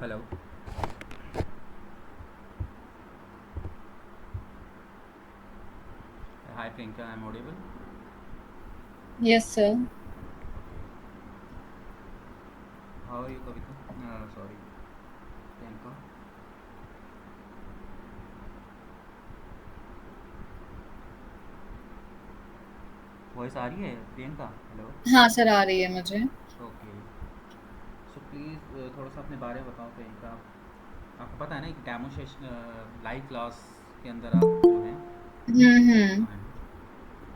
Hello. Hi Priyanka, I'm audible. Yes, sir. How are you, Kavita? Sorry, Priyanka. Voice आ रही है Priyanka? Hello. हाँ sir, आ रही है मुझे। ओके. सो प्लीज़ थोड़ा सा अपने बारे में बताओ प्रियंका. आपको पता है ना एक डेमो सेशन लाइव क्लास के अंदर आप जो है हम्म। हाँ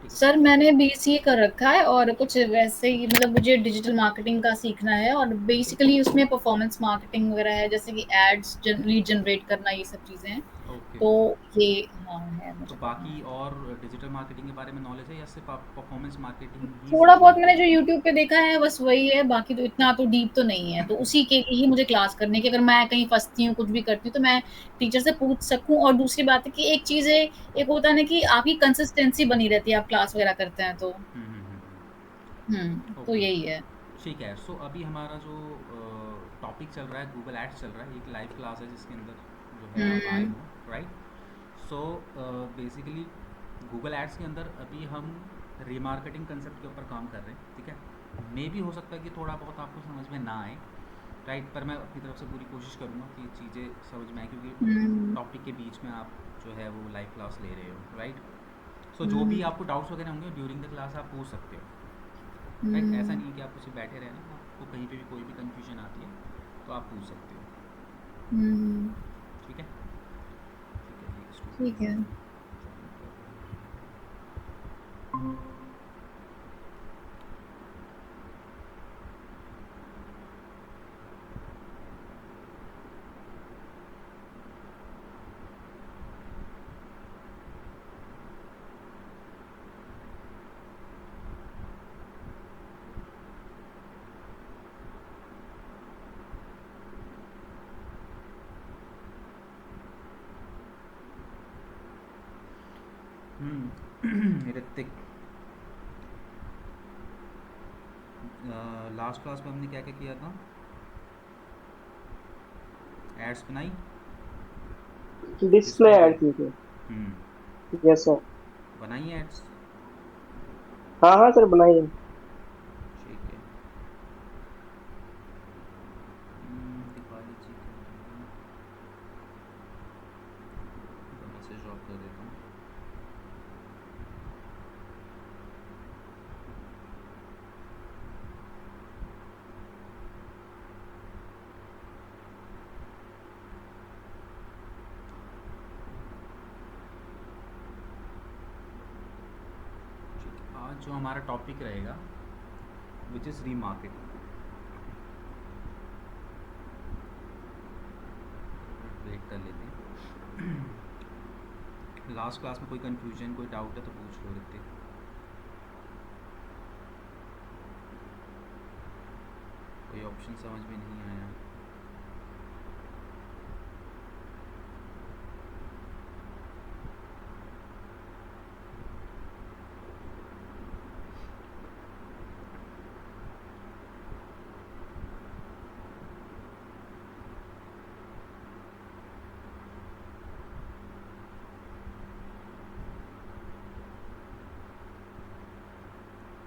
ठीक है. सर मैंने बीसीए कर रखा है और कुछ वैसे ही मतलब मुझे डिजिटल मार्केटिंग का सीखना है और बेसिकली उसमें परफॉर्मेंस मार्केटिंग वगैरह है, जैसे कि एड्स लीड जनरेट करना, ये सब चीजें हैं। ओके तो ओके. ये हाँ है, तो मुझे करना बाकी है। और डिजिटल मार्केटिंग के बारे में नॉलेज है या सिर्फ आप परफॉर्मेंस मार्केटिंग ही थोड़ा सीखना बहुत चाहते मैंने हो? जो यूट्यूब पे देखा है बस वही है, बाकी तो इतना तो डीप तो नहीं है, तो उसी के लिए ही मुझे क्लास करने की, अगर मैं कहीं फंसती हूँ कुछ भी करती हूँ तो मैं टीचर से पूछ सकूं। और दूसरी बात है कि एक चीज है, एक होता है ना कि आपकी कंसिस्टेंसी बनी रहती है, आप क्लास वगैरह करते हैं तो। तो ओके. यही है। ठीक है. सो अभी हमारा जो टॉपिक चल रहा है गूगल एड्स चल रहा है. एक लाइव क्लास है जिसके अंदर जो है आप आए हम्म। हो. Right. So basically Google ads के अंदर अभी हम रीमार्केटिंग कंसेप्ट के ऊपर काम कर रहे हैं. ठीक है. मे भी हो सकता है कि थोड़ा बहुत आपको समझ में ना आए. राइट. पर मैं अपनी तरफ से पूरी कोशिश करूँगा कि चीज़ें समझ में आए क्योंकि हम्म। टॉपिक के बीच में आप जो है वो लाइव क्लास ले रहे हो. राइट. सो जो भी हम्म। आपको डाउट्स वगैरह होंगे ड्यूरिंग द क्लास आप पूछ सकते हो. राइट. ऐसा हम्म। नहीं है कि आप उसे बैठे रहना. आपको कहीं पे भी कोई भी कन्फ्यूजन आती है तो आप पूछ सकते हो. हम्म। ठीक है. ठीक है. एक ठीक है। स्टूडेंट ज्वाइन कर रहा है. ऋतिक. लास्ट क्लास में हमने क्या क्या किया था? एड्स बनाई. डिस्प्ले डिस्प्ले ऐड किया. की थी। हम्म. Yes sir. बनाई एड्स. हाँ हाँ सर, बनाइए। ठीक है. दीपाली जी कर रही है. तो मैसेज ड्रॉप कर देता हूँ. ठीक है. आज जो हमारा टॉपिक रहेगा विच इज़ रीमार्केटिंग. वेट कर लेते हैं. लास्ट क्लास में कोई कन्फ्यूजन कोई डाउट है तो पूछ लो ऋतिक. कोई ऑप्शन समझ में नहीं आया.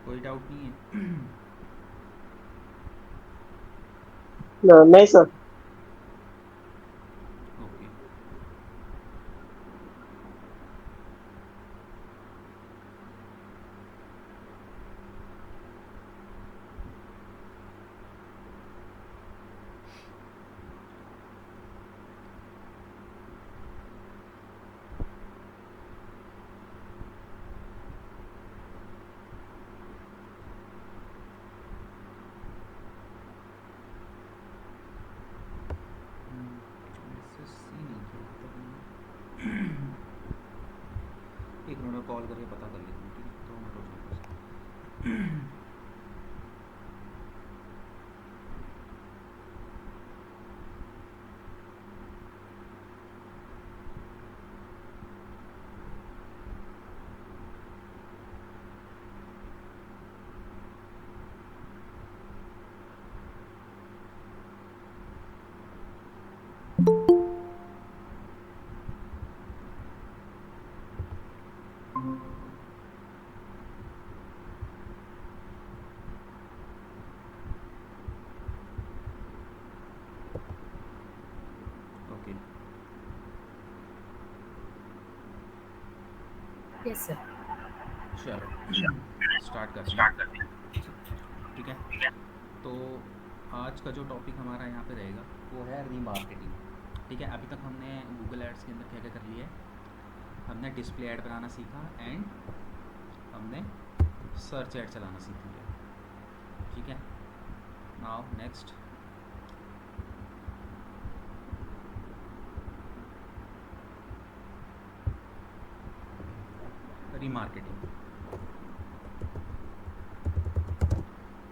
कोई डाउट नहीं है. नहीं सर। ओके. मैसेज सी नहीं किया तब मैंने. एक मिनट में कॉल करके पता कर लेता हूँ. ठीक है. 2 मिनट हो जाए बस. Yes sir. चलो स्टार्ट करते हैं। ठीक है, तो आज का जो टॉपिक हमारा यहाँ पे रहेगा वो है रीमार्केटिंग। ठीक है, अभी तक हमने गूगल एड्स के अंदर क्या क्या कर लिया है। हमने डिस्प्ले ऐड बनाना सीखा एंड हमने सर्च ऐड चलाना सीख लिया। ठीक है, नाउ नेक्स्ट रीमार्केटिंग।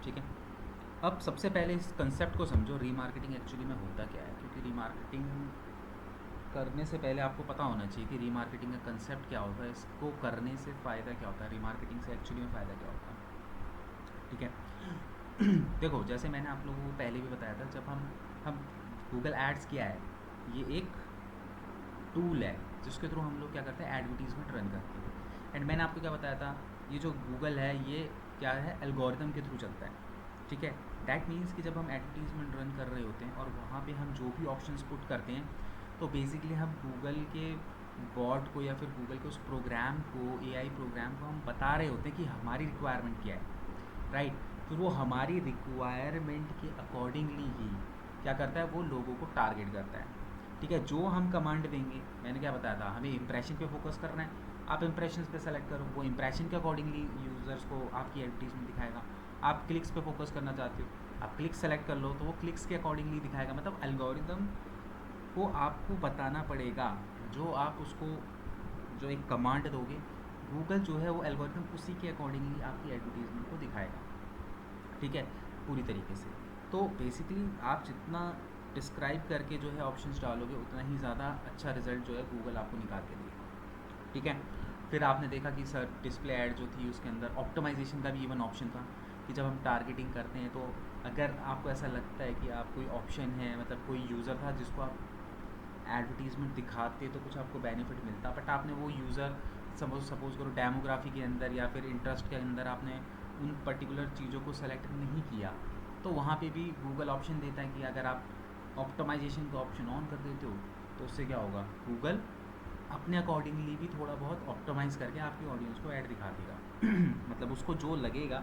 ठीक है, अब सबसे पहले इस कंसेप्ट को समझो, रीमार्केटिंग एक्चुअली में होता क्या है। क्योंकि रीमार्केटिंग करने से पहले आपको पता होना चाहिए कि रीमार्केटिंग का कंसेप्ट क्या होता है, इसको करने से फ़ायदा क्या होता है, रीमार्केटिंग से एक्चुअली में फ़ायदा क्या होता है। ठीक है, देखो जैसे मैंने आप लोगों को पहले भी बताया था, जब हम गूगल एड्स क्या है, ये एक टूल है जिसके थ्रू हम लोग क्या करते हैं, एडवर्टीज़मेंट रन करते हैं। एंड मैंने आपको क्या बताया था, ये जो गूगल है ये क्या है, एल्गोरिदम के थ्रू चलता है। ठीक है, दैट मीन्स कि जब हम एडवर्टीज़मेंट रन कर रहे होते हैं और वहाँ पे हम जो भी ऑप्शंस पुट करते हैं, तो बेसिकली हम गूगल के बॉट को या फिर गूगल के उस प्रोग्राम को, एआई प्रोग्राम को हम बता रहे होते हैं कि हमारी रिक्वायरमेंट क्या है। राइट, फिर वो हमारी रिक्वायरमेंट के अकॉर्डिंगली ही क्या करता है, वो लोगों को टारगेट करता है। ठीक है, जो हम कमांड देंगे, मैंने क्या बताया था, हमें इंप्रेशन पे फोकस करना है, आप इंप्रेशन पे सेलेक्ट करो, वो इंप्रेशन के अकॉर्डिंगली यूज़र्स को आपकी एडवर्टीजमेंट दिखाएगा। आप क्लिक्स पे फोकस करना चाहते हो, आप क्लिक्स सेलेक्ट कर लो तो वो क्लिक्स के अकॉर्डिंगली दिखाएगा। मतलब एल्गोरिदम को आपको बताना पड़ेगा, जो आप उसको जो एक कमांड दोगे, गूगल जो है वो एल्गोरिदम उसी के अकॉर्डिंगली आपकी एडवर्टीजमेंट को दिखाएगा। ठीक है, पूरी तरीके से। तो बेसिकली आप जितना डिस्क्राइब करके जो है ऑप्शंस डालोगे, उतना ही ज़्यादा अच्छा रिजल्ट जो है गूगल आपको निकाल के देगा। ठीक है, फिर आपने देखा कि सर डिस्प्ले ऐड जो थी उसके अंदर ऑप्टिमाइजेशन का भी इवन ऑप्शन था कि जब हम टारगेटिंग करते हैं, तो अगर आपको ऐसा लगता है कि आप कोई ऑप्शन है, मतलब कोई यूज़र था जिसको आप एडवर्टीज़मेंट दिखाते तो कुछ आपको बेनिफिट मिलता, बट आपने वो यूज़र सपोज़ करो डेमोग्राफी के अंदर या फिर इंटरेस्ट के अंदर आपने उन पर्टिकुलर चीज़ों को सेलेक्ट नहीं किया, तो वहाँ पे भी गूगल ऑप्शन देता है कि अगर आप ऑप्टिमाइजेशन का ऑप्शन ऑन कर देते हो तो उससे क्या होगा, गूगल अपने अकॉर्डिंगली भी थोड़ा बहुत ऑप्टिमाइज़ करके आपकी ऑडियंस को ऐड दिखा देगा। मतलब उसको जो लगेगा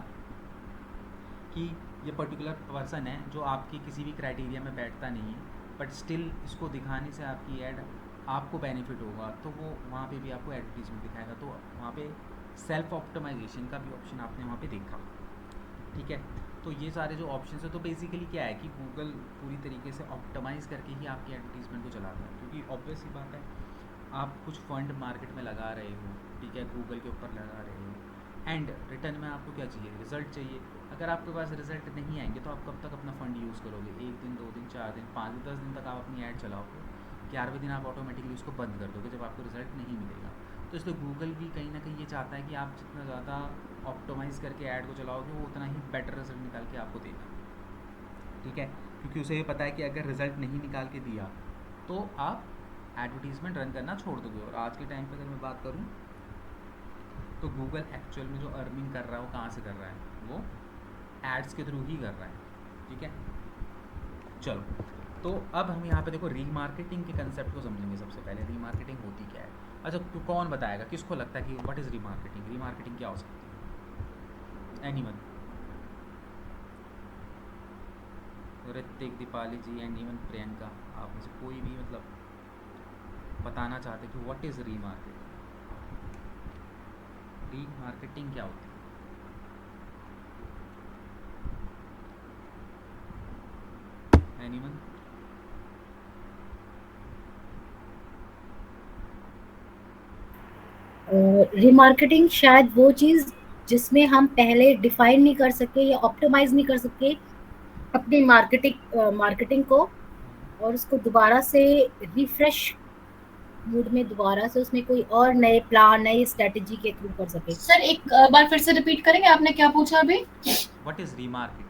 कि ये पर्टिकुलर पर्सन है जो आपकी किसी भी क्राइटेरिया में बैठता नहीं है, बट स्टिल इसको दिखाने से आपकी ऐड आपको बेनिफिट होगा, तो वो वहाँ पे भी आपको एडवर्टीजमेंट दिखाएगा। तो वहाँ पे सेल्फ ऑप्टिमाइजेशन का भी ऑप्शन आपने वहाँ पे देखा। ठीक है, तो ये सारे जो ऑप्शन है, तो बेसिकली क्या है कि गूगल पूरी तरीके से ऑप्टिमाइज़ करके ही आपकी एडवर्टीजमेंट को चलाता है। क्योंकि ऑब्वियस ही बात है, आप कुछ फंड मार्केट में लगा रहे हो, ठीक है, गूगल के ऊपर लगा रहे हो, एंड रिटर्न में आपको क्या चाहिए, रिजल्ट चाहिए। अगर आपके पास रिजल्ट नहीं आएंगे तो आप कब तक अपना फ़ंड यूज़ करोगे, 1 दिन 2 दिन 4 दिन 5 दिन 10 दिन तक आप अपनी ऐड चलाओगे, 11वें दिन आप ऑटोमेटिकली उसको बंद कर दोगे जब आपको रिजल्ट नहीं मिलेगा। तो इसलिए गूगल भी कहीं ना कहीं ये चाहता है कि आप जितना ज़्यादा ऑप्टिमाइज़ करके ऐड को चलाओगे, वो उतना ही बेटर रिजल्ट निकाल के आपको देगा। ठीक है, क्योंकि उसे ये पता है कि अगर रिजल्ट नहीं निकाल के दिया तो आप एडवर्टीज़मेंट रन करना छोड़ दोगे। और आज के टाइम पे अगर मैं बात करूँ तो गूगल एक्चुअल में जो अर्निंग कर रहा है वो कहाँ से कर रहा है, वो एड्स के थ्रू ही कर रहा है। ठीक है, चलो तो अब हम यहाँ पे देखो रीमार्केटिंग के कंसेप्ट को समझेंगे। सबसे पहले रीमार्केटिंग होती क्या है। अच्छा, कौन बताएगा, किसको लगता है कि व्हाट इज़ रीमार्केटिंग, रीमार्केटिंग क्या हो सकती है, anyone? Hrithik, Deepali ji and even Priyanka, आप में से कोई भी मतलब बताना चाहते कि व्हाट इज़ रीमार्केटिंग, रीमार्केटिंग क्या होती है? एनीवन? रिमार्केटिंग शायद वो चीज जिसमें हम पहले डिफाइन नहीं कर सके या ऑप्टिमाइज नहीं कर सके अपनी मार्केटिंग को, और उसको दोबारा से रिफ्रेश मूड में दोबारा से उसमें कोई और नए प्लान, नई स्ट्रेटेजी के थ्रू कर सके। सर एक बार फिर से रिपीट करेंगे, आपने क्या पूछा अभी? What is remarketing?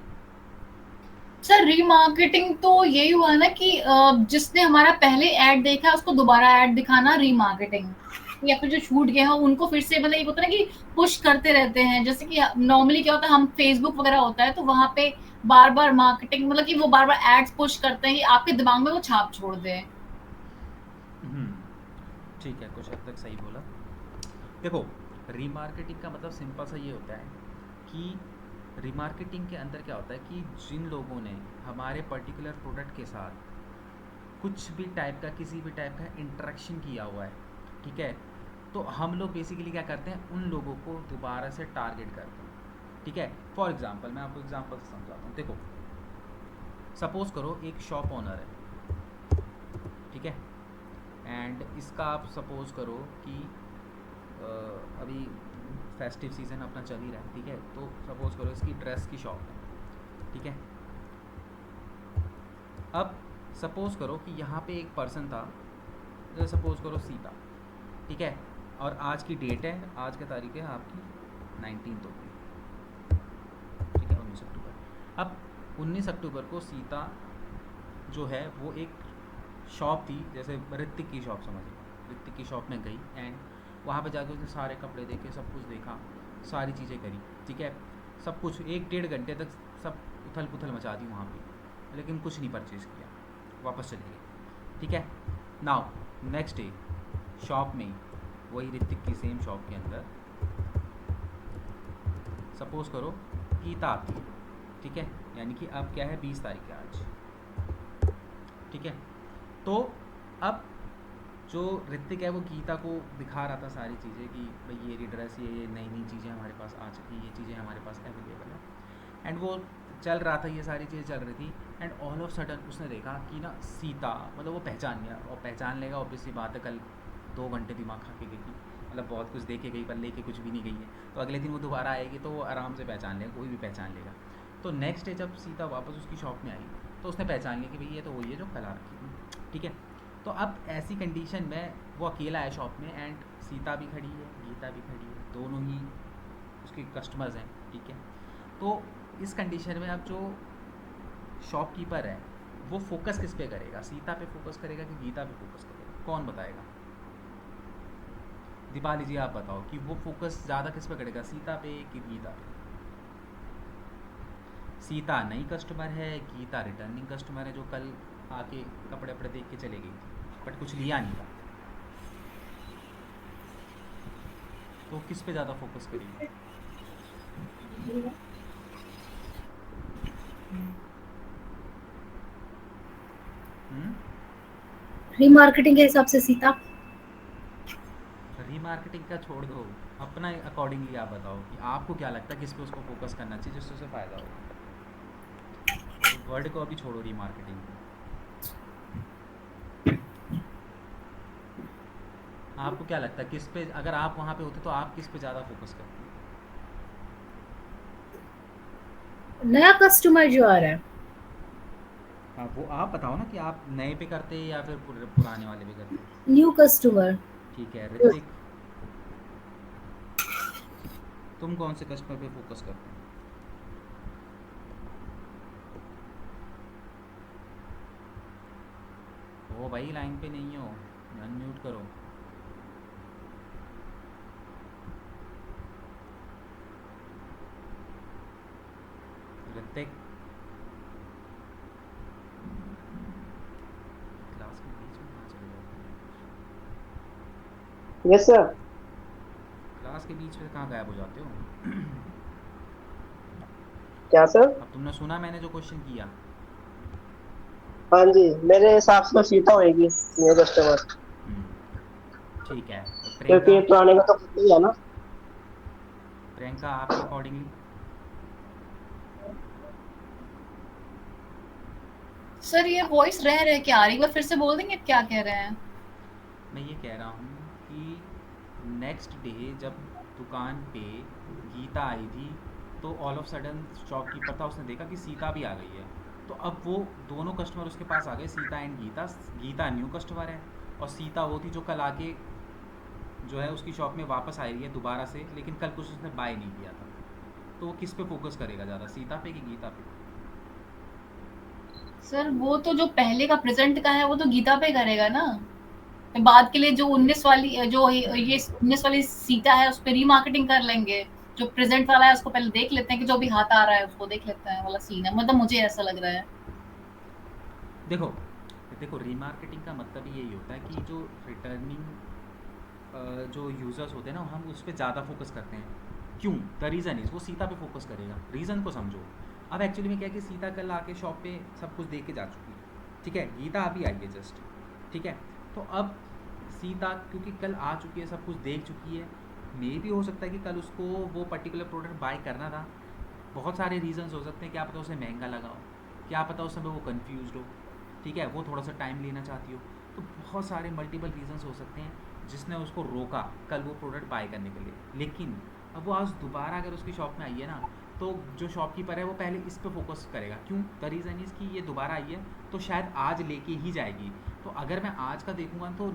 Sir remarketing तो यही हुआ ना कि जिसने हमारा पहले ऐड देखा उसको दोबारा ऐड दिखाना रीमार्केटिंग, या फिर जो छूट गया हो उनको फिर से, मतलब ये होता है ना कि पुश करते रहते हैं। जैसे कि नॉर्मली क्या होता है, हम फेसबुक वगैरह होता है तो वहां पे बार बार मार्केटिंग, मतलब कि वो बार बार एड्स पुश करते हैं कि आपके दिमाग में वो छाप छोड़ दें। ठीक है, कुछ हद तक सही बोला। देखो रीमार्केटिंग का मतलब सिंपल सा ये होता है कि रीमार्केटिंग के अंदर क्या होता है कि जिन लोगों ने हमारे पर्टिकुलर प्रोडक्ट के साथ कुछ भी टाइप का किसी भी टाइप का इंटरेक्शन किया हुआ है, ठीक है, तो हम लोग बेसिकली क्या करते हैं, उन लोगों को दोबारा से टारगेट करते हैं, ठीक है। फॉर एग्जांपल मैं आपको एग्जांपल से समझाता हूँ। देखो सपोज़ करो एक शॉप ओनर है, ठीक है, एंड इसका आप सपोज़ करो कि अभी फेस्टिव सीज़न अपना चल ही रहा है, ठीक है, तो सपोज़ करो इसकी ड्रेस की शॉप है, ठीक है। अब सपोज़ करो कि यहाँ पे एक पर्सन था, सपोज़ करो सीता, ठीक है, और आज की डेट है, आज की तारीख है आपकी 19 होगी, ठीक है, 19 अक्टूबर। अब 19 अक्टूबर को सीता जो है वो एक शॉप थी, जैसे ऋतिक की शॉप समझिए, ऋतिक की शॉप में गई एंड वहाँ पे जाकर उसने सारे कपड़े देखे, सब कुछ देखा, सारी चीज़ें करी, ठीक है, सब कुछ 1-1.5 घंटे तक सब उथल पुथल मचा दी वहाँ पे, लेकिन कुछ नहीं परचेज़ किया, वापस चले गए, ठीक है। नाउ नेक्स्ट डे शॉप में वही ऋतिक की सेम शॉप के अंदर सपोज़ करो गीता आती है, ठीक है, यानी कि अब क्या है 20 तारीख है आज, ठीक है। तो अब जो ऋतिक है वो गीता को दिखा रहा था सारी चीज़ें कि भाई ये ड्रेस, ये नई नई चीज़ें हमारे पास आ चुकी, ये चीज़ें हमारे पास अवेलेबल है, एंड वो चल रहा था, ये सारी चीज़ें चल रही थी, एंड ऑल ऑफ सडन उसने देखा कि ना सीता, मतलब वो पहचान गया, और पहचान लेगा ऑब्वियसली बात है, कल 2 घंटे दिमाग खा के गई थी, मतलब बहुत कुछ देखे गई पर लेके कुछ भी नहीं गई है, तो अगले दिन वो दोबारा आएगी तो वो आराम से पहचान लेगा, कोई भी पहचान लेगा। तो नेक्स्ट डे जब सीता वापस उसकी शॉप में आई तो उसने पहचान लिया कि भाई ये तो वही है जो कल आ रखी थी, ठीक है। तो अब ऐसी कंडीशन में वो अकेला है शॉप में, एंड सीता भी खड़ी है, गीता भी खड़ी है, दोनों ही उसके कस्टमर्स हैं, ठीक है। तो इस कंडीशन में अब जो शॉपकीपर है वो फोकस किस पे करेगा, सीता पे फोकस करेगा कि गीता पे फोकस करेगा, कौन बताएगा? दीपाली जी आप बताओ कि वो फोकस ज़्यादा किस पे करेगा, सीता पे कि गीता पे? सीता नई कस्टमर है, गीता रिटर्निंग कस्टमर है जो कल आके कपड़े वपड़े देख के चले गई थी बट कुछ लिया नहीं था, तो किस पे ज़्यादा फोकस करेगी? रीमार्केटिंग के हिसाब से सीता। रीमार्केटिंग का छोड़ दो, अपना अकॉर्डिंगली आप बताओ कि आपको क्या लगता है किस पे उसको फोकस करना चाहिए जिससे उसे फ़ायदा हो। वर्ड को अभी छोड़ो, रीमार्केटिंग को आपको क्या लगता है किस पे, अगर आप वहाँ पे होते तो आप किस पे ज़्यादा फोकस करते? नया कस्टमर जो आ रहा है, हाँ वो आप बताओ ना कि आप नए पे करते या फिर पुराने वाले पे करते? New customer. ठीक है ऋतिक, तुम कौन से कस्टमर पे फोकस करते हो? ओ भाई लाइन पे नहीं हो, अनम्यूट करो। ऋतिक क्लास के बीच में कहाँ चले जाते हैं? Yes sir. क्लास के बीच में कहाँ गायब हो जाते हो? क्या सर? अब तुमने सुना मैंने जो क्वेश्चन किया? हाँ जी, मेरे हिसाब से तो सीता होएगी न्यू कस्टमर, ठीक है। क्योंकि प्रियंका, पुराने का तो पता ही है ना। प्रियंका आपके अकॉर्डिंगली? सर ये वॉइस रह रह के आ रही है, फिर से बोल देंगे क्या कह रहे हैं? मैं ये कह रहा हूँ कि नेक्स्ट डे जब दुकान पे गीता आई थी तो ऑल ऑफ सडन शॉपकीपर था, उसने देखा कि सीता भी आ गई है, तो अब वो दोनों कस्टमर उसके पास आ गए, Sita and Gita. Gita new customer है और सीता वो थी जो कल आके जो है उसकी शॉप में वापस आई है दोबारा से, लेकिन कल कुछ उसने बाय नहीं किया था, तो वो किस पे फोकस करेगा ज़्यादा, सीता पे कि गीता पे? सर वो तो जो पहले का प्रेजेंट का है वो तो गीता पे करेगा ना, बाद के लिए जो 19 वाली जो ये 19 वाली सीता है उस पर रीमार्केटिंग कर लेंगे, जो प्रेजेंट वाला है उसको पहले देख लेते हैं कि जो भी हाथ आ रहा है उसको देख लेते हैं वाला सीन है, मतलब मुझे ऐसा लग रहा है। देखो देखो रीमार्केटिंग का मतलब ही यही होता है कि जो रिटर्निंग जो यूज़र्स होते हैं ना हम उस पर ज़्यादा फोकस करते हैं। क्यों? द रीज़न इज़ वो सीता पे फोकस करेगा। रीज़न को समझो। अब एक्चुअली में क्या है कि सीता कल आके शॉप पे सब कुछ देख के जा चुकी है, ठीक है, गीता अभी आई है जस्ट, ठीक है। तो अब सीता क्योंकि कल आ चुकी है, सब कुछ देख चुकी है, मे भी हो सकता है कि कल उसको वो पर्टिकुलर प्रोडक्ट बाय करना था। बहुत सारे रीजंस हो सकते हैं, क्या पता उसे महंगा लगा हो, क्या पता उस समय वो कंफ्यूज हो, ठीक है, वो थोड़ा सा टाइम लेना चाहती हो। तो बहुत सारे मल्टीपल रीजंस हो सकते हैं जिसने उसको रोका कल वो प्रोडक्ट बाय करने के लिए। लेकिन अब वो आज दोबारा अगर उसकी शॉप में आई है ना, तो जो शॉपकीपर है वो पहले इस पे फोकस करेगा। क्यों? द रीज़न इज़ कि ये दोबारा आई है तो शायद आज लेके ही जाएगी। तो अगर मैं आज का देखूंगा तो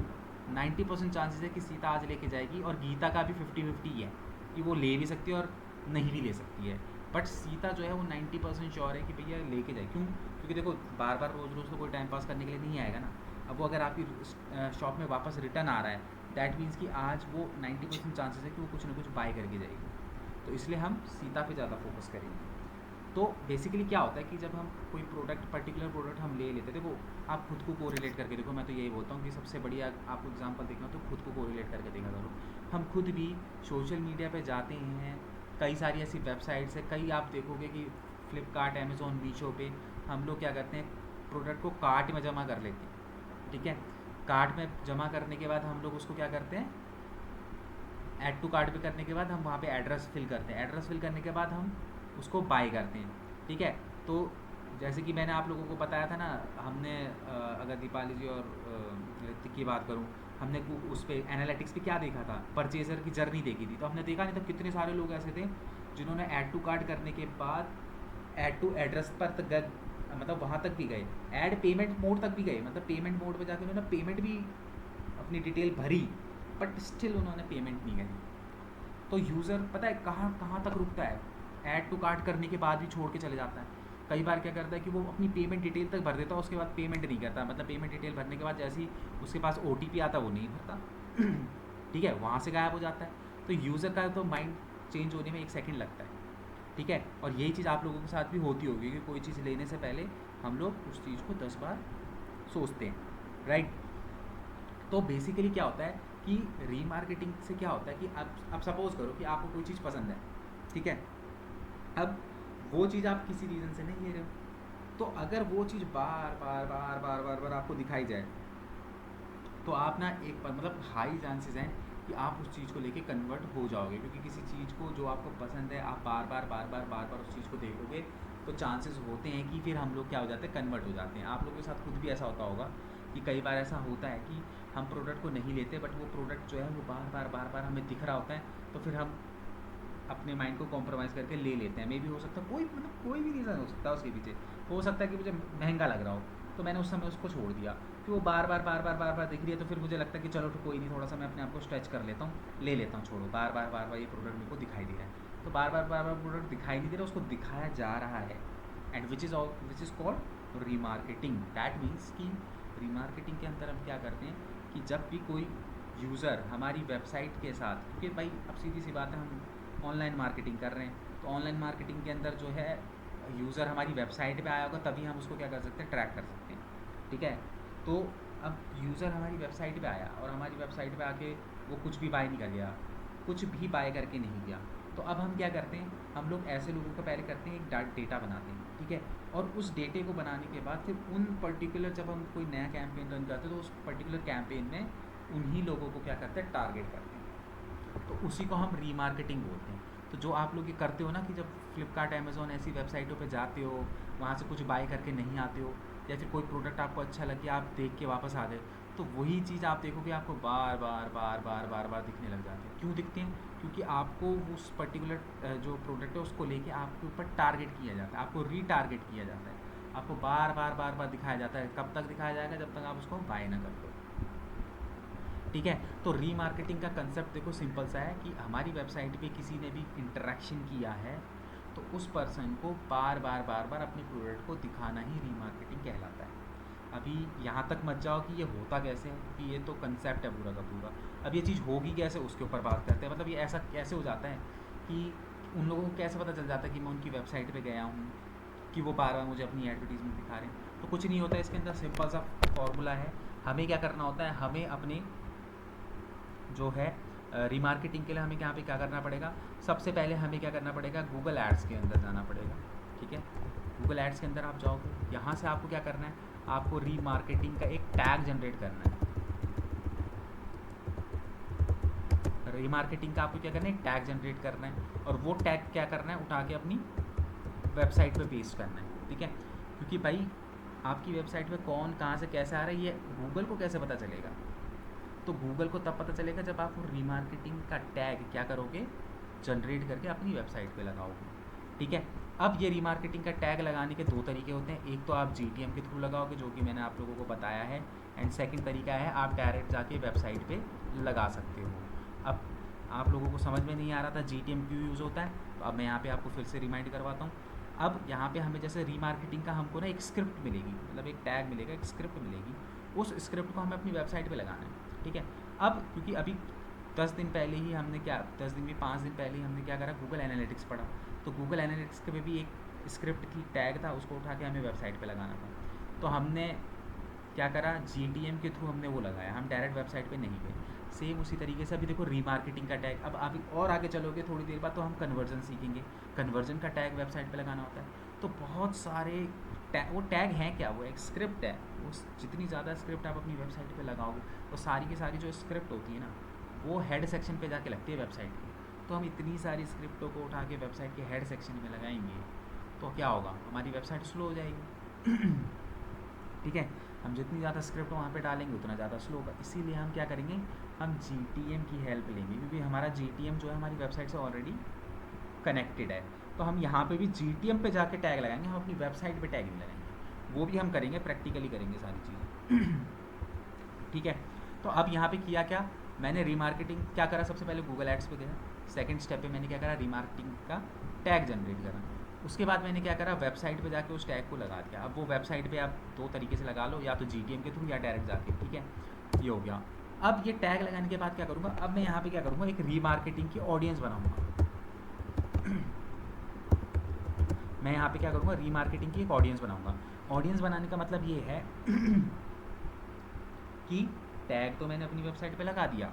90% चांसेस है कि सीता आज लेके जाएगी, और गीता का भी 50-50 है कि वो ले भी सकती है और नहीं भी ले सकती है। बट सीता जो है वो 90% श्योर है कि भैया लेके जाए। क्यों? क्योंकि देखो बार बार रोज़ रोज़ तो कोई टाइम पास करने के लिए नहीं आएगा ना। अब वो अगर आपकी शॉप में वापस रिटर्न आ रहा है, दैट मीन्स कि आज वो 90% चांसेस है कि वो कुछ ना कुछ बाय करके जाएगी। तो इसलिए हम सीता पे ज़्यादा फोकस करेंगे। तो बेसिकली क्या होता है कि जब हम कोई प्रोडक्ट पर्टिकुलर प्रोडक्ट हम ले लेते हैं, देखो आप खुद को कोरिलेट करके देखो। मैं तो यही बोलता हूँ कि सबसे बढ़िया आपको एग्जांपल देखना तो खुद को कोरिलेट करके देखा करो। हम खुद भी सोशल मीडिया पे जाते हैं, कई सारी ऐसी वेबसाइट्स है, कई आप देखोगे कि फ्लिपकार्ट, अमेज़ोन, मीशो पे हम लोग क्या करते हैं, प्रोडक्ट को कार्ट में जमा कर लेते हैं, ठीक है। कार्ट में जमा करने के बाद हम लोग उसको क्या करते हैं, ऐड टू कार्ट पे करने के बाद हम वहाँ पे एड्रेस फिल करते हैं। एड्रेस फिल करने के बाद हम उसको बाय करते हैं, ठीक है। तो जैसे कि मैंने आप लोगों को बताया था ना, हमने अगर दीपाली जी और ऋतिक की बात करूँ, हमने उस पर एनालिटिक्स पे क्या देखा था, परचेज़र की जर्नी देखी थी। तो हमने देखा नहीं था कितने सारे लोग ऐसे थे जिन्होंने ऐड टू कार्ट करने के बाद ऐड टू एड्रेस पर तक गए, मतलब वहाँ तक भी गए, ऐड पेमेंट मोड तक भी गए, मतलब पेमेंट मोड पे जाकर उन्होंने पेमेंट भी अपनी डिटेल भरी, बट स्टिल उन्होंने पेमेंट नहीं करी। तो यूज़र पता है कहाँ कहाँ तक रुकता है, ऐड टू कार्ट करने के बाद भी छोड़ के चले जाता है। कई बार क्या करता है कि वो अपनी पेमेंट डिटेल तक भर देता है, उसके बाद पेमेंट नहीं करता। मतलब पेमेंट डिटेल भरने के बाद जैसे ही उसके पास OTP आता वो नहीं भरता, ठीक है, वहाँ से गायब हो जाता है। तो यूज़र का तो माइंड चेंज होने में 1 सेकंड लगता है, ठीक है। और यही चीज़ आप लोगों के साथ भी होती होगी कि कोई चीज़ लेने से पहले हम लोग उस चीज़ को 10 बार सोचते हैं, राइट। तो बेसिकली क्या होता है कि रीमार्केटिंग से क्या होता है कि अब सपोज़ करो कि आपको कोई चीज़ पसंद है, ठीक है। अब वो चीज़ आप किसी रीज़न से नहीं ले रहे हो, तो अगर वो चीज़ बार बार बार बार बार बार आपको दिखाई जाए, तो आप ना एक मतलब हाई चांसेस हैं कि आप उस चीज़ को लेके कन्वर्ट हो जाओगे। क्योंकि किसी चीज़ को जो आपको पसंद है, आप बार बार बार बार बार बार उस चीज़ को देखोगे, तो चांसेस होते हैं कि फिर हम लोग क्या हो जाते हैं, कन्वर्ट हो जाते हैं। आप लोगों के साथ खुद भी ऐसा होता होगा कि कई बार ऐसा होता है कि हम प्रोडक्ट को नहीं लेते, बट वो प्रोडक्ट जो है वो बार बार बार बार हमें दिख रहा होता है, तो फिर हम अपने माइंड को कॉम्प्रोमाइज़ करके ले लेते हैं। मे भी हो सकता है कोई भी रीज़न हो सकता है उसके पीछे। हो सकता है कि मुझे महंगा लग रहा हो, तो मैंने उस समय उसको छोड़ दिया कि वो बार बार बार बार बार बार दिख रही है, तो फिर मुझे लगता है कि चलो तो कोई नहीं, थोड़ा सा मैं अपने आप को स्ट्रेच कर लेता हूँ, ले लेता हूँ, छोड़ो, बार बार बार बार ये प्रोडक्ट मेरे को दिखाई दे रहा है। तो बार बार बार बार प्रोडक्ट दिखाई नहीं दे रहा, उसको दिखाया जा रहा है, and which is called remarketing. That means कि रीमार्केटिंग के अंदर हम क्या करते हैं कि जब भी कोई यूज़र हमारी वेबसाइट के साथ, क्योंकि भाई अब सीधी सी बात है, हम ऑनलाइन मार्केटिंग कर रहे हैं, तो ऑनलाइन मार्केटिंग के अंदर जो है यूज़र हमारी वेबसाइट पे आया होगा, तभी हम उसको क्या कर सकते हैं, ट्रैक कर सकते हैं, ठीक है। तो अब यूज़र हमारी वेबसाइट पे आया और हमारी वेबसाइट पे आके वो कुछ भी बाय नहीं कर गया, कुछ भी बाय करके नहीं गया, तो अब हम क्या करते हैं, हम लोग ऐसे लोगों को पहले करते हैं एक डेटा बनाते हैं, ठीक है। और उस डेटे को बनाने के बाद फिर उन पर्टिकुलर, जब हम कोई नया कैंपेन रन करते हैं, तो उस पर्टिकुलर कैंपेन में उन्हीं लोगों को क्या करते हैं, टारगेट करते हैं। तो उसी को हम रीमार्केटिंग बोलते हैं। तो जो आप लोग ये करते हो ना कि जब फ्लिपकार्ट, अमेज़ॉन ऐसी वेबसाइटों पे जाते हो, वहाँ से कुछ बाय करके नहीं आते हो, या फिर कोई प्रोडक्ट आपको अच्छा लगे, आप देख के वापस आ गए, तो वही चीज़ आप देखोगे आपको बार बार बार बार बार बार दिखने लग जाते हैं। क्यों दिखते हैं? क्योंकि आपको उस पर्टिकुलर जो प्रोडक्ट है उसको लेके आपके ऊपर टारगेट किया जाता है, आपको रीटारगेट किया जाता है, आपको बार बार बार बार दिखाया जाता है। कब तक दिखाया जाएगा? जब तक आप उसको बाय ना कर दो, ठीक है। तो रीमार्केटिंग का कंसेप्ट देखो सिंपल सा है कि हमारी वेबसाइट पे किसी ने भी इंटरेक्शन किया है, तो उस पर्सन को बार बार बार बार अपने प्रोडक्ट को दिखाना ही रीमार्केटिंग कहलाता है। अभी यहाँ तक मत जाओ कि ये होता कैसे है, क्योंकि ये तो कंसेप्ट है पूरा का पूरा। अब ये चीज़ होगी कैसे, उसके ऊपर बात करते हैं। मतलब ये ऐसा कैसे हो जाता है कि उन लोगों को कैसे पता चल जाता है कि मैं उनकी वेबसाइट पे गया हूँ कि वो बार बार मुझे अपनी एडवर्टीजमेंट दिखा रहे हैं। तो कुछ नहीं होता है, इसके अंदर सिंपल सा फॉर्मूला है। हमें क्या करना होता है, हमें अपने जो है रीमार्केटिंग के लिए हमें यहाँ पे क्या करना पड़ेगा, सबसे पहले हमें क्या करना पड़ेगा, गूगल एड्स के अंदर जाना पड़ेगा। ठीक है, गूगल एड्स के अंदर आप जाओगे, यहाँ से आपको क्या करना है, आपको रीमार्केटिंग का एक टैग जनरेट करना है। रीमार्केटिंग का आपको क्या करना है, एक टैग जनरेट करना है, और वो टैग क्या करना है, उठा के अपनी वेबसाइट पे पेस्ट करना है। ठीक है, क्योंकि भाई आपकी वेबसाइट पे कौन कहाँ से कैसे आ रहा है ये गूगल को कैसे पता चलेगा, तो गूगल को तब पता चलेगा जब आप रीमार्केटिंग का टैग क्या करोगे, जनरेट करके अपनी वेबसाइट पे लगाओगे। ठीक है, अब ये रीमार्केटिंग का टैग लगाने के दो तरीके होते हैं, एक तो आप GTM के थ्रू लगाओगे जो कि मैंने आप लोगों को बताया है, एंड सेकंड तरीका है आप डायरेक्ट जाके वेबसाइट पे लगा सकते हो। अब आप लोगों को समझ में नहीं आ रहा था GTM क्यों यूज़ होता है, तो अब मैं यहाँ पे आपको फिर से रिमाइंड करवाता हूँ। अब यहाँ पे हमें जैसे रीमार्केटिंग का हमको ना एक स्क्रिप्ट मिलेगी, मतलब एक टैग मिलेगा, एक स्क्रिप्ट मिलेगी, उस स्क्रिप्ट को हमें अपनी वेबसाइट पे लगाना है। ठीक है, अब क्योंकि अभी 10 दिन पहले ही हमने क्या, 10 दिन भी 5 दिन पहले ही हमने क्या करा, गूगल एनालिटिक्स पढ़ा, तो गूगल एनालिटिक्स के भी एक स्क्रिप्ट की टैग था, उसको उठा के हमें वेबसाइट पे लगाना था। तो हमने क्या करा, GTM के थ्रू हमने वो लगाया, हम डायरेक्ट वेबसाइट पे नहीं गए। सेम उसी तरीके से अभी देखो रीमार्केटिंग का टैग, अब आप और आगे चलोगे थोड़ी देर बाद तो हम कन्वर्जन सीखेंगे, कन्वर्जन का टैग वेबसाइट पे लगाना होता है। तो बहुत सारे वो टैग हैं क्या, वो एक स्क्रिप्ट है, वो जितनी ज़्यादा स्क्रिप्ट आप अपनी वेबसाइट पे लगाओगे वो सारी की सारी जो स्क्रिप्ट होती है ना वो हेड सेक्शन पे जाके लगती है वेबसाइट की। तो हम इतनी सारी स्क्रिप्टों को उठा के वेबसाइट के हेड सेक्शन में लगाएंगे तो क्या होगा, हमारी वेबसाइट स्लो हो जाएगी। ठीक है, हम जितनी ज़्यादा स्क्रिप्ट वहाँ पे डालेंगे उतना ज़्यादा स्लो होगा, इसीलिए हम क्या करेंगे, हम GTM की हेल्प लेंगे, क्योंकि हमारा GTM जो है हमारी वेबसाइट से ऑलरेडी कनेक्टेड है। तो हम यहाँ पे भी GTM पे जाके टैग लगाएंगे, हम अपनी वेबसाइट पे टैग नहीं लगाएंगे, वो भी हम करेंगे, प्रैक्टिकली करेंगे सारी चीज़ें। ठीक है, तो अब यहाँ पे किया क्या, मैंने रीमार्केटिंग क्या करा, सबसे पहले गूगल एड्स पे गया, सेकंड स्टेप पे मैंने क्या करा, रीमार्केटिंग का टैग जनरेट करा, उसके बाद मैंने क्या करा, वेबसाइट पे जाके उस टैग को लगा दिया। अब वो वेबसाइट पे आप दो तरीके से लगा लो, या तो GTM के थ्रू या डायरेक्ट जाके। ठीक है, ये हो गया। अब ये टैग लगाने के बाद क्या करूँगा, अब मैं यहाँ पे क्या करूँगा, एक रीमार्केटिंग की ऑडियंस बनाऊँगा। मैं यहाँ पे क्या करूँगा, रीमार्केटिंग की एक ऑडियंस बनाऊँगा। ऑडियंस बनाने का मतलब ये है कि टैग तो मैंने अपनी वेबसाइट पे लगा दिया,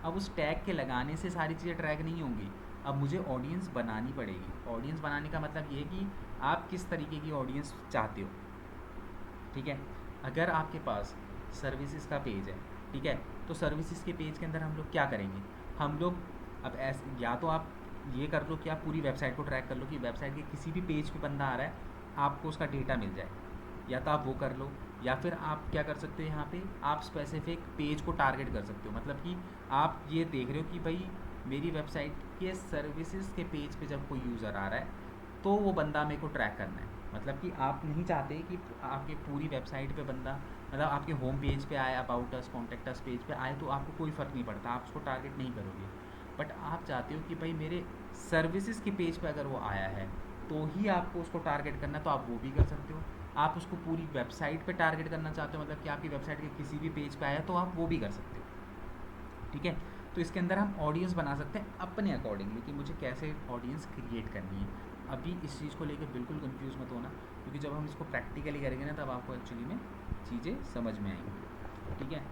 अब उस टैग के लगाने से सारी चीज़ें ट्रैक नहीं होंगी, अब मुझे ऑडियंस बनानी पड़ेगी। ऑडियंस बनाने का मतलब ये है कि आप किस तरीके की ऑडियंस चाहते हो। ठीक है, अगर आपके पास सर्विसेज का पेज है, ठीक है, तो सर्विसेज के पेज के अंदर हम लोग क्या करेंगे, हम लोग अब ऐसे, या तो आप ये कर लो कि आप पूरी वेबसाइट को ट्रैक कर लो कि वेबसाइट के किसी भी पेज पे बंदा आ रहा है आपको उसका डेटा मिल जाए, या तो आप वो कर लो, या फिर आप क्या कर सकते हो, यहाँ पे आप स्पेसिफिक पेज को टारगेट कर सकते हो। मतलब कि आप ये देख रहे हो कि भाई मेरी वेबसाइट के सर्विसेज के पेज पे जब कोई यूज़र आ रहा है तो वो बंदा मेरे को ट्रैक करना है। मतलब कि आप नहीं चाहते कि आपके पूरी वेबसाइट पे बंदा, मतलब आपके होम पेज पे आए, about us, contact us page पे आए तो आपको कोई फ़र्क नहीं पड़ता, आप उसको टारगेट नहीं करोगे। बट आप चाहते हो कि भाई मेरे सर्विसेज के पेज पे अगर वो आया है तो ही आपको उसको टारगेट करना, तो आप वो भी कर सकते हो। आप उसको पूरी वेबसाइट पे टारगेट करना चाहते हो, मतलब कि आपकी वेबसाइट के किसी भी पेज पे आया तो आप वो भी कर सकते हो। ठीक है, तो इसके अंदर हम ऑडियंस बना सकते हैं अपने अकॉर्डिंगली कि मुझे कैसे ऑडियंस क्रिएट करनी है। अभी इस चीज़ को लेकर बिल्कुल कंफ्यूज मत होना, क्योंकि जब हम इसको प्रैक्टिकली करेंगे ना तब आपको एक्चुअली में चीज़ें समझ में आएंगी। ठीक है,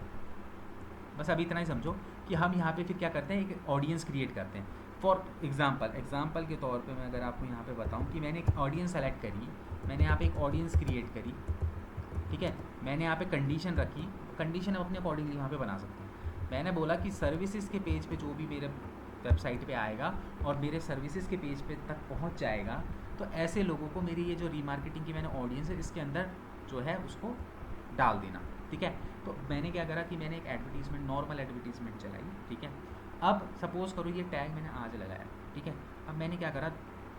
बस अभी इतना ही समझो कि हम यहाँ पे फिर क्या करते हैं, एक ऑडियंस क्रिएट करते हैं। फॉर एग्जाम्पल के तौर पे मैं अगर आपको यहाँ पे बताऊँ कि मैंने एक ऑडियंस सेलेक्ट करी, मैंने यहाँ पे एक ऑडियंस क्रिएट करी। ठीक है, मैंने यहाँ पे कंडीशन रखी, कंडीशन हम अपने अकॉर्डिंगली यहाँ पे बना सकते हैं। मैंने बोला कि सर्विसेज के पेज पे जो भी मेरे वेबसाइट पे आएगा और मेरे सर्विसेज के पेज पे तक पहुँच जाएगा, तो ऐसे लोगों को मेरी ये जो रीमार्केटिंग की मैंने ऑडियंस है इसके अंदर जो है उसको डाल देना। ठीक है, तो मैंने क्या करा कि मैंने एक एडवर्टीजमेंट, नॉर्मल एडवर्टीजमेंट चलाई। ठीक है, अब सपोज़ करो ये टैग मैंने आज लगाया। ठीक है, अब मैंने क्या करा,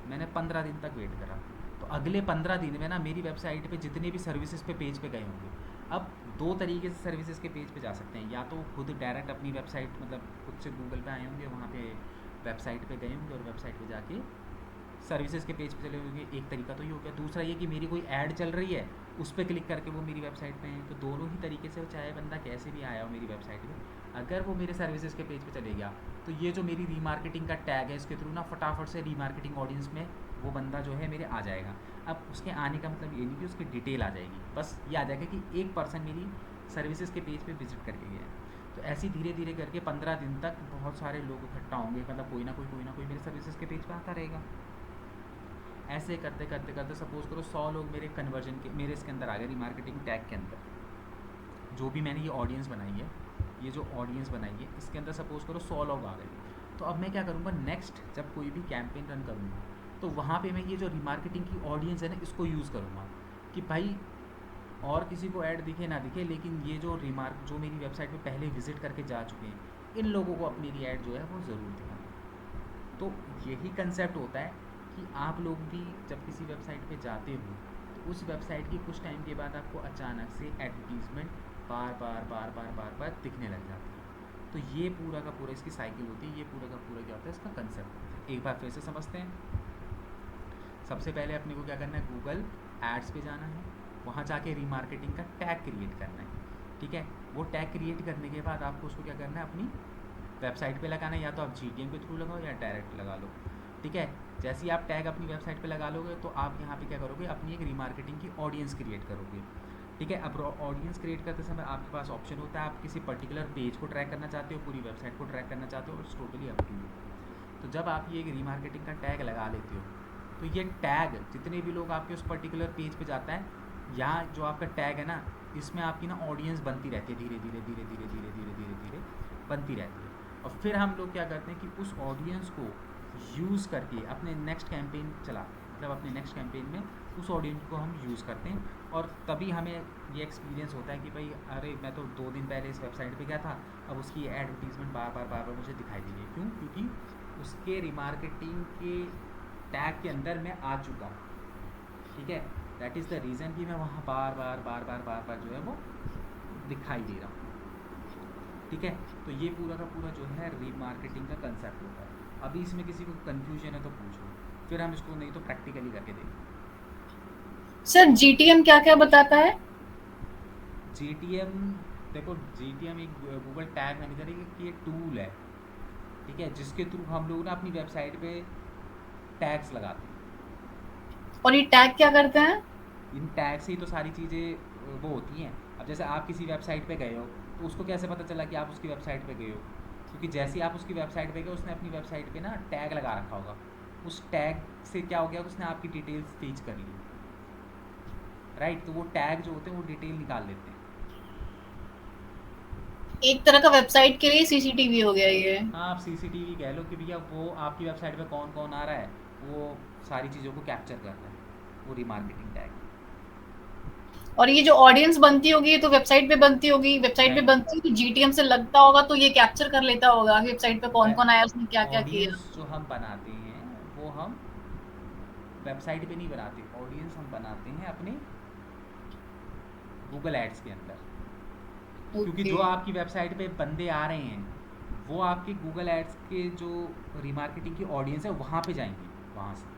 मैंने 15 दिन तक वेट करा, तो अगले 15 दिन में ना मेरी वेबसाइट पे जितने भी सर्विसेज पे पेज पे गए होंगे, अब दो तरीके से सर्विसेज के पेज पे जा सकते हैं, या तो खुद डायरेक्ट अपनी वेबसाइट, मतलब खुद से गूगल पे आए होंगे, वहाँ पे वेबसाइट पे गए होंगे और वेबसाइट पे जाके सर्विसेज के पेज पे चले होंगे, एक तरीका तो ये हो गया। दूसरा ये कि मेरी कोई ऐड चल रही है उस पर क्लिक करके वो मेरी वेबसाइट पे हैं। तो दोनों ही तरीके से, चाहे बंदा कैसे भी आया हो मेरी वेबसाइट पे, अगर वो मेरे सर्विसेज के पेज पे चले गया तो ये जो मेरी रीमार्केटिंग का टैग है इसके थ्रू ना फटाफट से रीमार्केटिंग ऑडियंस में वो बंदा जो है मेरे आ जाएगा। अब उसके आने का मतलब ये नहीं कि उसकी डिटेल आ जाएगी, बस ये आ जाएगा कि एक पर्सन मेरी सर्विसेज के पेज पे विजिट करके गया है। तो ऐसे धीरे धीरे करके 15 दिन तक बहुत सारे लोग इकट्ठा होंगे, मतलब कोई ना कोई मेरे सर्विसेज के पेज पे आता रहेगा। ऐसे करते करते करते सपोज करो 100 लोग मेरे कन्वर्जन के मेरे इसके अंदर आ गए, रिमार्केटिंग टैग के अंदर। जो भी मैंने ये ऑडियंस बनाई है, ये जो ऑडियंस बनाई है इसके अंदर सपोज करो 100 लोग आ गए। तो अब मैं क्या करूँगा, नेक्स्ट जब कोई भी कैंपेन रन करूँगा तो वहाँ पे मैं ये जो रिमार्केटिंग की ऑडियंस है ना, इसको यूज़ करूँगा कि भाई और किसी को ऐड दिखे ना दिखे, लेकिन ये जो जो मेरी वेबसाइट पे पहले विजिट करके जा चुके हैं, इन लोगों को अपनी मेरी ऐड जो है वो ज़रूर दिखाना। तो यही कंसेप्ट होता है कि आप लोग भी जब किसी वेबसाइट पे जाते हो तो उस वेबसाइट की कुछ टाइम के बाद आपको अचानक से एडवर्टीज़मेंट बार बार दिखने लग जाती है। तो ये पूरा का पूरा इसकी साइकिल होती है, ये पूरा का पूरा क्या होता है, इसका कंसेप्ट। एक बार फिर से समझते हैं। सबसे पहले अपने को क्या करना है, गूगल एड्स पे जाना है, वहाँ जाके रीमार्केटिंग का टैग क्रिएट करना है। ठीक है, वो टैग क्रिएट करने के बाद आपको उसको क्या करना है, अपनी वेबसाइट पे लगाना है, या तो आप GTM के थ्रू लगाओ या डायरेक्ट लगा लो। ठीक है, जैसे ही आप टैग अपनी वेबसाइट पे लगा लोगे तो आप यहाँ पे क्या करोगे, अपनी एक रीमार्केटिंग की ऑडियंस क्रिएट करोगे। ठीक है, अब ऑडियंस क्रिएट करते समय आपके पास ऑप्शन होता है, आप किसी पर्टिकुलर पेज को ट्रैक करना चाहते हो, पूरी वेबसाइट को ट्रैक करना चाहते हो, it's totally up to you. तो जब आप ये एक रीमार्केटिंग का टैग लगा लेते हो तो ये टैग जितने भी लोग आपके उस पर्टिकुलर पेज पे जाता है, यहाँ जो आपका टैग है ना, इसमें आपकी ना ऑडियंस बनती रहती है, धीरे धीरे धीरे धीरे धीरे धीरे धीरे धीरे बनती रहती है। और फिर हम लोग क्या करते हैं कि उस ऑडियंस को यूज़ करके अपने नेक्स्ट कैंपेन मतलब अपने नेक्स्ट कैंपेन में उस ऑडियंस को हम यूज़ करते हैं। और तभी हमें ये एक्सपीरियंस होता है कि भाई अरे मैं तो 2 दिन पहले इस वेबसाइट पे गया था, अब उसकी एडवर्टीज़मेंट बार बार मुझे दिखाई दी है। क्यों? क्योंकि उसके रिमार्केटिंग के टैग के अंदर मैं आ चुका हूँ। ठीक है, दैट इज़ द रीज़न कि मैं वहाँ बार बार जो है वो दिखाई दे रहा हूँ। ठीक है, तो ये पूरा का पूरा जो है रीमार्केटिंग का कंसेप्ट होता है। अभी इसमें किसी को कन्फ्यूजन है तो पूछो, फिर हम इसको नहीं तो प्रैक्टिकली करके देखें। सर GTM क्या क्या बताता है? GTM देखो, GTM एक गूगल टैग मैनेजर की एक टूल है। ठीक है, जिसके थ्रू हम लोग ना अपनी वेबसाइट पे टैग्स लगाते हैं। और ये टैग क्या करते हैं? इन टैग से ही तो सारी चीज़ें वो होती हैं। अब जैसे आप किसी वेबसाइट पे गए हो तो उसको कैसे पता चला कि आप उसकी वेबसाइट पे गए हो? क्योंकि जैसे ही आप उसकी वेबसाइट पे गए, उसने अपनी वेबसाइट पे ना टैग लगा रखा होगा। उस टैग से क्या हो गया, उसने आपकी डिटेल्स फीच कर ली, राइट? तो वो टैग जो होते हैं वो डिटेल निकाल लेते हैं। एक तरह का वेबसाइट के लिए CCTV हो गया ये। हाँ, आप CCTV कह लो कि भैया वो आपकी वेबसाइट पे कौन कौन आ रहा है, वो सारी चीज़ों को कैप्चर कर रहा है, वो रीमार्केटिंग टैग। और ये जो ऑडियंस बनती होगी तो वेबसाइट पे बनती होगी, वेबसाइट पे नहीं, बनती है तो GTM से लगता होगा, तो ये कैप्चर कर लेता होगा कि वेबसाइट पे कौन कौन आया, उसने क्या क्या किया। ऑडियंस जो हम बनाते हैं वो हम वेबसाइट पे नहीं बनाते, ऑडियंस हम बनाते हैं अपने गूगल एड्स के अंदर। क्योंकि जो आपकी वेबसाइट पे बंदे आ रहे हैं वो आपके गूगल एड्स के जो रीमार्केटिंग की ऑडियंस है वहाँ पे जाएंगे, वहाँ से।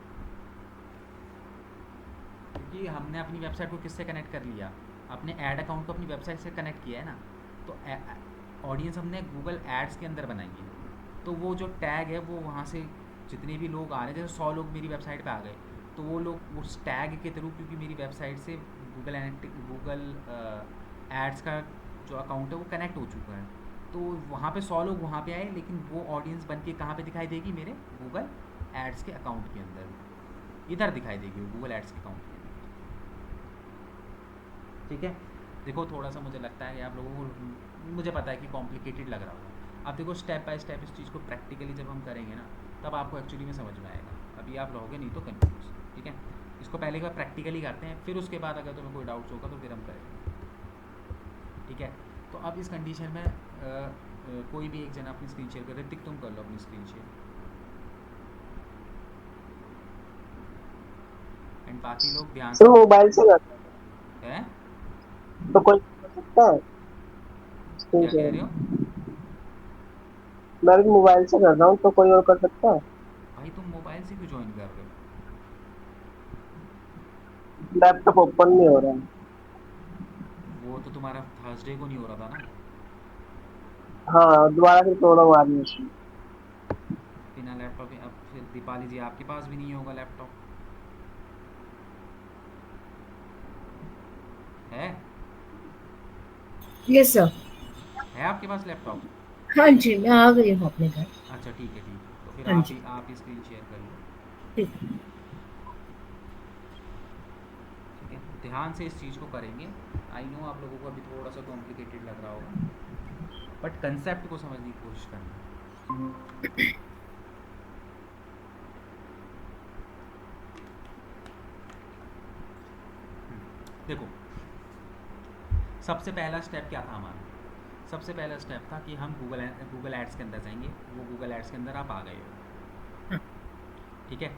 क्योंकि हमने अपनी वेबसाइट को किससे कनेक्ट कर लिया, अपने ऐड अकाउंट को अपनी वेबसाइट से कनेक्ट किया है ना, तो ऑडियंस हमने गूगल एड्स के अंदर बनाई है। तो वो जो टैग है वो वहाँ से जितने भी लोग आ रहे हैं, जैसे 100 लोग मेरी वेबसाइट पे आ गए, तो वो लोग उस टैग के थ्रू, क्योंकि मेरी वेबसाइट से गूगल एड्स का जो अकाउंट है वो कनेक्ट हो चुका है, तो वहाँ पे 100 लोग वहाँ पे आए, लेकिन वो ऑडियंस बन के कहाँ पे दिखाई देगी, मेरे गूगल एड्स के अकाउंट के अंदर इधर दिखाई देगी, वो गूगल एड्स के अकाउंट के अंदर। ठीक है, देखो थोड़ा सा मुझे लगता है कि आप लोगों को, मुझे पता है कि कॉम्प्लिकेटेड लग रहा होगा। आप देखो स्टेप बाय स्टेप इस चीज़ को प्रैक्टिकली जब हम करेंगे ना, तब आपको एक्चुअली में समझ में आएगा। अभी आप रहोगे नहीं तो कन्फ्यूज। ठीक है, इसको पहले एक बार प्रैक्टिकली करते हैं, फिर उसके बाद अगर तुम्हें कोई डाउट्स होगा तो फिर हम करेंगे। ठीक है, तो अब इस कंडीशन में कोई भी एक जना अपनी स्क्रीन शेयर कर, ऋतिक तुम कर लो अपनी स्क्रीन शेयर, एंड बाकी लोग ध्यान सिर्फ मोबाइल से करते हैं। तो कोई कर सकता है क्या कह रहे हो? मैं भी मोबाइल से कर रहा हूँ, तो कोई और कर सकता है? भाई तुम मोबाइल से क्यों ज्वाइन कर रहे हो? लैपटॉप ओपन नहीं हो रहा है। वो तो तुम्हारा थर्सडे को नहीं हो रहा था ना? हाँ, दोबारा से प्रॉब्लम आ रही है उसमें। बिना लैपटॉप के, अब फिर दीपाली जी आपके पास भी नहीं होगा लैपटॉप, है? Yes sir. है आपके पास लैपटॉप? हाँ जी, मैं आ गई हूँ अपने घर। अच्छा ठीक है ठीक है, तो फिर हाँ जी, आप ही स्क्रीन शेयर कर लो। ठीक। ठीक है, ध्यान से इस चीज़ को करेंगे। आई नो आप लोगों को अभी थोड़ा सा कॉम्प्लिकेटेड लग रहा होगा, बट कंसेप्ट को समझने की कोशिश करना। देखो, सबसे पहला स्टेप क्या था हमारा? सबसे पहला स्टेप था कि हम गूगल एड्स के अंदर जाएंगे। वो गूगल एड्स के अंदर आप आ गए हो, ठीक है,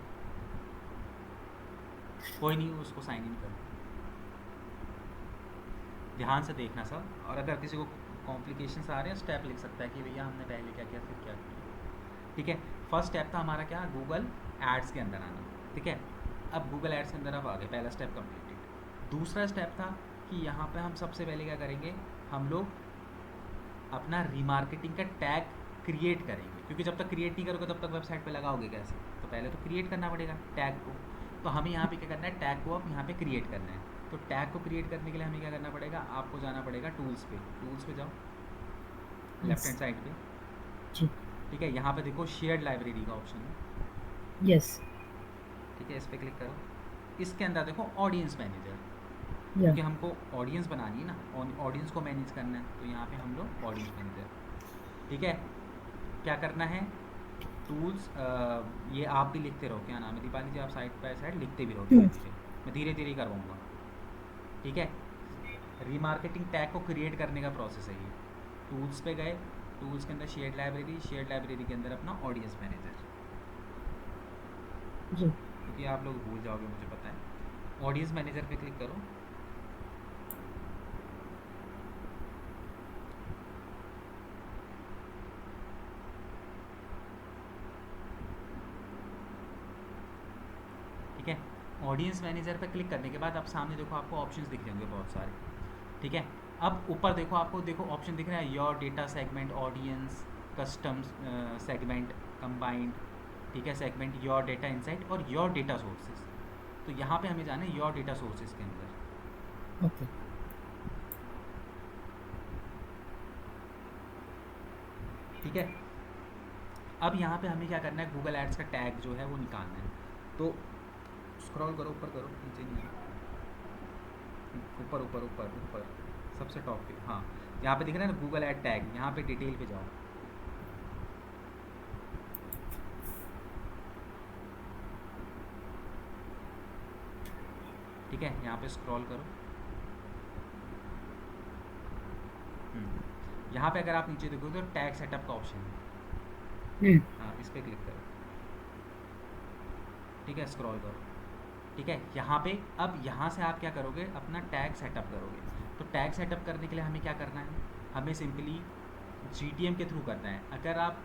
कोई नहीं, उसको साइन इन करो। ध्यान से देखना सब, और अगर किसी को कॉम्प्लिकेशंस आ रहे हैं स्टेप लिख सकता है कि भैया हमने पहले क्या किया फिर क्या किया। ठीक है, फर्स्ट स्टेप था हमारा क्या, गूगल एड्स के अंदर आना। ठीक है, अब गूगल एड्स के अंदर आप आ गए, पहला स्टेप कंप्लीटेड। दूसरा स्टेप था कि यहाँ पे हम सबसे पहले क्या करेंगे, हम लोग अपना रीमार्केटिंग का टैग क्रिएट करेंगे, क्योंकि जब तक क्रिएट नहीं करोगे तब तक वेबसाइट पे लगाओगे कैसे? तो पहले तो क्रिएट करना पड़ेगा टैग को। तो हमें यहाँ पे क्या करना है, टैग को अब यहाँ पे क्रिएट करना है। तो टैग को क्रिएट करने के लिए हमें क्या करना पड़ेगा, आपको जाना पड़ेगा टूल्स पे। टूल्स पे जाओ, लेफ्ट हैंड साइड पे। जी। ठीक है, यहाँ पे देखो शेयर्ड लाइब्रेरी का ऑप्शन है। यस। ठीक है, इस पर क्लिक करो। इसके अंदर देखो ऑडियंस मैनेजर, या क्योंकि हमको ऑडियंस बनानी है ना, ऑडियंस को मैनेज करना है, तो यहाँ पे हम लोग ऑडियंस मैनेजर। ठीक है, क्या करना है, टूल्स, ये आप भी लिखते रहो, क्या नाम है दीपाली जी, आप साइड बाय साइड लिखते भी रहो धीरे धीरे, मैं धीरे धीरे ही करवाऊँगा। ठीक है, रीमार्केटिंग टैग को क्रिएट करने का प्रोसेस है ये। टूल्स पे गए, टूल्स के अंदर शेयर्ड लाइब्रेरी, शेयर्ड लाइब्रेरी के अंदर अपना ऑडियंस मैनेजर, जी। क्योंकि आप लोग भूल जाओगे मुझे पता है। ऑडियंस मैनेजर पे क्लिक करो। ठीक है, ऑडियंस मैनेजर पे क्लिक करने के बाद अब सामने देखो आपको ऑप्शंस दिख रहे होंगे बहुत सारे। ठीक है, अब ऊपर देखो, आपको देखो ऑप्शन दिख रहा है, your data segment, audience, custom segment, combined, ठीक है, सेगमेंट, योर डेटा इनसाइट और योर डेटा सोर्सेज। तो यहाँ पे हमें जाना है योर डेटा सोर्सेज के अंदर। ओके। ठीक है, अब यहाँ पे हमें क्या करना है, गूगल एड्स का टैग जो है वो निकालना है। तो स्क्रॉल करो, ऊपर करो, नीचे नहीं है, ऊपर ऊपर ऊपर ऊपर सबसे टॉप पे, हाँ यहाँ पे दिख रहा है ना गूगल एड टैग, यहाँ पे डिटेल पे जाओ। ठीक है, यहाँ पे स्क्रॉल करो। यहाँ पे अगर आप नीचे देखोगे तो टैग सेटअप का ऑप्शन है, हाँ इस पर क्लिक करो। ठीक है, स्क्रॉल करो। ठीक है, यहाँ पे अब यहाँ से आप क्या करोगे, अपना टैग सेटअप करोगे। तो टैग सेटअप करने के लिए हमें क्या करना है, हमें सिंपली GTM के थ्रू करना है। अगर आप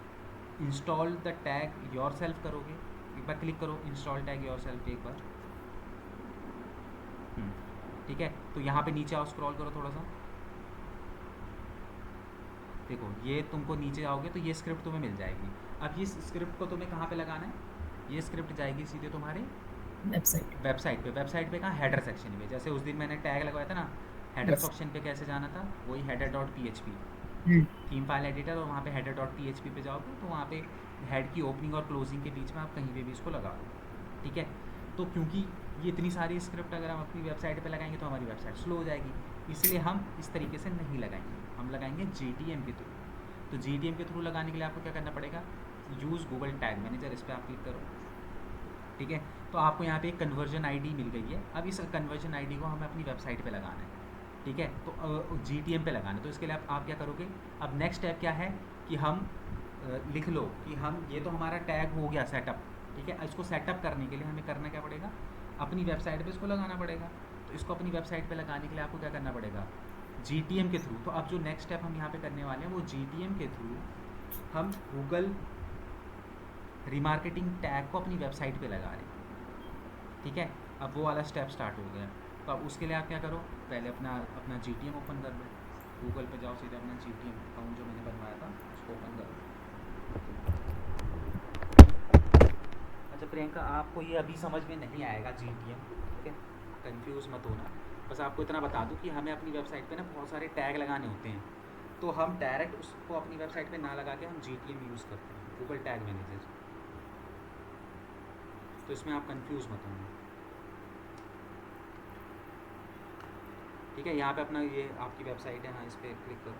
install the tag your self करोगे, एक बार क्लिक करो इंस्टॉल टैग योर सेल्फ एक बार। ठीक है, तो यहाँ पे नीचे आओ, स्क्रॉल करो थोड़ा सा, देखो ये तुमको नीचे आओगे तो ये स्क्रिप्ट तुम्हें मिल जाएगी। अब ये स्क्रिप्ट को तुम्हें कहाँ पे लगाना है, ये स्क्रिप्ट जाएगी सीधे तुम्हारे वेबसाइट पे। वेबसाइट पे कहाँ, हेडर सेक्शन पे। जैसे उस दिन मैंने टैग लगवाया था ना, हेडर सेक्शन पे कैसे जाना था, वही header.php थीम फाइल एडिटर, और वहाँ पे header.php पे जाओगे तो वहाँ पे हेड की ओपनिंग और क्लोजिंग के बीच में आप कहीं पे भी इसको लगा दो। ठीक है, तो क्योंकि ये इतनी सारी स्क्रिप्ट अगर हम अपनी वेबसाइट पे लगाएंगे तो हमारी वेबसाइट स्लो हो जाएगी, इसलिए हम इस तरीके से नहीं लगाएंगे, हम लगाएंगे GTM के थ्रू। तो GTM के थ्रू लगाने के लिए आपको क्या करना पड़ेगा, यूज़ गूगल टैग मैनेजर, इस पर आप क्लिक करो। ठीक है, तो आपको यहाँ पे एक कन्वर्जन ID मिल गई है। अब इस कन्वर्जन ID को हमें अपनी वेबसाइट पे लगाना है। ठीक है, तो GTM पे लगाना है, तो इसके लिए आप क्या करोगे, अब नेक्स्ट स्टेप क्या है कि हम लिख लो कि हम, ये तो हमारा टैग हो गया सेटअप। ठीक है, इसको सेटअप करने के लिए हमें करना क्या पड़ेगा, अपनी वेबसाइट पे इसको लगाना पड़ेगा। तो इसको अपनी वेबसाइट पे लगाने के लिए आपको क्या करना पड़ेगा, GTM के थ्रू। तो अब जो नेक्स्ट स्टेप हम यहाँ पे करने वाले हैं वो GTM के थ्रू हम गूगल रीमार्केटिंग टैग को अपनी वेबसाइट पे लगा रहे हैं। ठीक है, अब वो वाला स्टेप स्टार्ट हो गया। तो अब उसके लिए आप क्या करो, पहले अपना GTM ओपन कर लो, गूगल पे जाओ, सीधे अपना GTM अकाउंट जो मैंने बनवाया था उसको ओपन करो। अच्छा प्रियंका, आपको ये अभी समझ में नहीं आएगा GTM, ठीक है, कंफ्यूज मत होना। बस आपको इतना बता दूं कि हमें अपनी वेबसाइट पे ना बहुत सारे टैग लगाने होते हैं। तो हम डायरेक्ट उसको अपनी वेबसाइट पे ना लगा के हम GTM यूज़ करते हैं, गूगल टैग मैनेजर। तो इसमें आप कंफ्यूज मत होना, ठीक है। यहाँ पे अपना ये आपकी वेबसाइट है, हाँ इस पर क्लिक करो।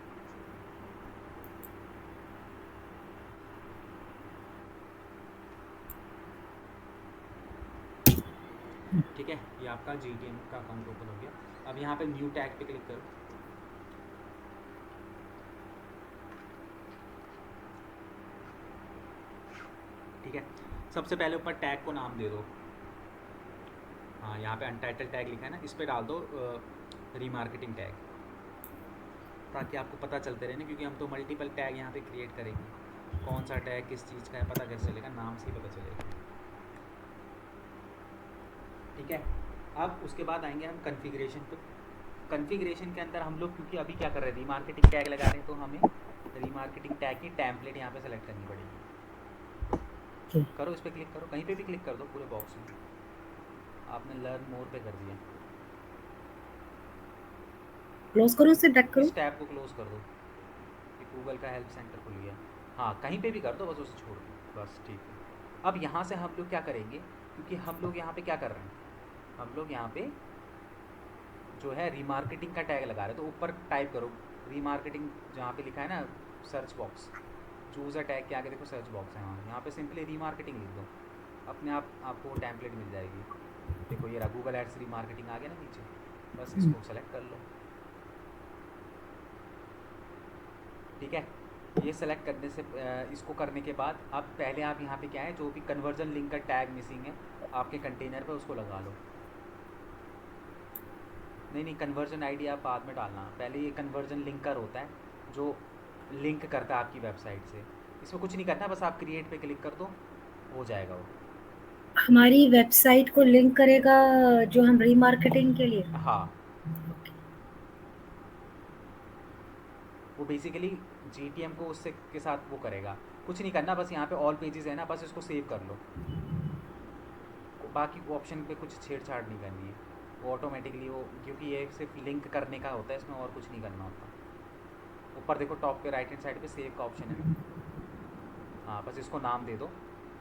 ठीक है, ये आपका GTM का अकाउंट ओपन हो गया। अब यहाँ पे न्यू टैग पे क्लिक करो। ठीक है, सबसे पहले ऊपर टैग को नाम दे दो। हाँ, यहाँ पे अनटाइटल टैग लिखा है ना, इस पर डाल दो रीमार्केटिंग टैग, ताकि आपको पता चलते रहे ना, क्योंकि हम तो मल्टीपल टैग यहाँ पे क्रिएट करेंगे। कौन सा टैग किस चीज़ का है पता कैसे चलेगा, नाम से ही पता चलेगा। ठीक है, अब उसके बाद आएंगे हम कॉन्फ़िगरेशन पे। कॉन्फ़िगरेशन के अंदर हम लोग क्योंकि अभी क्या कर रहे हैं, रीमार्केटिंग टैग लगा रहे हैं, तो हमें रीमार्केटिंग टैग की टेम्पलेट यहाँ पे सेलेक्ट करनी पड़ेगी। करो, इस पर क्लिक करो, कहीं पे भी क्लिक कर दो पूरे बॉक्स में। आपने लर्न मोर पे कर दिया, क्लोज करो, उसे बैक करो। इस टैब को क्लोज कर दो, कि गूगल का हेल्प सेंटर खुल गया। हाँ, कहीं पे भी कर दो, बस उसे छोड़ दो, बस ठीक है। अब यहाँ से हम लोग क्या करेंगे, क्योंकि हम लोग यहाँ पे क्या कर रहे हैं, हम लोग यहाँ पे जो है रीमार्केटिंग का टैग लगा रहे हैं। तो ऊपर टाइप करो रीमार्केटिंग, जहाँ पे लिखा है ना search box, choose a tag के आगे देखो सर्च बॉक्स है, हाँ यहाँ पे सिंपली रीमार्केटिंग लिख दो, अपने आप आपको टेम्पलेट मिल जाएगी। देखो ये रहा, गूगल एड्स रीमार्केटिंग आ गया ना नीचे, बस इसको सेलेक्ट कर लो। ठीक है, ये सेलेक्ट करने से इसको करने के बाद अब पहले आप यहाँ पे क्या है, जो भी कन्वर्जन लिंक का टैग मिसिंग है आपके कंटेनर पे, उसको लगा लो। नहीं, कन्वर्जन आईडी आप बाद में डालना, पहले ये कन्वर्जन लिंकर होता है जो लिंक करता है आपकी वेबसाइट से। इसमें कुछ नहीं करना, बस आप क्रिएट पे क्लिक कर दो, हो जाएगा वो। हमारी वेबसाइट को लिंक करेगा जो हम रीमार्केटिंग के लिए। हाँ, वो बेसिकली GTM को उससे के साथ वो करेगा। कुछ नहीं करना, बस यहाँ पे ऑल पेजेस है ना, बस इसको सेव कर लो। बाकी ऑप्शन पे कुछ छेड़छाड़ नहीं करनी है, वो ऑटोमेटिकली वो, क्योंकि ये सिर्फ लिंक करने का होता है, इसमें और कुछ नहीं करना होता। ऊपर देखो टॉप पे राइट हैंड साइड पे सेव का ऑप्शन है ना, हाँ बस इसको नाम दे दो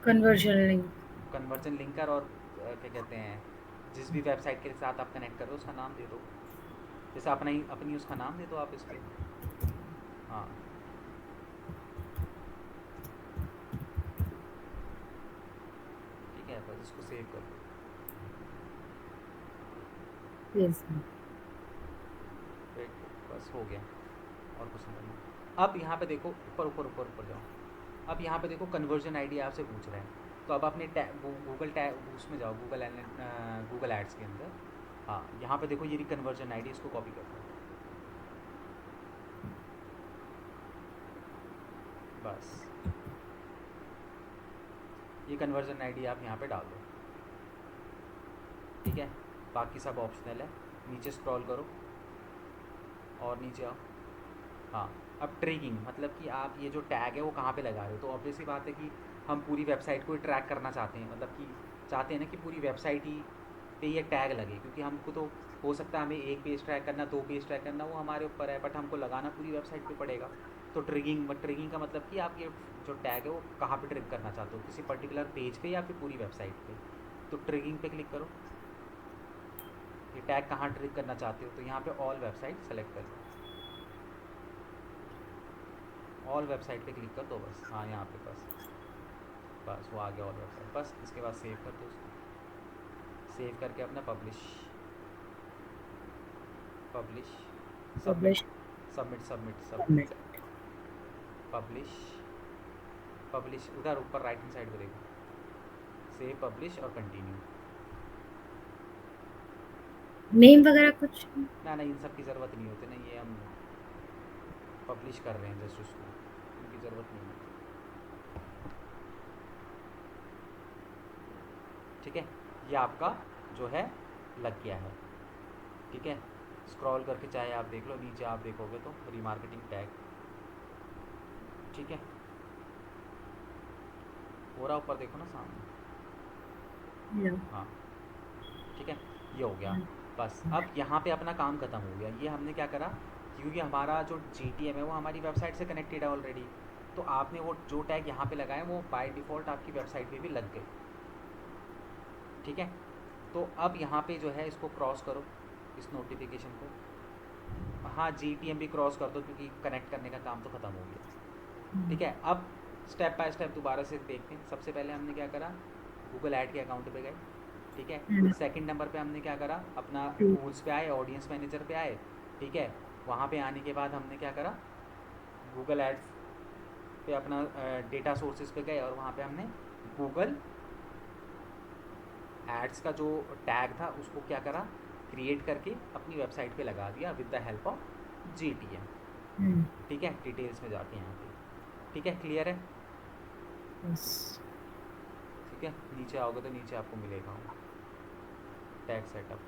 कन्वर्जन लिंक, कन्वर्जन लिंकर, और क्या कहते हैं, जिस भी वेबसाइट के साथ आप कनेक्ट कर रहे हो उसका नाम दे दो। जैसे अपनी उसका नाम दे दो आप इस पर, हाँ ठीक है, बस इसको सेव कर दो। बस हो गया, और कुछ नहीं करना। अब यहाँ पे देखो ऊपर जाओ, अब यहाँ पे देखो कन्वर्जन आईडी आपसे पूछ रहा है, तो अब अपने गूगल टैग उसमें जाओ, गूगल एड्स के अंदर, हाँ यहाँ पे देखो ये कन्वर्जन आईडी, इसको कॉपी कर दो, बस ये कन्वर्जन आईडी आप यहाँ पे डाल दो। ठीक है, बाकी सब ऑप्शनल है। नीचे स्क्रॉल करो और नीचे आओ। हाँ, अब ट्रैकिंग मतलब कि आप ये जो टैग है वो कहाँ पे लगा रहे हो, तो ऑब्वियसली बात है कि हम पूरी वेबसाइट को ट्रैक करना चाहते हैं, मतलब कि चाहते हैं ना कि पूरी वेबसाइट ही पे ये टैग लगे, क्योंकि हमको तो हो सकता है हमें एक पेज ट्रैक करना, 2 पेज ट्रैक करना, वो हमारे ऊपर है, बट हमको लगाना पूरी वेबसाइट पे पड़ेगा। तो ट्रिगिंग का मतलब कि आप ये जो टैग है वो कहाँ पे ट्रिग करना चाहते हो, किसी पर्टिकुलर पेज पे या फिर पूरी वेबसाइट पे। तो ट्रिगिंग पे क्लिक करो, ये टैग कहाँ ट्रिग करना चाहते हो, तो यहाँ पे ऑल वेबसाइट सेलेक्ट कर लो, ऑल वेबसाइट पे क्लिक कर दो बस, हाँ यहाँ पे बस वो आ गया ऑल वेबसाइट। बस इसके बाद सेव कर दो उसको, सेव करके अपना पब्लिश सबमिट पब्लिश उधर ऊपर राइट हैंड साइड पे देखो, सेव पब्लिश और कंटिन्यू। नेम वगैरह कुछ ना इन सब की ज़रूरत नहीं होती ना, ये हम पब्लिश कर रहे हैं जस्ट उसको, इनकी ज़रूरत नहीं है। ठीक है, ये आपका जो है लग गया है। ठीक है, स्क्रॉल करके चाहे आप देख लो, नीचे आप देखोगे तो रीमार्केटिंग टैग, ठीक है हो रहा, ऊपर देखो ना सामने, हाँ ठीक है, ये हो गया। बस अब यहाँ पे अपना काम ख़त्म हो गया। ये हमने क्या करा, क्योंकि हमारा जो GTM है वो हमारी वेबसाइट से कनेक्टेड है ऑलरेडी, तो आपने वो जो टैग यहाँ पे लगाए वो बाय डिफ़ॉल्ट आपकी वेबसाइट पे भी लग गए। ठीक है, तो अब यहाँ पे जो है इसको क्रॉस करो, इस नोटिफिकेशन को। हाँ, GTM भी क्रॉस कर दो क्योंकि कनेक्ट करने का काम तो ख़त्म हो गया। ठीक है, अब स्टेप बाय स्टेप दोबारा से देखते हैं। सबसे पहले हमने क्या करा, गूगल ऐड के अकाउंट पे गए। ठीक है, सेकंड नंबर पे हमने क्या करा, अपना टूल्स पे आए, ऑडियंस मैनेजर पे आए। ठीक है, वहाँ पे आने के बाद हमने क्या करा, गूगल एड्स पे अपना डेटा सोर्सेज पे गए और वहाँ पे हमने गूगल एड्स का जो टैग था उसको क्या करा, क्रिएट करके अपनी वेबसाइट पे लगा दिया with the help of GTM। ठीक है, डिटेल्स में जाके यहाँ पे। ठीक है, क्लियर है? ठीक है, नीचे आओगे तो नीचे आपको मिलेगा टैग सेटअप।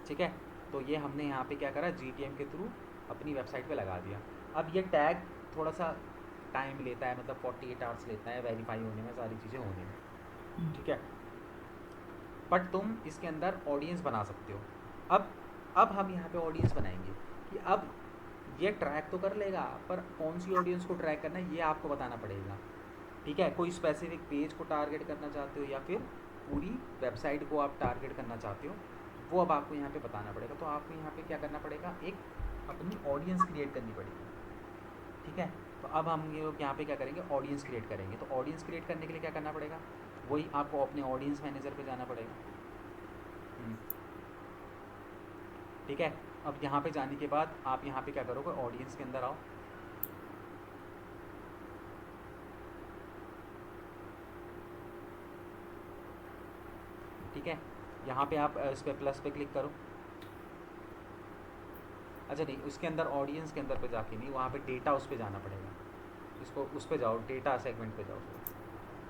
ठीक है, तो ये हमने यहाँ पे क्या करा, GTM के थ्रू अपनी वेबसाइट पे लगा दिया। अब ये टैग थोड़ा सा टाइम लेता है, मतलब 48 आवर्स लेता है वेरीफाई होने में, सारी चीज़ें होने में। ठीक है, बट तुम इसके अंदर ऑडियंस बना सकते हो। अब हम यहाँ पे ऑडियंस बनाएंगे कि अब ये ट्रैक तो कर लेगा, पर कौन सी ऑडियंस को ट्रैक करना है ये आपको बताना पड़ेगा। ठीक है, कोई स्पेसिफिक पेज को टारगेट करना चाहते हो या फिर पूरी वेबसाइट को आप टारगेट करना चाहते हो, वो अब आपको यहाँ पे बताना पड़ेगा। तो आपको यहाँ पे क्या करना पड़ेगा, एक अपनी ऑडियंस क्रिएट करनी पड़ेगी। ठीक है, तो अब हम ये यहाँ पे क्या करेंगे, ऑडियंस क्रिएट करेंगे। तो ऑडियंस क्रिएट करने के लिए क्या करना पड़ेगा, वही आपको अपने ऑडियंस मैनेजर पे जाना पड़ेगा। ठीक है, अब यहाँ पे जाने के बाद आप यहाँ पे क्या करोगे, ऑडियंस के अंदर आओ। ठीक है, यहाँ पे आप इस पर प्लस पे क्लिक करो। अच्छा नहीं, उसके अंदर ऑडियंस के अंदर पे जाके नहीं, वहाँ पे डेटा उस पर जाना पड़ेगा। इसको उस पर जाओ, डेटा सेगमेंट पे जाओ।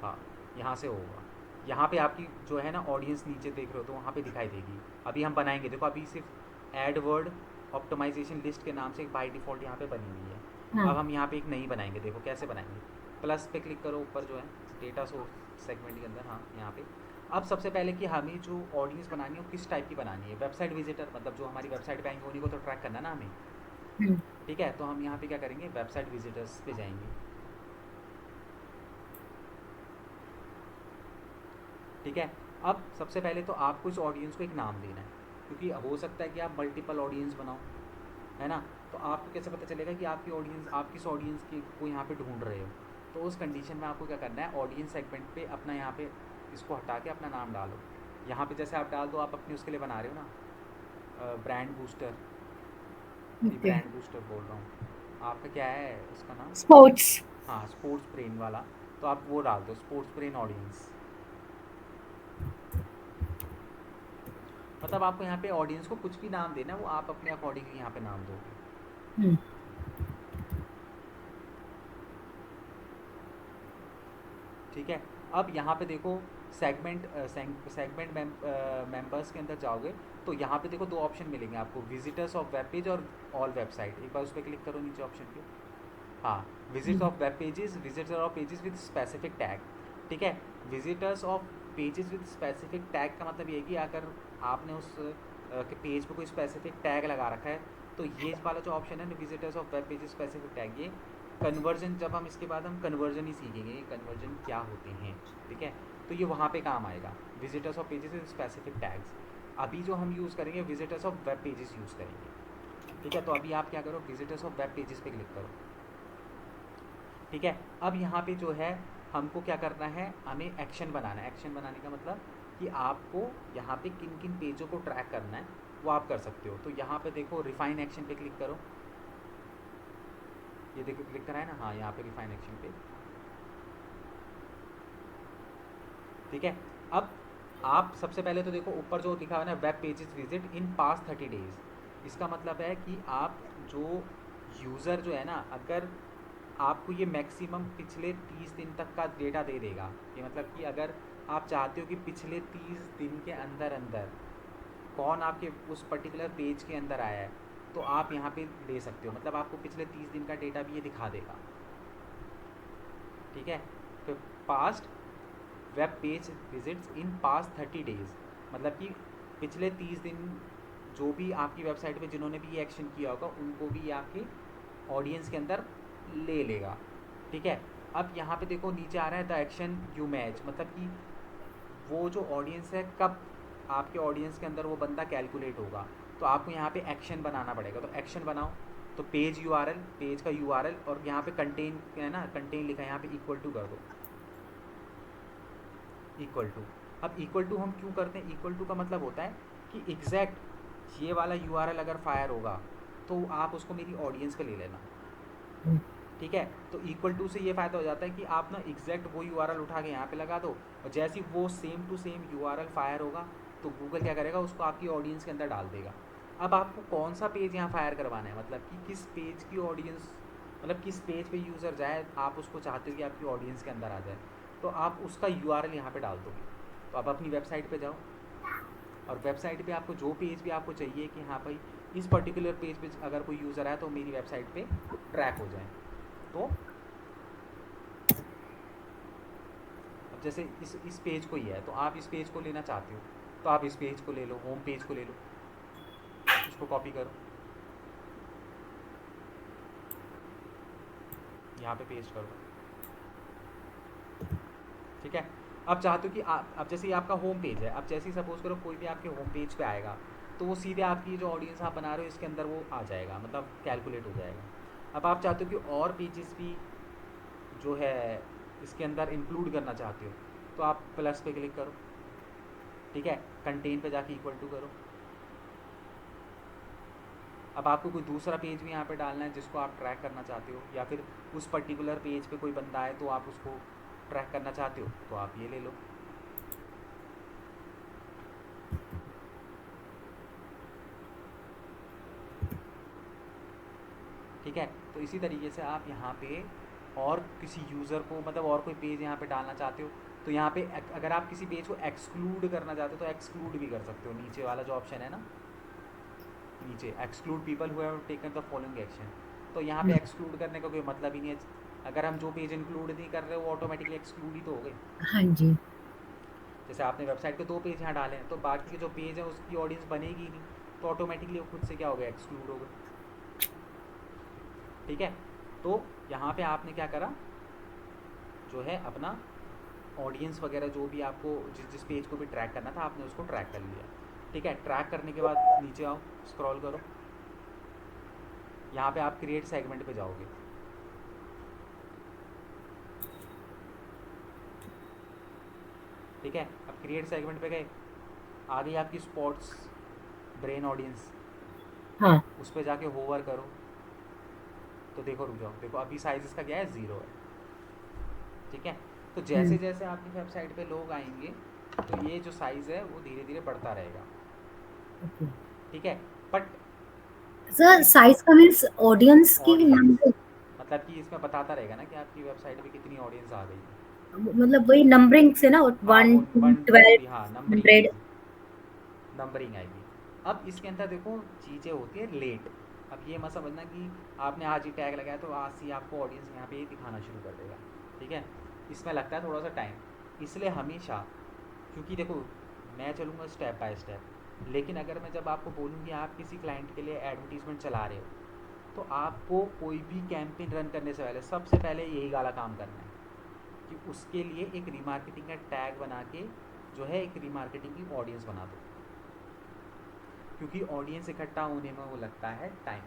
हाँ, यहाँ से होगा। यहाँ पे आपकी जो है ना ऑडियंस नीचे देख रहे हो तो वहाँ पे दिखाई देगी। अभी हम बनाएंगे, देखो अभी सिर्फ एडवर्ड ऑप्टिमाइजेशन लिस्ट के नाम से एक बाय डिफ़ॉल्ट यहाँ पे बनी हुई है। अब हम यहाँ पे एक नई बनाएंगे, देखो कैसे बनाएंगे। प्लस पे क्लिक करो ऊपर जो है डेटा सोर्स सेगमेंट के अंदर। हाँ, यहाँ पे अब सबसे पहले कि हमें जो ऑडियंस बनानी है वो किस टाइप की बनानी है, वेबसाइट विजिटर, मतलब जो हमारी वेबसाइट पे आएंगे उन्हीं को तो ट्रैक करना ना हमें। ठीक है, तो हम यहाँ पे क्या करेंगे, वेबसाइट विजिटर्स पे जाएंगे। ठीक है, अब सबसे पहले तो आपको इस ऑडियंस को एक नाम देना है, क्योंकि हो सकता है कि आप मल्टीपल ऑडियंस बनाओ, है ना। तो आपको कैसे पता चलेगा कि आपकी ऑडियंस, आप किस ऑडियंस की को यहाँ पे ढूंढ रहे हो। तो उस कंडीशन में आपको क्या करना है, ऑडियंस सेगमेंट पे अपना यहाँ पे इसको हटा के अपना नाम डालो। यहाँ पे जैसे आप डाल दो, आप अपने उसके लिए बना रहे हो ना, ब्रांड बूस्टर, ब्रांड बूस्टर बोल रहा हूँ, आपका क्या है उसका नाम, स्पोर्ट्स। हाँ, स्पोर्ट्स ब्रेन वाला। तो आप वो डाल दो, स्पोर्ट्स ब्रेन ऑडियंस। मतलब आपको यहाँ पे ऑडियंस को कुछ भी नाम देना, वो आप अपने अकॉर्डिंगली यहाँ पे नाम दोगे। ठीक है, अब यहाँ पे देखो सेगमेंट मेंबर्स के अंदर जाओगे तो यहाँ पे देखो दो ऑप्शन मिलेंगे आपको, विजिटर्स ऑफ वेब पेज और ऑल वेबसाइट। एक बार उस पर क्लिक करो नीचे ऑप्शन पे। हाँ, visit of web pages, visitor of pages with specific tag. ठीक है, visitors of pages with specific tag का मतलब ये है कि अगर आपने उस पेज पे कोई स्पेसिफिक टैग लगा रखा है तो ये वाला जो ऑप्शन है ना, visitors of web pages specific tag, ये कन्वर्जन, जब हम इसके बाद हम कन्वर्जन ही सीखेंगे, ये कन्वर्जन क्या होते हैं। ठीक है, तो ये वहाँ पे काम आएगा, visitors of pages with specific tags. अभी जो हम यूज़ करेंगे visitors of web pages use करेंगे। ठीक है, तो अभी आप क्या करो, विजिटर्स ऑफ वेब पेजेस पे क्लिक करो। ठीक है, अब यहाँ पे जो है हमको क्या करना है, हमें एक्शन बनाना है। एक्शन बनाने का मतलब कि आपको यहाँ पे किन किन पेजों को ट्रैक करना है वो आप कर सकते हो। तो यहाँ पे देखो रिफाइन एक्शन पे क्लिक करो, ये देखो क्लिक करा है ना, हाँ यहाँ पे रिफाइन एक्शन पे। ठीक है, अब आप सबसे पहले तो देखो ऊपर जो लिखा हुआ है ना, web pages visit in past 30 days. इसका मतलब है कि आप जो यूज़र जो है ना, अगर आपको ये मैक्सिमम पिछले 30 दिन तक का डेटा दे देगा। ये मतलब कि अगर आप चाहते हो कि पिछले 30 दिन के अंदर अंदर कौन आपके उस पर्टिकुलर पेज के अंदर आया है, तो आप यहाँ पे ले सकते हो। मतलब आपको पिछले 30 दिन का डेटा भी ये दिखा देगा। ठीक है, फिर past web page visits in past 30 days, मतलब कि पिछले 30 दिन जो भी आपकी वेबसाइट पे जिन्होंने भी ये एक्शन किया होगा उनको भी ये आपके ऑडियंस के अंदर ले लेगा। ठीक है, अब यहाँ पे देखो नीचे आ रहा है द एक्शन यू मैच, मतलब कि वो जो ऑडियंस है कब आपके ऑडियंस के अंदर वो बंदा कैलकुलेट होगा, तो आपको यहाँ पे एक्शन बनाना पड़ेगा। तो एक्शन बनाओ, तो पेज यूआरएल, पेज का यूआरएल और यहाँ पे कंटेन है ना, कंटेन लिखा है यहाँ पे इक्वल टू कर दो, इक्वल टू। अब इक्वल टू हम क्यों करते हैं, इक्वल टू का मतलब होता है कि एग्जैक्ट ये वाला यूआरएल अगर फायर होगा तो आप उसको मेरी ऑडियंस पे ले लेना। ठीक है, तो इक्वल टू से ये फ़ायदा हो जाता है कि आप ना एग्जैक्ट वो यूआरएल उठा के यहाँ पे लगा दो, और जैसे ही वो same to same URL fire होगा तो गूगल क्या करेगा, उसको आपकी ऑडियंस के अंदर डाल देगा। अब आपको कौन सा पेज यहाँ फायर करवाना है, मतलब कि किस पेज की ऑडियंस, मतलब किस पेज पे यूज़र जाए आप उसको चाहते हो कि आपकी ऑडियंस के अंदर आ जाए, तो आप उसका यूआरएल यहाँ पे डाल दोगे। तो आप अपनी वेबसाइट पे जाओ और वेबसाइट पे आपको जो पेज भी आपको चाहिए कि हाँ भाई इस पर्टिकुलर पेज पे अगर कोई यूज़र आए तो मेरी वेबसाइट पे ट्रैक हो जाए, तो अब जैसे इस पेज को ही है तो आप इस पेज को लेना चाहते हो तो आप इस पेज को ले लो, होम पेज को ले लो, इसको कॉपी करो, यहाँ पे पेस्ट कर दो। ठीक है, अब चाहते हो कि अब जैसे ये आपका होम पेज है, अब जैसे ही सपोज करो कोई भी आपके होम पेज पे आएगा तो वो सीधे आपकी जो ऑडियंस आप बना रहे हो इसके अंदर वो आ जाएगा, मतलब कैलकुलेट हो जाएगा। अब आप चाहते हो कि और पेजेस भी जो है इसके अंदर इंक्लूड करना चाहते हो तो आप प्लस पे क्लिक करो। ठीक है, कंटेन पे जाके इक्वल टू करो। अब आपको कोई दूसरा पेज भी यहाँ पे डालना है जिसको आप ट्रैक करना चाहते हो, या फिर उस पर्टिकुलर पेज पे कोई बंदा है तो आप उसको ट्रैक करना चाहते हो तो आप ये ले लो। ठीक है, तो इसी तरीके से आप यहाँ पे और किसी यूज़र को, मतलब और कोई पेज यहाँ पे डालना चाहते हो तो यहाँ पे अगर आप किसी पेज को एक्सक्लूड करना चाहते हो तो एक्सक्लूड भी कर सकते हो। नीचे वाला जो ऑप्शन है ना, नीचे exclude people who have taken the following action, तो यहाँ पे एक्सक्लूड करने का कोई मतलब ही नहीं है। अगर हम जो पेज इंक्लूड नहीं कर रहे वो ऑटोमेटिकली एक्सक्लूड ही तो हो गए। हाँ जी। जैसे आपने वेबसाइट पे 2 पेज यहाँ डाले हैं तो बाकी के जो पेज है उसकी ऑडियंस बनेगी ही नहीं, तो ऑटोमेटिकली वो खुद से क्या हो गया, एक्सक्लूड हो गए। ठीक है, तो यहाँ पे आपने क्या करा, जो है अपना ऑडियंस वगैरह जो भी आपको जिस पेज को भी ट्रैक करना था आपने उसको ट्रैक कर लिया। ठीक है, ट्रैक करने के बाद नीचे आओ, स्क्रॉल करो, यहाँ पे आप क्रिएट सेगमेंट पे जाओगे। ठीक है, अब क्रिएट सेगमेंट पे गए, आ गई आपकी स्पोर्ट्स ब्रेन ऑडियंस, हाँ। उस पर जाके होवर करो तो देखो, रुक जाओ, देखो अभी साइज इसका क्या है, 0 है। ठीक है, तो जैसे जैसे आपकी वेबसाइट पे लोग आएंगे तो ये जो साइज़ है वो धीरे धीरे बढ़ता रहेगा। ठीक है, बट सर साइज का मीन्स ऑडियंस की ऑडियंस मतलब कि इसमें बताता रहेगा ना कि आपकी वेबसाइट पे कितनी ऑडियंस आ गई है। मतलब वही नंबरिंग से ना, हाँ, 1 वो 2 1 2 12 3, हाँ नंबरिंग 100। आएगी, नंबरिंग आएगी। अब इसके अंदर देखो चीज़ें होती है लेट। अब ये मत समझना कि आपने आज ही टैग लगाया तो आज से आपको ऑडियंस यहाँ पे ही दिखाना शुरू कर देगा। ठीक है, इसमें लगता है थोड़ा सा टाइम, इसलिए हमेशा, क्योंकि देखो मैं चलूँगा स्टेप बाय स्टेप, लेकिन अगर मैं जब आपको बोलूँ कि आप किसी क्लाइंट के लिए एडवर्टीजमेंट चला रहे हो तो आपको कोई भी कैंपेन रन करने से पहले सबसे पहले यही वाला काम करना है कि उसके लिए एक रीमार्केटिंग का टैग बना के जो है एक रीमार्केटिंग की ऑडियंस बना दो, क्योंकि ऑडियंस इकट्ठा होने में वो लगता है टाइम।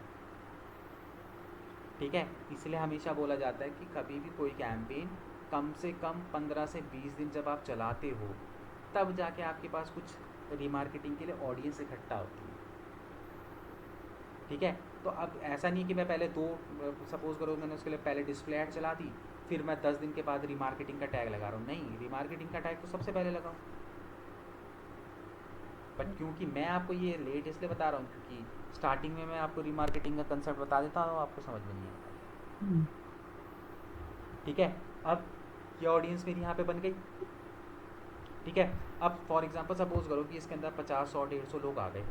ठीक है, इसलिए हमेशा बोला जाता है कि कभी भी कोई कैंपेन कम से कम 15 से 20 दिन जब आप चलाते हो तब जाके आपके पास कुछ रीमार्केटिंग के लिए ऑडियंस इकट्ठा होती है। ठीक है, तो अब ऐसा नहीं कि मैं पहले सपोज करो मैंने उसके लिए पहले डिस्प्ले ऐड चला दी फिर मैं 10 दिन के बाद रीमार्केटिंग का टैग लगा रहा हूँ, नहीं, रीमार्केटिंग का टैग तो सबसे पहले लगाओ। बट क्योंकि मैं आपको ये लेट इसलिए बता रहा हूँ क्योंकि स्टार्टिंग में मैं आपको रीमार्केटिंग का कंसेप्ट बता देता हूँ, आपको समझ में नहीं आता। ठीक है, अब ये ऑडियंस मेरी यहाँ पे बन गई। ठीक है, अब फॉर एग्जांपल सपोज करो कि इसके अंदर 50 100 150 लोग आ गए।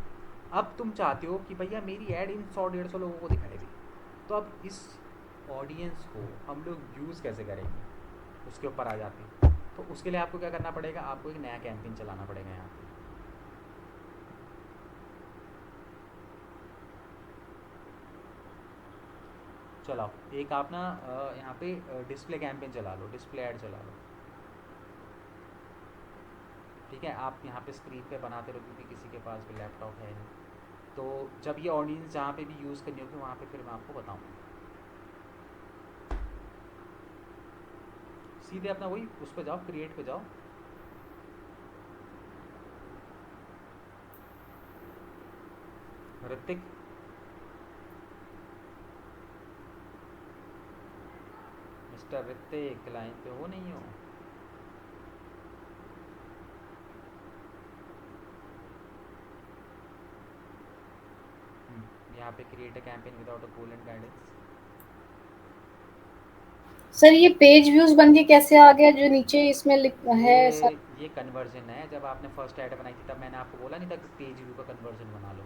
अब तुम चाहते हो कि भैया मेरी ऐड इन 100 150 लोगों को दिखाएगी, तो अब इस ऑडियंस को हम लोग यूज़ कैसे करेंगे, उसके ऊपर आ जाते हैं। तो उसके लिए आपको क्या करना पड़ेगा, आपको एक नया कैंपेन चलाना पड़ेगा यहाँ पे। चलाओ, एक आप ना यहाँ पे डिस्प्ले कैंपेन चला लो, डिस्प्ले ऐड चला लो, ठीक है। आप यहाँ पे स्क्रीन पे बनाते रहो क्योंकि किसी के पास भी लैपटॉप है नहीं, तो जब ये ऑडियंस जहाँ पे भी यूज़ करनी होगी वहाँ पे फिर मैं आपको बताऊँगा। सीधे अपना वही उस पर जाओ, क्रिएट पे जाओ, ऋतिक, मिस्टर ऋतिक लाइन पे हो नहीं हो? यहाँ पे create a campaign without a goal and guidance. Sir ये पेज व्यूज बन के कैसे आ गया जो नीचे इसमें है सर? ये कन्वर्जन है। जब आपने फर्स्ट ऐड बनाई थी तब मैंने आपको बोला नहीं था कि पेज व्यू का कन्वर्जन बना लो।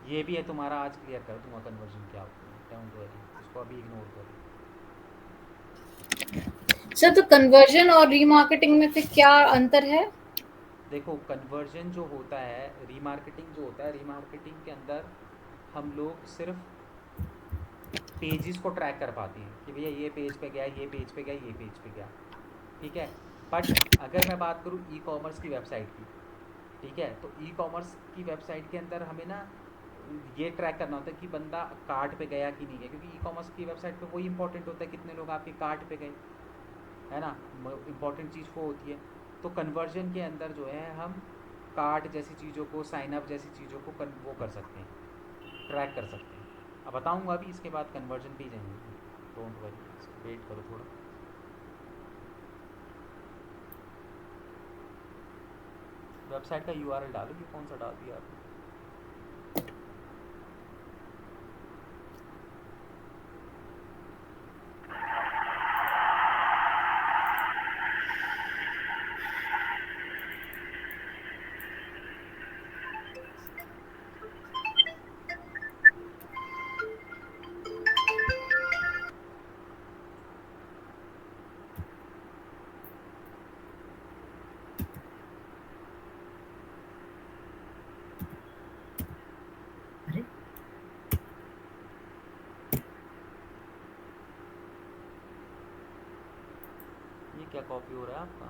ये भी है तुम्हारा, आज क्लियर कर दूंगा कन्वर्जन क्या होता है, डोंट वरी, इसको अभी इग्नोर करो। सर तो कन्वर्जन और रीमार्केटिंग में फिर क्या अंतर है? देखो, कन्वर्जन जो होता है, रीमार्केटिंग जो होता है, रीमार्केटिंग के अंदर हम लोग सिर्फ पेजेस को ट्रैक कर पाते हैं कि भैया ये पेज पे गया, ये पेज पे गया, ये पेज पे गया, ठीक है। बट अगर मैं बात करूँ ई कॉमर्स की वेबसाइट की, ठीक है, तो ई कॉमर्स की वेबसाइट के अंदर हमें ना ये ट्रैक करना होता है कि बंदा कार्ट पे गया कि नहीं गया, क्योंकि ई कॉमर्स की वेबसाइट पे वही इंपॉर्टेंट होता है कितने लोग आपके कार्ट पे गए, है ना, इंपॉर्टेंट चीज़ वो होती है। तो कन्वर्जन के अंदर जो है हम कार्ट जैसी चीज़ों को, साइन अप जैसी चीज़ों को वो कर सकते हैं, ट्रैक कर सकते हैं। अब बताऊंगा अभी, इसके बाद कन्वर्जन भी जाएंगे, डोंट वरी, वेट करो थोड़ा। वेबसाइट का यूआरएल डालो, ये कौन सा डाल दिया आपने? ये क्या कॉपी हो रहा है आपका?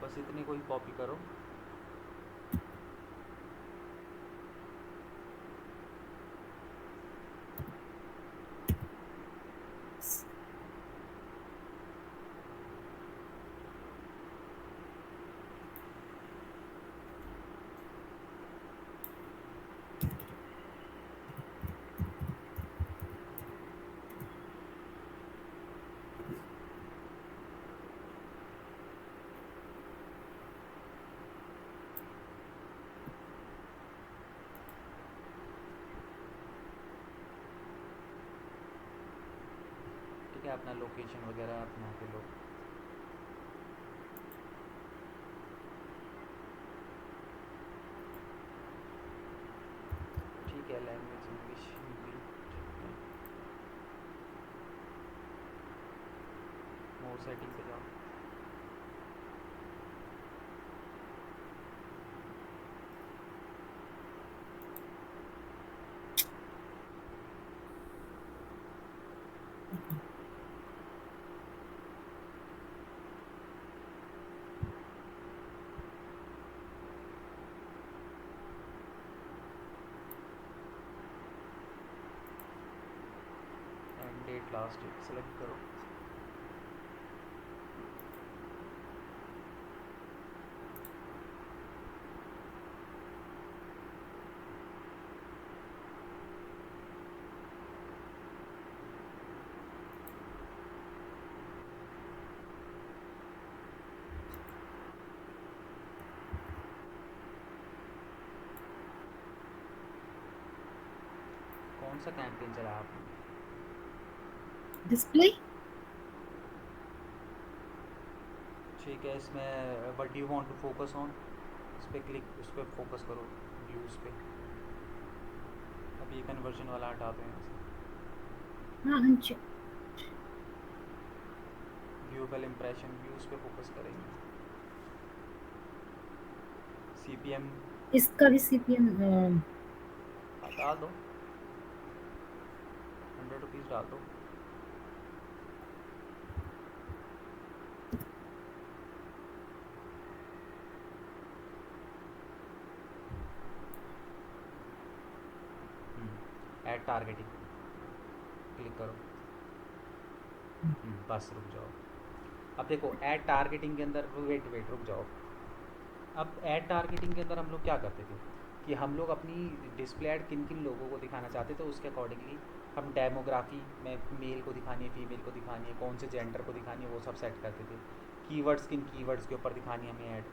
बस इतनी कोई कॉपी करो। ठीक है, अपना लोकेशन वगैरह आप यहाँ पे लो। ठीक है, language English, Hindi, more setting पे जाओ। And date, last date select करो। कौन सा कैंपेन चला आपने? डिस्प्ले। ठीक है, इसमें what do you want to focus on, इस पर क्लिक, उस पर फोकस करो, व्यूज़ पे। अब ये कन्वर्जन वाला हटा दो यहाँ से। हाँ हाँ जी। व्यूएबल इम्प्रेशन, व्यूज़ पे फोकस करेंगे। सीपीएम, इसका भी सीपीएम डाल दो, 100 रुपीज़ डाल दो। ऐड टारगेटिंग क्लिक करो। बस रुक जाओ। अब देखो ऐड टारगेटिंग के अंदर, वेट रुक जाओ। अब ऐड टारगेटिंग के अंदर हम लोग क्या करते थे कि हम लोग अपनी डिस्प्ले ऐड किन किन लोगों को दिखाना चाहते थे, उसके अकॉर्डिंगली हम डेमोग्राफी में मेल को दिखानी है, फीमेल को दिखानी है, कौन से जेंडर को दिखानी है, वो सब सेट करते थे। कीवर्ड्स, किन कीवर्ड्स के ऊपर दिखानी है हमें ऐड,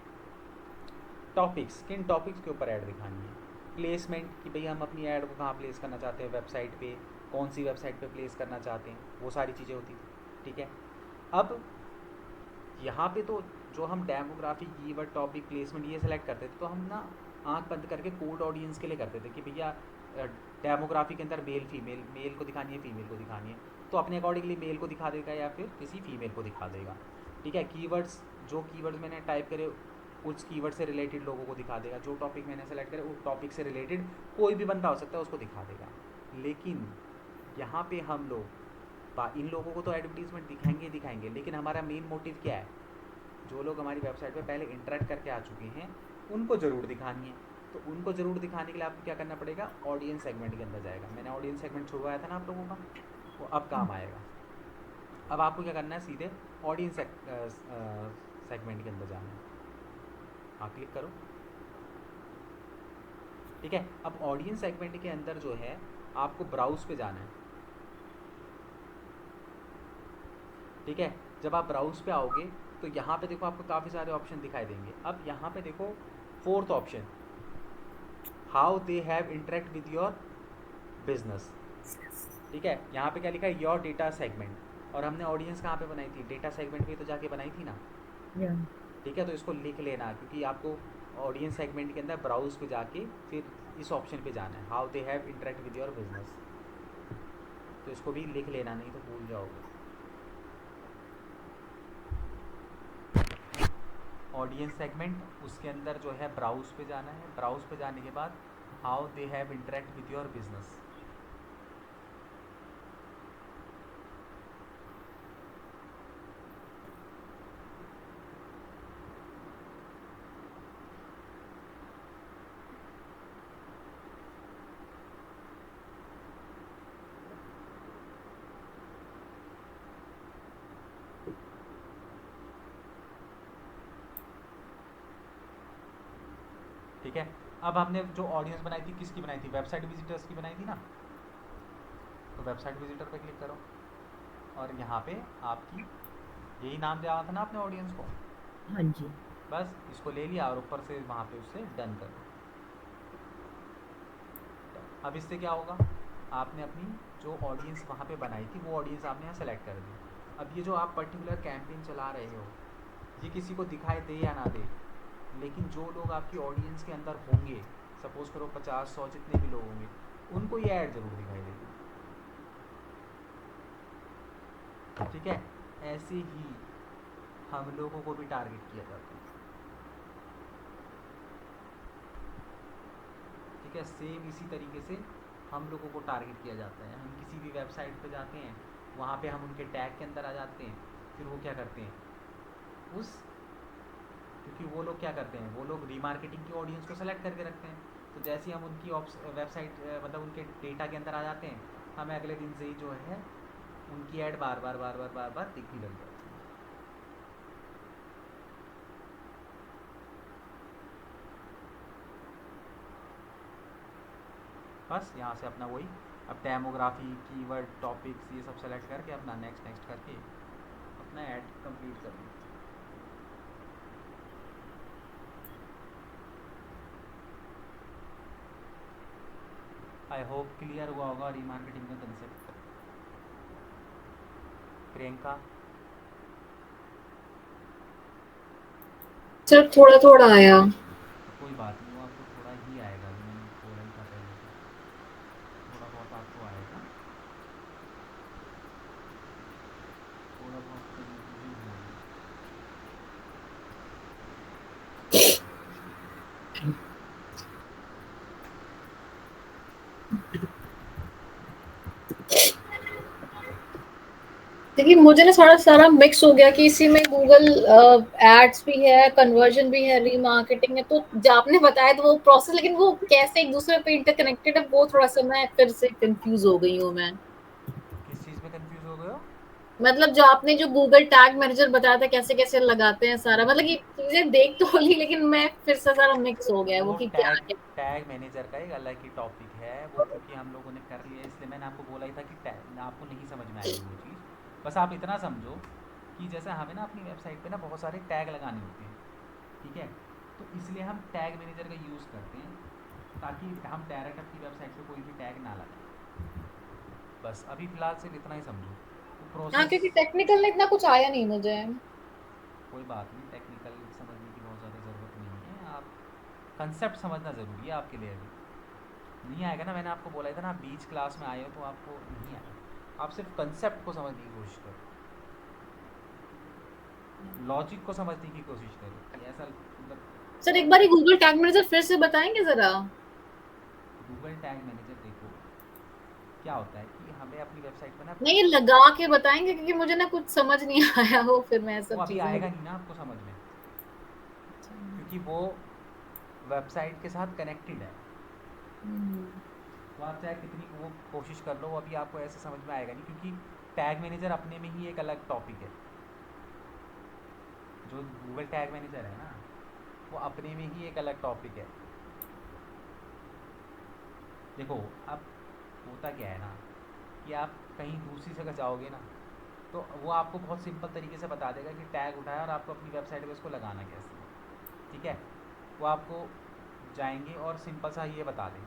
टॉपिक्स, किन टॉपिक्स के ऊपर ऐड दिखानी है, प्लेसमेंट कि भाई हम अपनी ऐड को कहाँ प्लेस करना चाहते हैं, वेबसाइट पे, कौन सी वेबसाइट पे प्लेस करना चाहते हैं, वो सारी चीज़ें होती थी। ठीक है, अब यहाँ पे तो जो हम डेमोग्राफी, कीवर्ड, टॉपिक, प्लेसमेंट ये सेलेक्ट करते थे, तो हम ना आंख बंद करके कोड ऑडियंस के लिए करते थे कि भैया डेमोग्राफी के अंदर मेल फीमेल, मेल को दिखानी है, फीमेल को दिखानी है, तो अपने अकॉर्डिंगली मेल को दिखा देगा या फिर किसी फीमेल को दिखा देगा। ठीक है, कीवर्ड्स, जो कीवर्ड्स मैंने टाइप करे उस कीवर्ड से रिलेटेड लोगों को दिखा देगा, जो टॉपिक मैंने सेलेक्ट करे उस टॉपिक से रिलेटेड कोई भी बंदा हो सकता है उसको दिखा देगा। लेकिन यहाँ पे हम लोग इन लोगों को तो एडवर्टीजमेंट दिखाएंगे दिखाएंगे, लेकिन हमारा मेन मोटिव क्या है, जो लोग हमारी वेबसाइट पे पहले इंटरेक्ट करके आ चुके हैं उनको ज़रूर दिखानी है। तो उनको ज़रूर दिखाने के लिए आपको क्या करना पड़ेगा, ऑडियंस सेगमेंट के अंदर जाएगा। मैंने ऑडियंस सेगमेंट छुड़वाया था ना आप लोगों का, वो अब काम आएगा। अब आपको क्या करना है, सीधे ऑडियंस सेगमेंट के अंदर जाना है। हाँ, क्लिक करो। ठीक है, अब ऑडियंस सेगमेंट के अंदर जो है आपको ब्राउज पे जाना है। ठीक है, जब आप ब्राउज पे आओगे तो यहाँ पे देखो आपको काफ़ी सारे ऑप्शन दिखाई देंगे। अब यहाँ पे देखो fourth option, how they have interact with your business. ठीक है, यहाँ पे क्या लिखा है, योर डेटा सेगमेंट, और हमने ऑडियंस कहाँ पे बनाई थी, डेटा सेगमेंट पे तो जाके बनाई थी ना। ठीक है, तो इसको लिख लेना, क्योंकि आपको ऑडियंस सेगमेंट के अंदर ब्राउज पे जाके फिर इस ऑप्शन पे जाना है, how they have interact with your business. तो इसको भी लिख लेना, नहीं तो भूल जाओगे। ऑडियंस सेगमेंट, उसके अंदर जो है ब्राउज पे जाना है। ब्राउज पे जाने के बाद how they have interact with your business. ठीक है, अब हमने जो ऑडियंस बनाई थी किसकी बनाई थी, वेबसाइट विजिटर्स की बनाई थी ना। तो वेबसाइट विजिटर पे क्लिक करो और यहाँ पे आपकी यही नाम दिया था ना आपने ऑडियंस को। हाँ जी, बस इसको ले लिया और ऊपर से वहाँ पे उससे डन कर दो। अब इससे क्या होगा, आपने अपनी जो ऑडियंस वहाँ पे बनाई थी वो ऑडियंस आपने यहाँ सेलेक्ट कर दी। अब ये जो आप पर्टिकुलर कैंपेन चला रहे हो ये किसी को दिखाई दे या ना दे, लेकिन जो लोग आपकी ऑडियंस के अंदर होंगे, सपोज करो 50-100 जितने भी लोग होंगे, उनको ये ऐड ज़रूर दिखाई देगी। ठीक है, ऐसे ही हम लोगों को भी टारगेट किया जाता है। ठीक है, सेम इसी तरीके से हम लोगों को टारगेट किया जाता है। हम किसी भी वेबसाइट पे जाते हैं, वहाँ पे हम उनके टैग के अंदर आ जाते हैं, फिर वो क्या करते हैं क्योंकि वो लोग क्या करते हैं, वो लोग रीमार्केटिंग की ऑडियंस को सेलेक्ट करके रखते हैं। तो जैसे ही हम उनकी वेबसाइट मतलब उनके डेटा के अंदर आ जाते हैं, हमें अगले दिन से ही जो है उनकी ऐड बार बार दिखने लग जाती है। बस यहाँ से अपना वही, अब डेमोग्राफी, कीवर्ड, टॉपिक्स ये सब सेलेक्ट करके अपना नेक्स्ट करके अपना ऐड कंप्लीट कर लें। आई होप क्लियर हुआ होगा रीमार्केटिंग का कंसेप्ट। प्रियंका, सर थोड़ा थोड़ा आया। कोई बात नहीं, वो आपको थोड़ा ही आएगा, मैंने थोड़ा ही था पहले से, थोड़ा बहुत आपको आएगा, थोड़ा बहुत तो मुझे भी आएगा। देखिए मुझे ना थोड़ा सारा मिक्स हो गया कि इसी में गूगल एड्स भी है, कन्वर्जन भी है, रीमार्केटिंग है, तो जो आपने बताया तो वो प्रोसेस, लेकिन वो कैसे एक दूसरे पे इंटरकनेक्टेड है वो थोड़ा सा मैं फिर से कंफ्यूज हो गई हूँ मैं। किस चीज़ में कंफ्यूज हो गए हो? मतलब जो आपने जो गूगल टैग मैनेजर बताया था कैसे कैसे लगाते हैं सारा, मतलब ये चीजें देख तो ली लेकिन मैं फिर से सारा मिक्स हो गया है वो वो कि क्या टैग क्या। टैग मैनेजर का एक अलग ही टॉपिक है वो, क्योंकि हम लोगों ने कर लिया इसलिए मैंने आपको बोला ही था कि टैग आपको नहीं समझ में आएगी वो चीज़। बस आप इतना समझो कि जैसे हमें ना अपनी वेबसाइट पे ना बहुत सारे टैग लगाने होते हैं, ठीक है? तो इसलिए हम टैग मैनेजर का यूज़ करते हैं ताकि हम डायरेक्ट अपनी वेबसाइट पे कोई भी टैग ना लगाएं। बस अभी फ़िलहाल सिर्फ इतना ही समझो वो हाँ प्रोसेस। क्योंकि टेक्निकल में इतना कुछ आया नहीं मुझे। कोई बात नहीं, टेक्निकल समझने की बहुत ज़्यादा ज़रूरत नहीं है। आप कंसेप्ट समझना ज़रूरी है आपके लिए। अभी नहीं आएगा ना, मैंने आपको बोला था ना, आप बीच क्लास में आए हो तो आपको नहीं आएगा। आप सिर्फ कंसेप्ट को समझने की कोशिश करो, लॉजिक को समझने की कोशिश करो कि ऐसा मतलब। सर एक बार गूगल टैग मैनेजर फिर से बताएंगे जरा। गूगल टैग मैनेजर देखो क्या होता है कि हमें अपनी वेबसाइट पर ना, नहीं लगा के बताएंगे क्योंकि मुझे ना कुछ समझ नहीं आया हो फिर मैं वो सब अभी चीजें। आएगा नहीं ना आपको समझ में, क्योंकि वो वेबसाइट के साथ कनेक्टेड है। हम्म, तो आप चाहे कितनी वो कोशिश कर लो, वो अभी आपको ऐसे समझ में आएगा नहीं, क्योंकि टैग मैनेजर अपने में ही एक अलग टॉपिक है। जो गूगल टैग मैनेजर है ना, वो अपने में ही एक अलग टॉपिक है। देखो अब होता क्या है ना कि आप कहीं दूसरी जगह जाओगे ना, तो वो आपको बहुत सिंपल तरीके से बता देगा कि टैग उठाया और आपको अपनी वेबसाइट पे उसको लगाना कैसे है, ठीक है? वो आपको जाएंगे और सिंपल सा ये बता देंगे,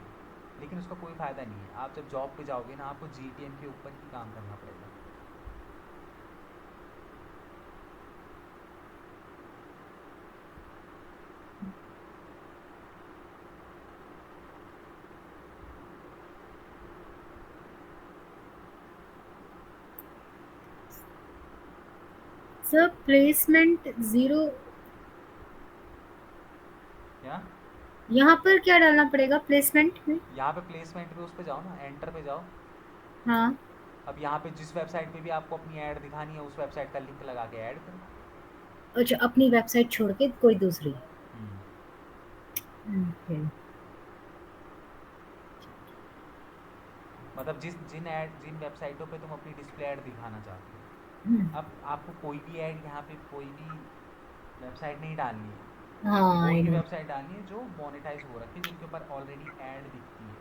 लेकिन उसका कोई फ़ायदा नहीं है। आप जब जॉब पे जाओगे ना, आपको जीटीएम के ऊपर ही काम करना पड़ेगा। सर प्लेसमेंट जीरो क्या? यहाँ पर क्या डालना पड़ेगा प्लेसमेंट में? यहाँ पे प्लेसमेंट पे उस पे जाओ ना, एंटर पे जाओ। हाँ। अब यहाँ पे जिस वेबसाइट पे भी आपको अपनी ऐड दिखानी है, उस वेबसाइट का लिंक लगा के ऐड करो। अच्छा अपनी वेबसाइट छोड़ के कोई दूसरी। हम्म। ओके। मतलब जिन वेबसाइटों पे तुम अपनी डिस्प्ले ऐड दिखाना चाहते हम्म, हो, अब आपको कोई भी ऐड यहाँ पे कोई भी वेबसाइट नहीं डालनी है। हाँ वो आई ही नो। वेबसाइट डालनी है जो मोनेटाइज हो रखी है, जिनके ऊपर ऑलरेडी ऐड दिखती है।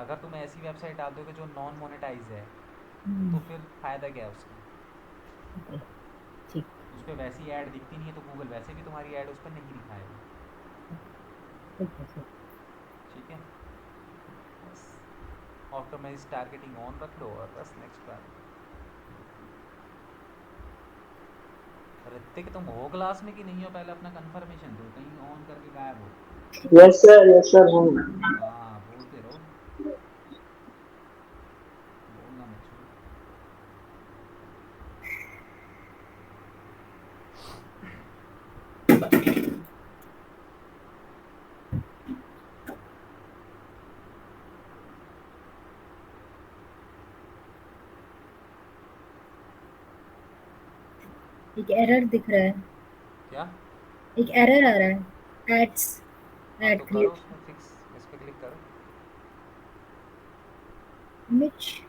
अगर तुम ऐसी वेबसाइट डाल दोगे जो नॉन मोनेटाइज है, तो फिर फ़ायदा क्या है उसका? ओके ठीक। उस पर वैसी ऐड दिखती नहीं है, तो गूगल वैसे भी तुम्हारी ऐड उस पर नहीं दिखाएगा। ठीक है सर। ठीक है, बस ऑटोमेटिक टारगेटिंग ऑन रख लो और बस नेक्स्ट बार। ऋतिक तुम हो क्लास में कि नहीं हो? पहले अपना कंफर्मेशन दो, कहीं ऑन करके गायब हो। यस सर हूँ। हाँ बोलते रहो, बोलना मत छोड़ो। एक एरर दिख रहा है। क्या? एक एरर आ रहा है एड्स हाँ एड तो करो, क्रिएट उसमें फिक्स, इस पर क्लिक करो। इमेज।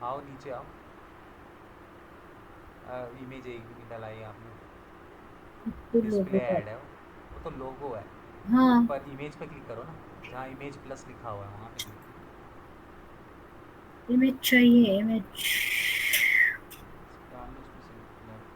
आओ नीचे आओ। इमेज एक भी नहीं डलाई है आपने, तो डिस्प्ले लोगो का। ऐड है वो तो लोगो है। हाँ ऊपर इमेज पे क्लिक करो ना, जहाँ इमेज प्लस लिखा हुआ है वहाँ पे क्लिक करो। इमेज चाहिए इमेज। डाल लो उसमें से left।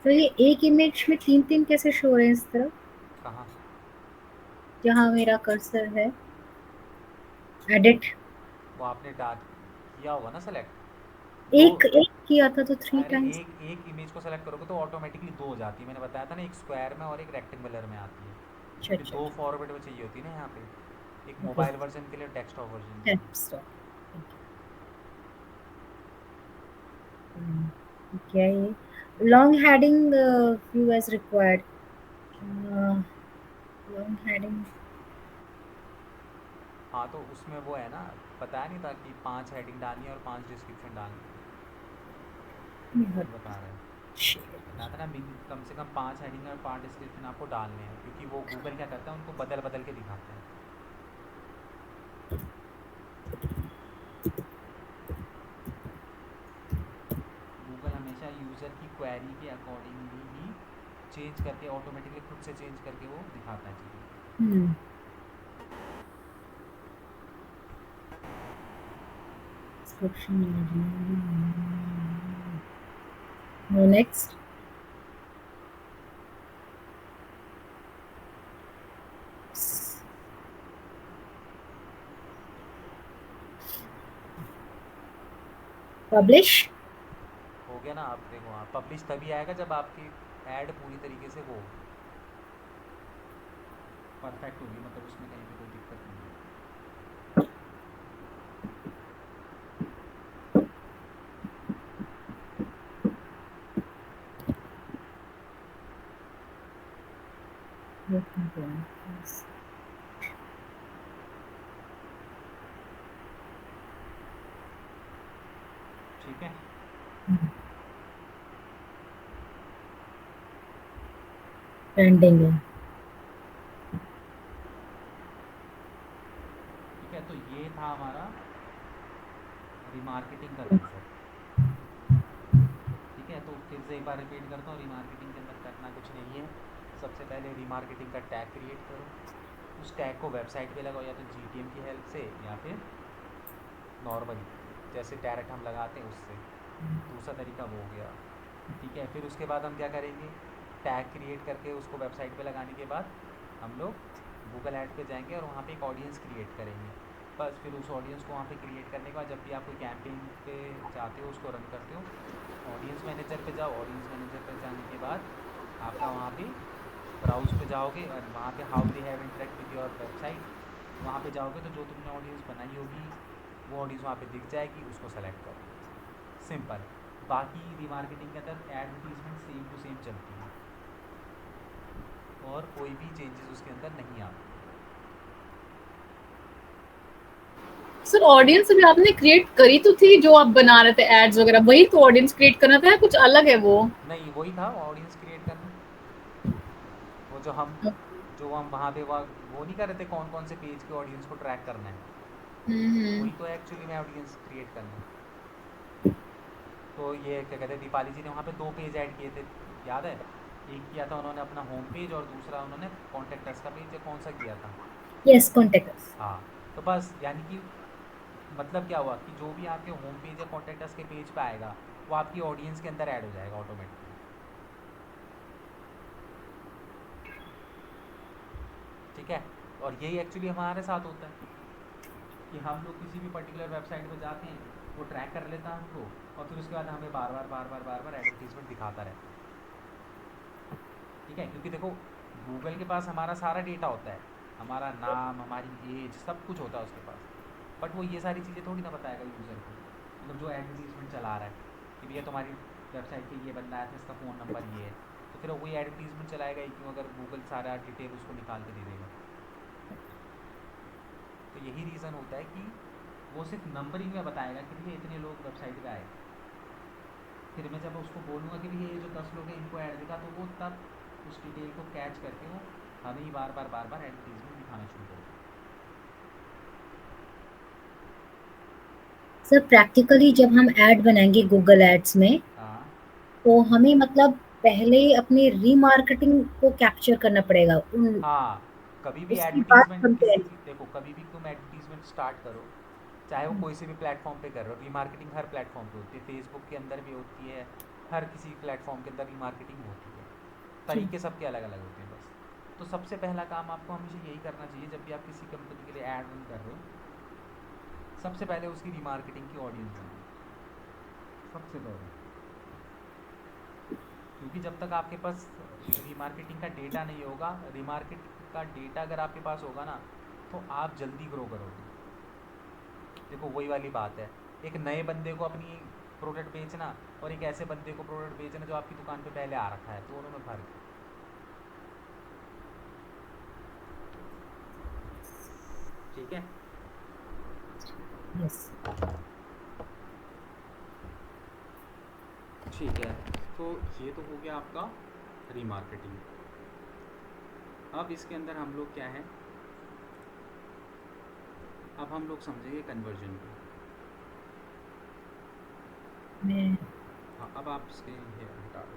तो ये एक इमेज में 3-3 कैसे शो हो रहे हैं इस तरह? कहाँ? जहाँ मेरा कर्सर है, एडिट। वो आपने डाल किया होगा ना सेलेक्ट दो। एक एक किया था तो 3 अरे टाइम्स। एक एक इमेज को सेलेक्ट करोगे तो ऑटोमेटिकली दो हो जाती है, मैंने बताया था ना, एक स्क्वायर में और एक रेक्टेंगुलर में आती है, अच्छा, क्योंकि अच्छा, दो अच्छा। फॉर्मेट में चाहिए होती है ना यहाँ पे, एक ओके, मोबाइल वर्जन के लिए, डेस्कटॉप वर्जन के लिए। टेक्स्ट। क्या है ये? Long heading view as required. Long heading हाँ तो उसमें वो है ना, बताया नहीं था कि 5 हेडिंग डालनी है और 5 डिस्क्रिप्शन डालनी है, वही बता रहा है। बताया था ना, कम से कम 5 हेडिंग और 5 डिस्क्रिप्शन आपको डालने हैं, क्योंकि वो गूगल क्या करता है, उनको बदल बदल के दिखाता है। गूगल हमेशा यूज़र की क्वेरी के अकॉर्डिंगली ही चेंज करके, ऑटोमेटिकली खुद से चेंज करके वो दिखाता है चीज़ें। नेक्स्ट। पब्लिश। हो गया ना, आप देखो, हाँ पब्लिश तभी आएगा जब आपकी ऐड पूरी तरीके से वो परफेक्ट होगी, मतलब उसमें कहीं पे कोई दिक्कत नहीं है। ठीक है, पेंडिंग है। ठीक है, तो ये था हमारा रिमार्केटिंग का कंसेप्ट। ठीक है, तो फिर से एक बार रिपीट करता हूँ, रिमार्केटिंग के अंदर करना कुछ नहीं है। सबसे पहले रिमार्केटिंग का टैग क्रिएट करो, उस टैग को वेबसाइट पे लगाओ, या तो GTM की हेल्प से या फिर नॉर्मली जैसे डायरेक्ट हम लगाते हैं उससे। दूसरा तरीका वो हो गया। ठीक है, फिर उसके बाद हम क्या करेंगे, टैग क्रिएट करके उसको वेबसाइट पे लगाने के बाद हम लोग गूगल ऐड पे जाएंगे और वहाँ पे एक ऑडियंस क्रिएट करेंगे। बस फिर उस ऑडियंस को वहाँ पे क्रिएट करने के बाद जब भी आप कोई कैंपेन पे जाते हो, उसको रन करते हो, ऑडियंस मैनेजर पे जाओ, ऑडियंस मैनेजर पे जाने के बाद आपका वहाँ पे ब्राउज पे जाओगे और वहाँ पे how they have interact with your website, वहाँ पे जाओगे तो जो तुमने ऑडियंस बनाई होगी वो ऑडियंस वहाँ पे दिख जाएगी, उसको सेलेक्ट करो, सिंपल। बाकी रिमार्केटिंग के अंदर एडवर्टीजमेंट सेम टू सेम चलती है और कोई भी चेंजेस उसके अंदर नहीं आते। सर ऑडियंस अभी आपने क्रिएट करी तो थी, जो आप बना रहे थे एड्स वगैरह, वही तो ऑडियंस क्रिएट करना था या कुछ अलग है वो? नहीं, वही था ऑडियंस क्रिएट करना, वो जो हम वहाँ पे वो नहीं कर रहे थे, कौन कौन से पेज के ऑडियंस को ट्रैक करना है, हम्म। वही तो एक्चुअली में ऑडियंस क्रिएट करना। तो ये क्या कहते हैं, दीपाली जी ने वहाँ पे 2 पेज ऐड किए थे, याद है? एक किया था उन्होंने अपना होम पेज और दूसरा उन्होंने कॉन्टेक्ट अस का पेज, या कौन सा किया था? Yes, contact us. हाँ, तो बस यानी कि मतलब क्या हुआ कि जो भी आपके होम पेज या कॉन्टेक्ट अस के पेज पे आएगा वो आपकी ऑडियंस के अंदर ऐड हो जाएगा ऑटोमेटिकली। ठीक है, और यही एक्चुअली हमारे साथ होता है कि हम लोग किसी भी पर्टिकुलर वेबसाइट पे जाते हैं, वो ट्रैक कर लेता है हमको, और फिर उसके बाद हमें बार बार एडवर्टीजमेंट दिखाता रहता है। ठीक है, क्योंकि देखो गूगल के पास हमारा सारा डेटा होता है, हमारा नाम, हमारी एज, सब कुछ होता है उसके पास, बट वो ये सारी चीज़ें थोड़ी ना बताएगा यूज़र को। मतलब जो एडवर्टीजमेंट चला रहा है कि भैया तुम्हारी वेबसाइट पे ये बंदा आया था, इसका फ़ोन नंबर ये है, तो फिर वही एडवर्टीजमेंट चलाएगा ही क्यों, अगर गूगल सारा डिटेल उसको निकाल के दे देगा। तो यही रीज़न होता है कि वो सिर्फ नंबरिंग में बताएगा कि भैया इतने लोग वेबसाइट पे आए, फिर मैं जब उसको बोलूँगा कि भैया ये जो 10 लोग हैं इनको ऐड दिखा, तो वो तब उस डिटेल को कैच करके वो हमें ही बार बार एडवर्टीजमेंट दिखाना शुरू करेगा। सर प्रैक्टिकली जब हम ऐड बनाएंगे गूगल एड्स में, हाँ, तो हमें मतलब पहले अपने रीमार्केटिंग को कैप्चर करना पड़ेगा हाँ, कभी भी उसके बाद एडवर्टीजमेंट हम किसी करेंगे। भी, देखो कभी भी तुम एडवर्टीजमेंट स्टार्ट करो, चाहे वो कोई से भी प्लेटफॉर्म पे कर रहे हो, रीमार्केटिंग हर प्लेटफॉर्म पे होती है, फेसबुक के अंदर भी होती है, हर किसी प्लेटफॉर्म के अंदर रीमार्केटिंग होती है, तरीके सबके अलग अलग होते हैं बस। तो सबसे पहला काम आपको हमेशा यही करना चाहिए जब भी आप किसी कंपनी के लिए ऐड रन कर रहे हो, सबसे पहले उसकी रीमार्केटिंग की ऑडियंस बनाओ सबसे पहले। क्योंकि जब तक आपके पास रीमार्केटिंग का डेटा नहीं होगा, रीमार्केट का डेटा अगर आपके पास होगा ना तो आप जल्दी ग्रो करोगे। देखो वही वाली बात है, एक नए बंदे को अपनी प्रोडक्ट बेचना और एक ऐसे बंदे को प्रोडक्ट बेचना जो आपकी दुकान पे पहले आ रखा है, दोनों में फ़र्क है। ठीक है, यस। ठीक है। तो ये तो हो गया आपका रीमार्केटिंग। अब इसके अंदर हम लोग क्या है, अब हम लोग समझेंगे कन्वर्जन को। मैं हाँ, अब आप इसके ये हटा दो।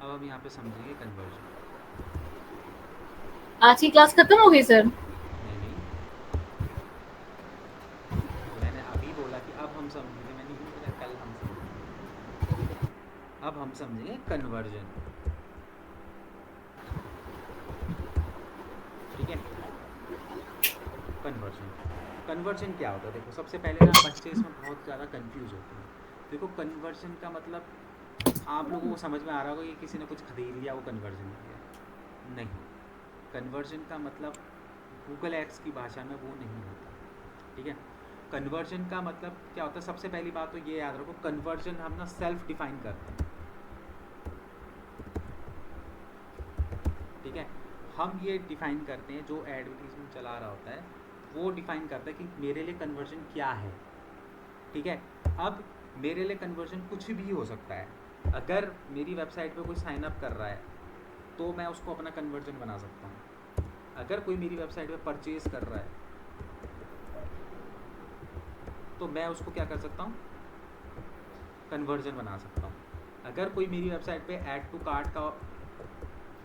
अब हम यहाँ पे समझेंगे कन्वर्जन। आज की क्लास खत्म हो गई सर? नहीं, मैंने अभी बोला कि अब हम समझेंगे, मैंने नहीं बोला कल हम समझेंगे। अब हम समझेंगे कन्वर्जन। ठीक है, कन्वर्जन क्या होता है? देखो सबसे पहले ना बच्चे इसमें बहुत ज़्यादा कंफ्यूज होते हैं। देखो कन्वर्जन का मतलब आप लोगों को समझ में आ रहा होगा कि किसी ने कुछ खरीद लिया वो कन्वर्जन किया, नहीं। कन्वर्जन का मतलब गूगल एड्स की भाषा में वो नहीं होता। ठीक है, कन्वर्जन का मतलब क्या होता है? सबसे पहली बात तो ये याद रखो, कन्वर्जन हम ना सेल्फ डिफाइन करते हैं। ठीक है, हम ये डिफाइन करते हैं, जो एडवर्टीजमेंट चला रहा होता है वो डिफाइन करता है कि मेरे लिए कन्वर्जन क्या है। ठीक है, अब मेरे लिए कन्वर्जन कुछ भी हो सकता है। अगर मेरी वेबसाइट पे कोई साइन अप कर रहा है तो मैं उसको अपना कन्वर्जन बना सकता हूँ। अगर कोई मेरी वेबसाइट पे परचेज कर रहा है तो मैं उसको क्या कर सकता हूँ? कन्वर्जन बना सकता हूँ। अगर कोई मेरी वेबसाइट पे ऐड टू कार्ट का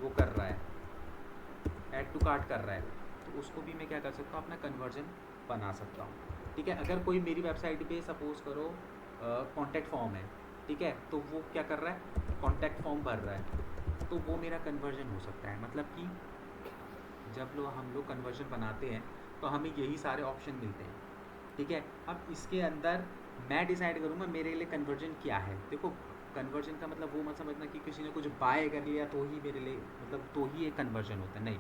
वो कर रहा है, ऐड टू कार्ट कर रहा है, तो उसको भी मैं क्या कर सकता हूँ? अपना कन्वर्जन बना सकता हूँ। ठीक है, अगर कोई मेरी वेबसाइट पे सपोज करो कॉन्टैक्ट फॉर्म है, ठीक है, तो वो क्या कर रहा है? कॉन्टैक्ट फॉर्म भर रहा है, तो वो मेरा कन्वर्जन हो सकता है। मतलब कि जब हम लोग कन्वर्जन बनाते हैं तो हमें यही सारे ऑप्शन मिलते हैं। ठीक है, अब इसके अंदर मैं डिसाइड करूँगा मेरे लिए कन्वर्जन क्या है। देखो कन्वर्जन का मतलब वो मत समझना कि किसी ने कुछ बाय कर लिया तो ही मेरे लिए मतलब तो ही एक कन्वर्जन होता है, नहीं।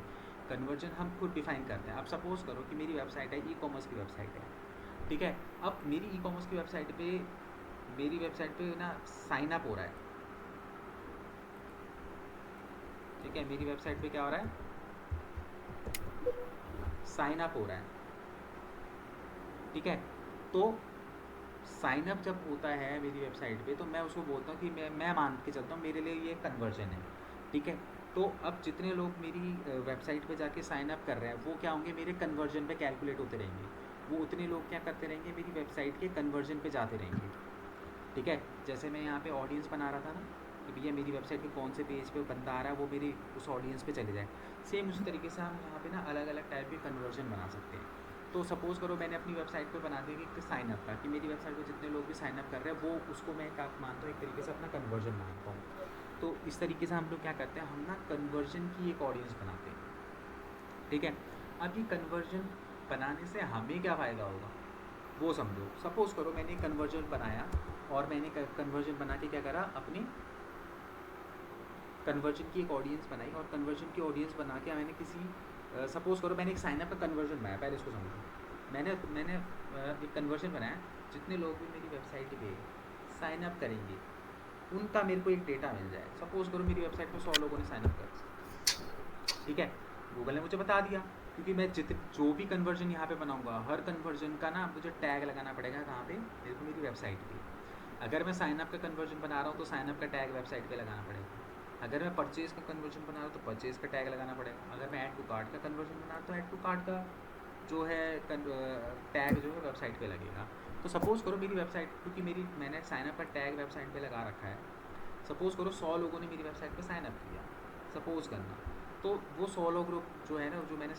कन्वर्जन हम खुद डिफाइन करते हैं। अब सपोज़ करो कि मेरी वेबसाइट है, ई कॉमर्स की वेबसाइट है। ठीक है, अब मेरी ई कॉमर्स की वेबसाइट पे मेरी वेबसाइट पे ना साइन अप हो रहा है। ठीक है, मेरी वेबसाइट पे क्या हो रहा है? साइन अप हो रहा है। ठीक है, तो साइन अप जब होता है मेरी वेबसाइट पे तो मैं उसको बोलता हूँ कि मैं मान के चलता हूँ मेरे लिए ये कन्वर्जन है। ठीक है, तो अब जितने लोग मेरी वेबसाइट पे जाके साइन अप कर रहे हैं वो क्या होंगे? मेरे कन्वर्जन पे कैलकुलेट होते रहेंगे। वो उतने लोग क्या करते रहेंगे? मेरी वेबसाइट के कन्वर्जन पे जाते रहेंगे। ठीक है, जैसे मैं यहाँ पे ऑडियंस बना रहा था ना कि भैया मेरी वेबसाइट के कौन से पेज पे बंदा आ रहा है वो मेरी उस ऑडियंस पे चले जाए, सेम उसी तरीके से हम यहाँ पे ना अलग अलग टाइप के कन्वर्जन बना सकते हैं। तो सपोज़ करो मैंने अपनी वेबसाइट पे बना दिया कि साइन अप का, कि मेरी वेबसाइट पे जितने लोग भी साइन अप कर रहे हैं वो उसको मैं क्या मानता हूँ? एक तरीके से अपना कन्वर्जन मानता हूँ। तो इस तरीके से हम लोग क्या करते हैं? हम ना कन्वर्जन की एक ऑडियंस बनाते हैं। ठीक है, अब ये कन्वर्जन बनाने से हमें क्या फ़ायदा होगा वो समझो। सपोज़ करो मैंने कन्वर्जन बनाया और मैंने कन्वर्जन बना के क्या करा? अपनी कन्वर्जन की एक ऑडियंस बनाई, और कन्वर्जन की ऑडियंस बना के मैंने किसी सपोज़ करो मैंने एक साइनअप का कन्वर्जन बनाया। पहले इसको समझो, मैंने एक कन्वर्जन बनाया, जितने लोग भी मेरी वेबसाइट पे साइनअप करेंगे उनका मेरे को एक डेटा मिल जाए। सपोज़ करो मेरी वेबसाइट पे 100 लोगों ने साइनअप कर, ठीक है, गूगल ने मुझे बता दिया, क्योंकि मैं जो भी कन्वर्जन यहाँ पे बनाऊँगा हर कन्वर्जन का ना मुझे टैग लगाना पड़ेगा। कहाँ पे? मेरे को मेरी वेबसाइट पे। अगर मैं साइनअप का कन्वर्जन बना रहा हूँ तो साइनअप का टैग वेबसाइट पे लगाना पड़ेगा। अगर मैं परचेज़ का कन्वर्जन बना रहा हूँ तो परचेज़ का टैग लगाना पड़ेगा। अगर मैं ऐड टू कार्ट का कन्वर्जन बना रहा हूँ तो ऐड टू कार्ट का जो है टैग जो है वेबसाइट पे लगेगा। तो सपोज़ करो मेरी वेबसाइट, क्योंकि मैंने साइनअप का टैग वेबसाइट पे लगा रखा है, सपोज़ करो 100 लोगों ने मेरी वेबसाइट पे साइनअप किया, सपोज़ करना, तो वो 100 लोग जो है ना, जो मैंने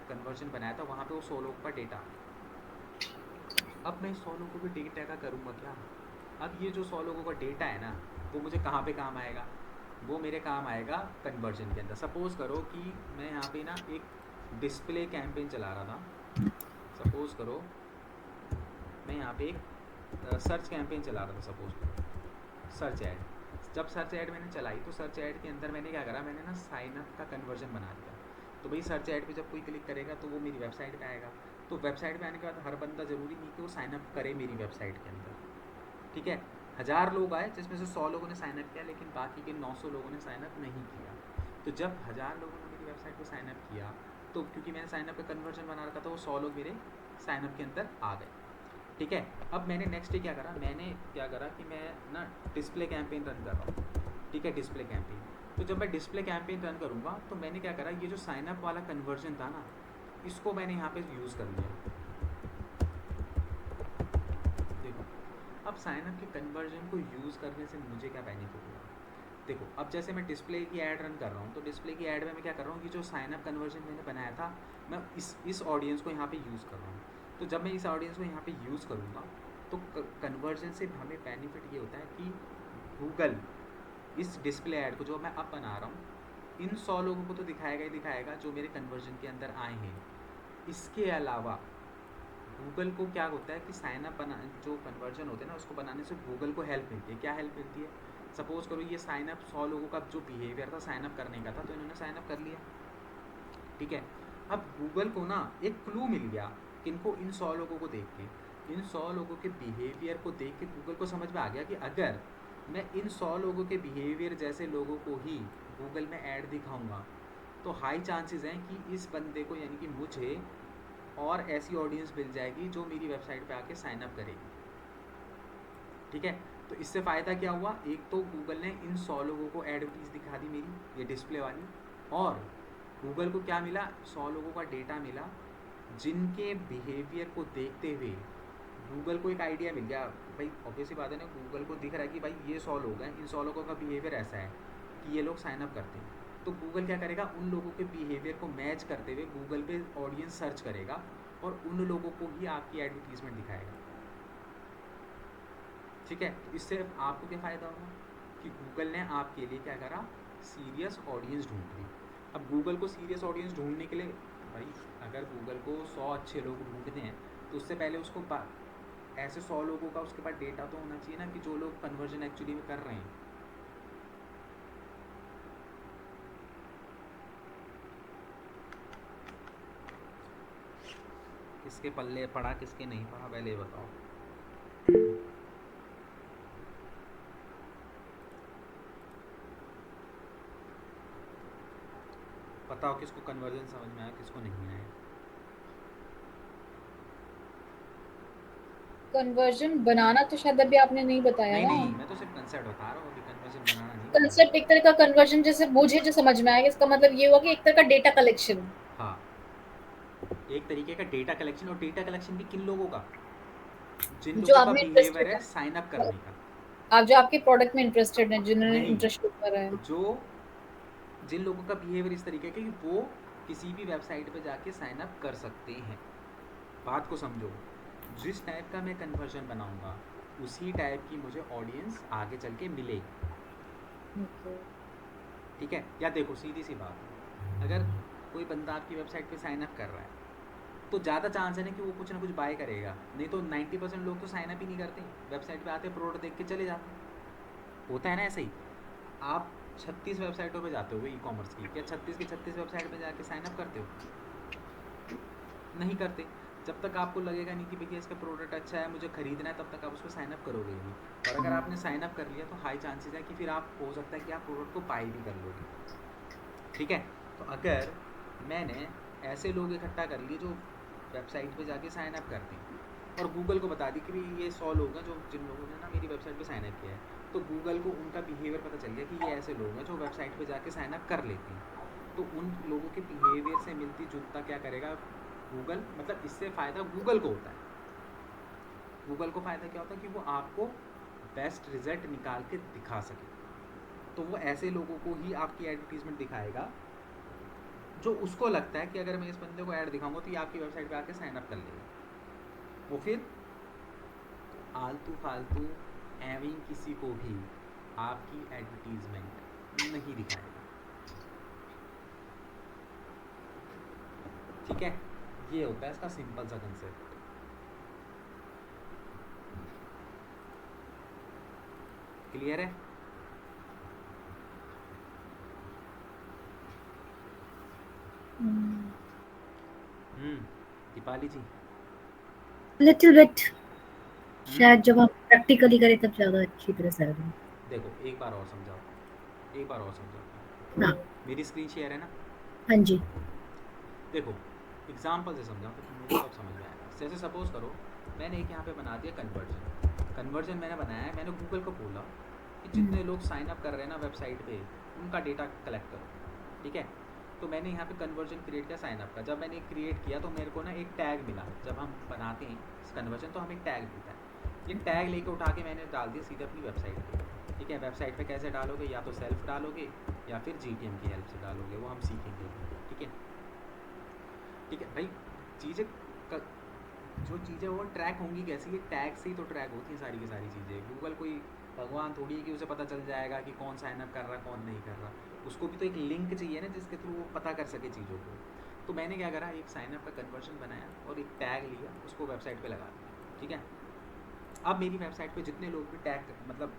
कन्वर्जन बनाया था वहाँ पे वो 100 लोगों का डेटा, अब मैं 100 लोगों के डेटा का करूँगा क्या? अब ये जो 100 लोगों का डेटा है ना, वो मुझे कहाँ पे काम आएगा? वो मेरे काम आएगा कन्वर्जन के अंदर। सपोज़ करो कि मैं यहाँ पे ना एक डिस्प्ले कैंपेन चला रहा था, सपोज़ करो मैं यहाँ पे एक सर्च कैंपेन चला रहा था, सपोज़ करो सर्च ऐड। जब सर्च ऐड मैंने चलाई तो सर्च ऐड के अंदर मैंने क्या करा, मैंने ना साइनअप का कन्वर्जन बना दिया। तो भाई सर्च ऐड पे जब कोई क्लिक करेगा तो वो मेरी वेबसाइट पे आएगा। तो वेबसाइट पे आने के बाद हर बंदा ज़रूरी नहीं कि वो साइनअप करे मेरी वेबसाइट के अंदर, ठीक है। 1000 लोग आए जिसमें से 100 लोगों ने साइनअप किया, लेकिन बाकी के 900 लोगों ने साइनअप नहीं किया। तो जब 1000 लोगों ने मेरी वेबसाइट पे साइनअप किया, तो क्योंकि मैंने साइनअप का कन्वर्जन बना रखा था, वो 100 लोग मेरे साइनअप के अंदर आ गए, ठीक है। अब मैंने नेक्स्ट डे क्या करा कि मैं ना डिस्प्ले कैंपेन रन कर रहा हूँ, ठीक है, डिस्प्ले कैंपेन। तो जब मैं डिस्प्ले कैंपेन रन करूँगा तो मैंने क्या करा, ये जो साइनअप वाला कन्वर्जन था ना, इसको मैंने यहाँ पे यूज़ कर लिया। देखो अब साइनअप के कन्वर्जन को यूज़ करने से मुझे क्या बेनिफिट हुआ। देखो अब जैसे मैं डिस्प्ले की ऐड रन कर रहा हूँ, तो डिस्प्ले की ऐड में मैं क्या कर रहा हूँ कि जो साइनअप कन्वर्जन मैंने बनाया था, मैं इस ऑडियंस को यहाँ पे यूज़ कर रहा हूँ। तो जब मैं इस ऑडियंस को यहाँ पे यूज़ करूँगा तो कन्वर्जन से हमें बेनिफिट ये होता है कि गूगल इस डिस्प्ले ऐड को जो मैं अब बना रहा हूँ, इन 100 लोगों को तो दिखाएगा ही दिखाएगा जो मेरे कन्वर्जन के अंदर आए हैं। इसके अलावा गूगल को क्या होता है कि साइनअप जो कन्वर्जन होते हैं ना, उसको बनाने से गूगल को हेल्प मिलती है। क्या हेल्प मिलती है? सपोज़ करो ये साइनअप 100 लोगों का जो बिहेवियर था साइनअप करने का था, तो इन्होंने साइनअप कर लिया, ठीक है। अब गूगल को ना एक क्लू मिल गया, किनको? इन 100 लोगों को देख के, इन 100 लोगों के बिहेवियर को देख के गूगल को समझ में आ गया कि अगर मैं इन 100 लोगों के बिहेवियर जैसे लोगों को ही गूगल में ऐड दिखाऊंगा तो हाई चांसेस हैं कि इस बंदे को, यानी कि मुझे, और ऐसी ऑडियंस मिल जाएगी जो मेरी वेबसाइट पे आके साइनअप करेगी, ठीक है। तो इससे फ़ायदा क्या हुआ? एक तो गूगल ने इन 100 लोगों को एडवर्टीज दिखा दी मेरी, ये डिस्प्ले वाली, और गूगल को क्या मिला? 100 लोगों का डेटा मिला जिनके बिहेवियर को देखते हुए गूगल को एक आइडिया मिल गया। भाई ऑब्वियस सी बात है ना, गूगल को दिख रहा है कि भाई ये 100 लोग हैं, इन 100 लोगों का बिहेवियर ऐसा है कि ये लोग साइनअप करते हैं। तो गूगल क्या करेगा? उन लोगों के बिहेवियर को मैच करते हुए गूगल पे ऑडियंस सर्च करेगा और उन लोगों को ही आपकी एडवर्टीजमेंट दिखाएगा, ठीक है। तो इससे आपको क्या फ़ायदा होगा कि गूगल ने आपके लिए क्या करा? सीरियस ऑडियंस ढूंढ ली। अब गूगल को सीरियस ऑडियंस ढूंढने के लिए, भाई अगर गूगल को 100 अच्छे लोग ढूंढते हैं तो उससे पहले उसको ऐसे 100 लोगों का उसके पास डेटा तो होना चाहिए ना, कि जो लोग कन्वर्जन एक्चुअली में कर रहे हैं। किसके पल्ले पड़ा, किसके नहीं पड़ा, पहले ये बताओ। बताओ किसको कन्वर्जन समझ में आया, किसको नहीं आया? कन्वर्जन बनाना तो शायद अभी आपने नहीं बताया नहीं ना। नहीं, मैं तो सिर्फ कंसेप्ट बता रहा हूँ, अभी कन्वर्जन बनाना नहीं बता कंसेप्ट एक तरह का कन्वर्जन, जैसे मुझे जो समझ में आया, इसका मतलब ये हुआ कि एक तरह का डेटा कलेक्शन। रहा। हाँ, एक तरीके का डेटा कलेक्शन। और डेटा कलेक्शन भी किन लोगों का? जिन जो लोगों आप का में बिहेवियर इंटरेस्टेड है है, साइन अप करने का। आप जो आपके प्रोडक्ट में इंटरेस्टेड हैं, जिन्होंने नहीं, इंटरेस्ट शो करा है। जिन लोगों का बिहेवियर इस तरीके का कि वो किसी भी वेबसाइट पे जाके साइन अप कर सकते हैं। बात को समझो, जिस टाइप का मैं कन्वर्जन बनाऊंगा उसी टाइप की मुझे ऑडियंस आगे चल के मिलेगी, ठीक है। या देखो सीधी सी बात है, अगर कोई बंदा आपकी वेबसाइट पे साइन अप कर रहा है तो ज़्यादा चांस है ना कि वो कुछ ना कुछ बाय करेगा। नहीं तो 90% लोग तो साइन अप ही नहीं करते, वेबसाइट पे आते प्रोडक्ट देख के चले जाते। होता है ना ऐसे ही। आप 36 वेबसाइटों पे जाते हो ई कॉमर्स की, क्या 36 की 36 वेबसाइट पे जाके साइन अप करते हो? नहीं करते। जब तक आपको लगेगा नहीं कि भैया इसका प्रोडक्ट अच्छा है, मुझे खरीदना है, तब तक आप उसको साइन अप करोगे ही नहीं। और अगर आपने साइन अप कर लिया तो हाई चांसेस है कि फिर आप, हो सकता है कि आप प्रोडक्ट को बाय भी कर लोगे, ठीक है। तो अगर मैंने ऐसे लोग इकट्ठा कर लिए जो वेबसाइट पे जाके साइन अप करते हैं और गूगल को बता दी कि भाई ये 100 लोग हैं जो, जिन लोगों ने ना मेरी वेबसाइट पे साइन अप किया है, तो गूगल को उनका बिहेवियर पता चल गया कि ये ऐसे लोग हैं जो वेबसाइट पे जाके साइन अप कर लेते हैं। तो उन लोगों के बिहेवियर से मिलती जुलता क्या करेगा गूगल, मतलब इससे फ़ायदा गूगल को होता है, गूगल को फ़ायदा क्या होता है कि वो आपको बेस्ट रिजल्ट निकाल के दिखा सके, तो वो ऐसे लोगों को ही आपकी एडवर्टीजमेंट दिखाएगा जो उसको लगता है कि अगर मैं इस बंदे को ऐड दिखाऊंगा तो ये आपकी वेबसाइट पे आके साइन अप कर लेगा। वो फिर आलतू फालतू एवं किसी को भी आपकी एडवर्टीजमेंट नहीं दिखाएगा। ठीक है, ये होता है इसका सिंपल सा कंसेप्ट। क्लियर है? दीपाली जी लिटिल बिट, शायद जब हम प्रैक्टिकली करें तब ज्यादा अच्छी तरह से आएगा। देखो एक बार और समझाओ, एक बार और समझाओ। हाँ मेरी स्क्रीन शेयर है ना? हाँ जी। देखो एग्जाम्पल से समझाओ तो तुम लोगों को सब समझ में आएगा। जैसे सपोज करो मैंने एक यहाँ पे बना दिया कन्वर्जन मैंने बनाया है, मैंने गूगल को बोला कि जितने लोग साइन अप कर रहे हैं ना वेबसाइट पे उनका डेटा कलेक्ट करो, ठीक है। तो मैंने यहाँ पे कन्वर्जन क्रिएट किया साइन अप का। जब मैंने क्रिएट किया तो मेरे को ना एक टैग मिला। जब हम बनाते हैं कन्वर्जन तो हमें एक टैग मिलता है। ये टैग लेके उठा के मैंने डाल दिया सीधे अपनी वेबसाइट पे, ठीक है। वेबसाइट पे कैसे डालोगे, या तो सेल्फ डालोगे या फिर GTM की हेल्प से डालोगे, वो हम सीखेंगे, ठीक है। ठीक है भाई, चीज़ें जो चीज़ें वो ट्रैक होंगी कैसे, ये टैग से ही तो ट्रैक होती हैं सारी की सारी चीज़ें। गूगल कोई भगवान थोड़ी है कि उसे पता चल जाएगा कि कौन साइन अप कर रहा कौन नहीं कर रहा। उसको भी तो एक लिंक चाहिए ना जिसके थ्रू वो पता कर सके चीज़ों को। तो मैंने क्या करा, एक साइन अप का कन्वर्जन बनाया और एक टैग लिया, उसको वेबसाइट पे लगा दिया, ठीक है। अब मेरी वेबसाइट पे जितने लोग भी टैग मतलब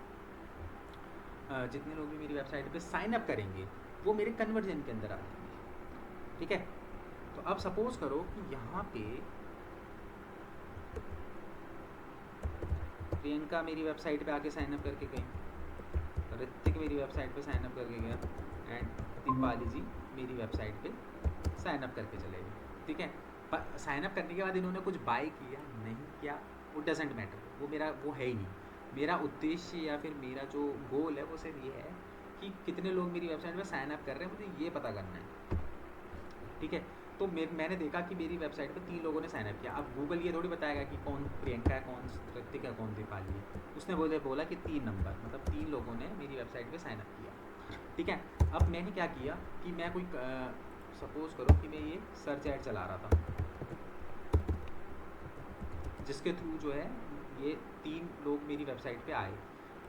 जितने लोग भी मेरी वेबसाइट पे साइन अप करेंगे वो मेरे कन्वर्जन के अंदर आ जाएंगे, ठीक है। तो अब सपोज करो कि यहाँ पे प्रियंका मेरी वेबसाइट पे आके साइन अप करके गई, ऋतिक मेरी वेबसाइट पे साइन अप करके गया एंड दीपाली जी मेरी वेबसाइट पे साइन अप करके चले गए, ठीक है। पर साइन अप करने के बाद इन्होंने कुछ बाय किया नहीं किया वो डजेंट मैटर, वो मेरा वो है ही नहीं। मेरा उद्देश्य या फिर मेरा जो गोल है वो सिर्फ ये है कि कितने लोग मेरी वेबसाइट पे साइन अप कर रहे हैं, मुझे ये पता करना है, ठीक है। तो मैंने देखा कि मेरी वेबसाइट पे 3 लोगों ने साइन अप किया। अब गूगल ये थोड़ी बताएगा कि कौन प्रियंका है, कौन ऋतिक है, कौन दीपाली है। उसने बोला कि 3 नंबर मतलब 3 लोगों ने मेरी वेबसाइट पे साइन अप किया, ठीक है। अब मैंने क्या किया कि मैं कोई सपोज करो कि मैं ये सर्च ऐड चला रहा था जिसके थ्रू जो है ये 3 लोग मेरी वेबसाइट पे आए,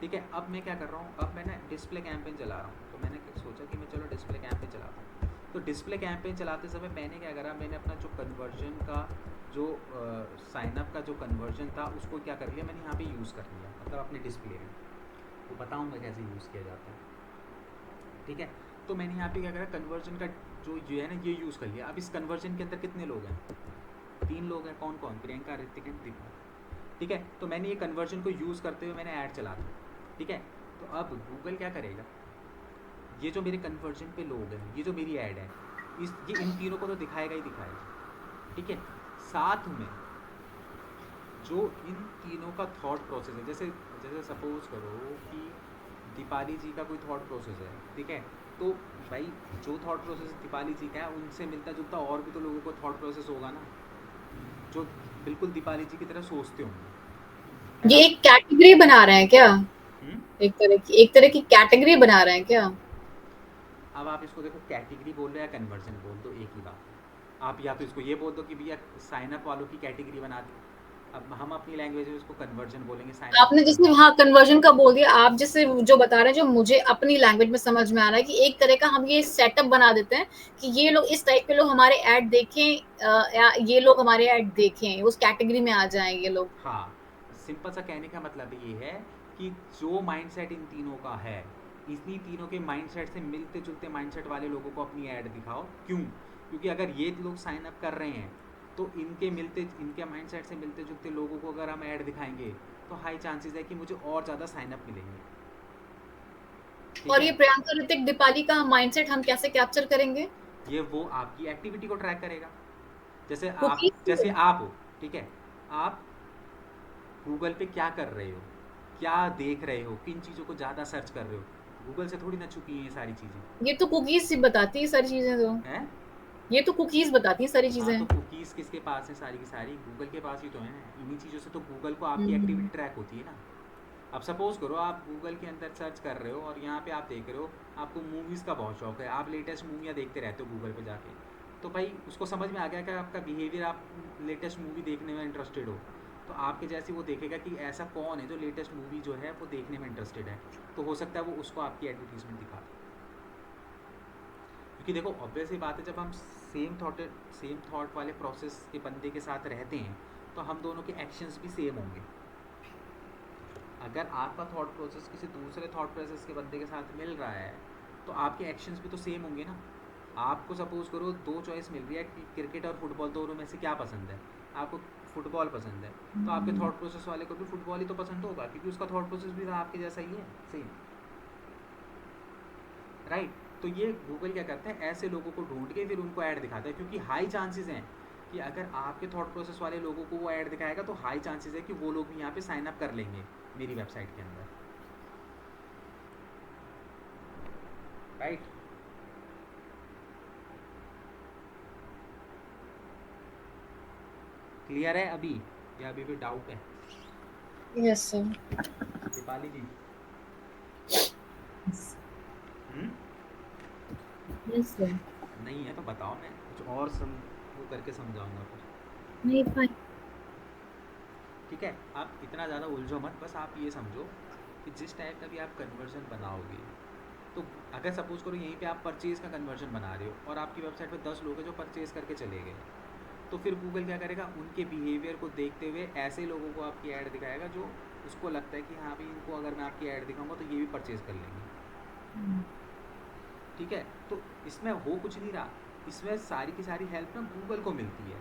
ठीक है। अब मैं क्या कर रहा हूँ, अब मैं ना डिस्प्ले कैंपेन चला रहा हूँ। तो मैंने सोचा कि मैं चलो डिस्प्ले कैंपेन चलाता हूँ। तो डिस्प्ले कैंपेन चलाते समय मैंने क्या करा, मैंने अपना जो कन्वर्जन का जो साइनअप का जो कन्वर्जन था उसको क्या कर लिया, मैंने यहाँ पे यूज़ कर लिया, मतलब अपने डिस्प्ले में। तो बताऊँगा कैसे यूज़ किया जाता है, ठीक है। तो मैंने यहाँ पे क्या करा, कन्वर्जन का जो है ना ये यूज़ कर लिया। अब इस कन्वर्जन के अंदर कितने लोग हैं, 3 लोग हैं। कौन कौन, प्रियंका, ऋतिक एंड दीपा, ठीक है। तो मैंने ये कन्वर्जन को यूज़ करते हुए मैंने ऐड चला दिया, ठीक है। तो अब गूगल क्या करेगा, ये जो मेरे कन्वर्जन पे लोग हैं, ये जो मेरी ऐड है, ये इन तीनों को तो दिखाएगा ही दिखाएगा, ठीक है। साथ में जो इन तीनों का थॉट प्रोसेस है, जैसे सपोज करो कि दीपाली जी का कोई थॉट प्रोसेस है, ठीक है। तो भाई जो थॉट प्रोसेस दीपाली जी का है उनसे मिलता जुलता और भी तो लोगों को थॉट प्रोसेस होगा ना, जो बिल्कुल दीपाली जी की तरह सोचते होंगे। ये एक कैटेगरी बना रहे हैं क्या? एक तरह की कैटेगरी बना रहे हैं क्या? अब आप इसको देखो, कैटेगरी बोल रहे हैं या कन्वर्जन बोल दो, एक ही बात। आप या तो इसको ये बोल दो कि भैया साइन अप वालों की कैटेगरी बना दी। अब हम अपनी लैंग्वेज में इसको कन्वर्जन बोलेंगे। आपने जैसे हाँ कन्वर्जन का बोल दिया, आप जैसे जो बता रहे हैं जो मुझे अपनी लैंग्वेज में समझ में आ रहा है कि एक तरह का हम ये सेटअप बना देते हैं कि ये लोग इस टाइप के लोग हमारे ऐड देखें या ये लोग हमारे ऐड देखें, उस कैटेगरी में आ जाएं ये लोग। हाँ, सिंपल सा कहने का मतलब ये है कि जो माइंडसेट इन तीनों का है, इन्हीं तीनों के माइंडसेट से मिलते जुलते माइंडसेट वाले लोगों को अपनी ऐड दिखाओ। क्यों? क्योंकि अगर ये लोग साइन अप कर रहे हैं तो इनके माइंडसेट से मिलते जुलते लोगों को अगर हम ऐड दिखाएंगे तो हाई चांसेस है कि मुझे और ज़्यादा साइन अप मिलेंगे। और ये प्रियंका, ऋतिक, दीपाली का माइंडसेट हम कैसे कैप्चर करेंगे? ये वो आपकी एक्टिविटी को ट्रैक करेगा। जैसे Cookies आप हो, ठीक है। आप गूगल पे क्या कर रहे हो, क्या देख रहे हो, किन चीज़ों को ज़्यादा सर्च कर रहे हो, गूगल से थोड़ी ना छुपी हैं ये सारी चीज़ें। ये तो कुकीज ही बताती है सारी चीजें तो हैं? ये तो कुकीज बताती है सारी हाँ, चीजें। तो कुकीज़ किसके पास है सारी की सारी? गूगल के पास ही तो है ना। इन्हीं चीज़ों से तो गूगल को आपकी एक्टिविटी ट्रैक होती है ना। अब सपोज़ करो आप गूगल के अंदर सर्च कर रहे हो और यहाँ पे आप देख रहे हो, आपको मूवीज़ का बहुत शौक है, आप लेटेस्ट मूवियाँ देखते रहते हो गूगल पे जाके, तो भाई उसको समझ में आ गया कि आपका बिहेवियर, आप लेटेस्ट मूवी देखने में इंटरेस्टेड हो, तो आपके जैसे वो देखेगा कि ऐसा कौन है जो लेटेस्ट मूवी जो है वो देखने में इंटरेस्टेड है, तो हो सकता है वो उसको आपकी एडवर्टीजमेंट दिखा दे। क्योंकि देखो ऑब्वियस ही बात है, जब हम सेम थॉट वाले प्रोसेस के बंदे के साथ रहते हैं तो हम दोनों के एक्शंस भी सेम होंगे। अगर आपका थॉट प्रोसेस किसी दूसरे थॉट प्रोसेस के बंदे के साथ मिल रहा है तो आपके एक्शंस भी तो सेम होंगे ना। आपको सपोज़ करो दो चॉइस मिल रही है कि क्रिकेट और फुटबॉल, दोनों में से क्या पसंद है, आपको फुटबॉल पसंद है, तो आपके थॉट प्रोसेस वाले को भी फुटबॉल ही तो पसंद होगा, क्योंकि उसका थॉट प्रोसेस भी आपके जैसा ही है, सेम, राइट। तो ये गूगल क्या करता है, ऐसे लोगों को ढूंढ के फिर उनको ऐड दिखाता है, क्योंकि हाई चांसेस हैं कि अगर आपके थॉट प्रोसेस वाले लोगों को वो ऐड दिखाएगा तो हाई चांसेस है कि वो लोग भी यहाँ पे साइन अप कर लेंगे मेरी वेबसाइट के अंदर, राइट। क्लियर है अभी या अभी भी डाउट है? Yes sir. Deepali ji. Yes sir. नहीं है तो बताओ, मैं कुछ और वो करके समझाऊंगा फिर। नहीं फाइन। ठीक है, आप इतना ज़्यादा उलझो मत, बस आप ये समझो कि जिस टाइप का भी आप कन्वर्जन बनाओगे, तो अगर सपोज़ करो यहीं पे आप परचेज़ का कन्वर्जन बना रहे हो और आपकी वेबसाइट पे 10 लोग हैं जो परचेज़ करके चले गए, तो फिर गूगल क्या करेगा, उनके बिहेवियर को देखते हुए ऐसे लोगों को आपकी ऐड दिखाएगा जो उसको लगता है कि हाँ भाई इनको अगर मैं आपकी ऐड दिखाऊंगा तो ये भी परचेज़ कर लेंगे। ठीक है, तो इसमें हो कुछ नहीं रहा, इसमें सारी की सारी हेल्प ना गूगल को मिलती है।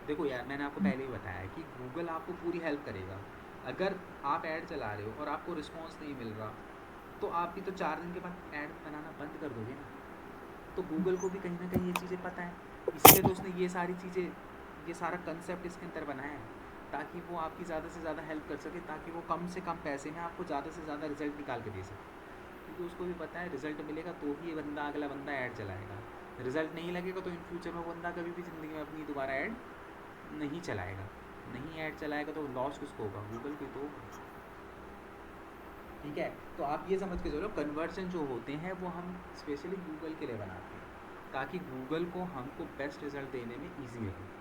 देखो यार, मैंने आपको पहले ही बताया कि गूगल आपको पूरी हेल्प करेगा। अगर आप ऐड चला रहे हो और आपको रिस्पॉन्स नहीं मिल रहा, तो आप भी तो 4 दिन के बाद ऐड बनाना बंद कर दोगे ना। तो गूगल को भी कहीं ना कहीं ये चीज़ें पता है, इसलिए तो उसने ये सारी चीज़ें, ये सारा कंसेप्ट इसके अंदर बनाया है, ताकि वो आपकी ज़्यादा से ज़्यादा हेल्प कर सके, ताकि वो कम से कम पैसे में आपको ज़्यादा से ज़्यादा रिजल्ट निकाल के दे सके। क्योंकि उसको भी पता है रिजल्ट मिलेगा तो ही ये बंदा, अगला बंदा ऐड चलाएगा। रिजल्ट नहीं लगेगा तो इन फ्यूचर में बंदा कभी भी ज़िंदगी में अपनी दोबारा ऐड नहीं चलाएगा। नहीं ऐड चलाएगा तो लॉस किसको होगा? गूगल को तो होगा। ठीक है, तो आप ये समझ के चलो, कन्वर्जन जो होते हैं वो हम स्पेशली गूगल के लिए बनाते हैं, ताकि गूगल को हमको बेस्ट रिजल्ट देने में ईजी रहे।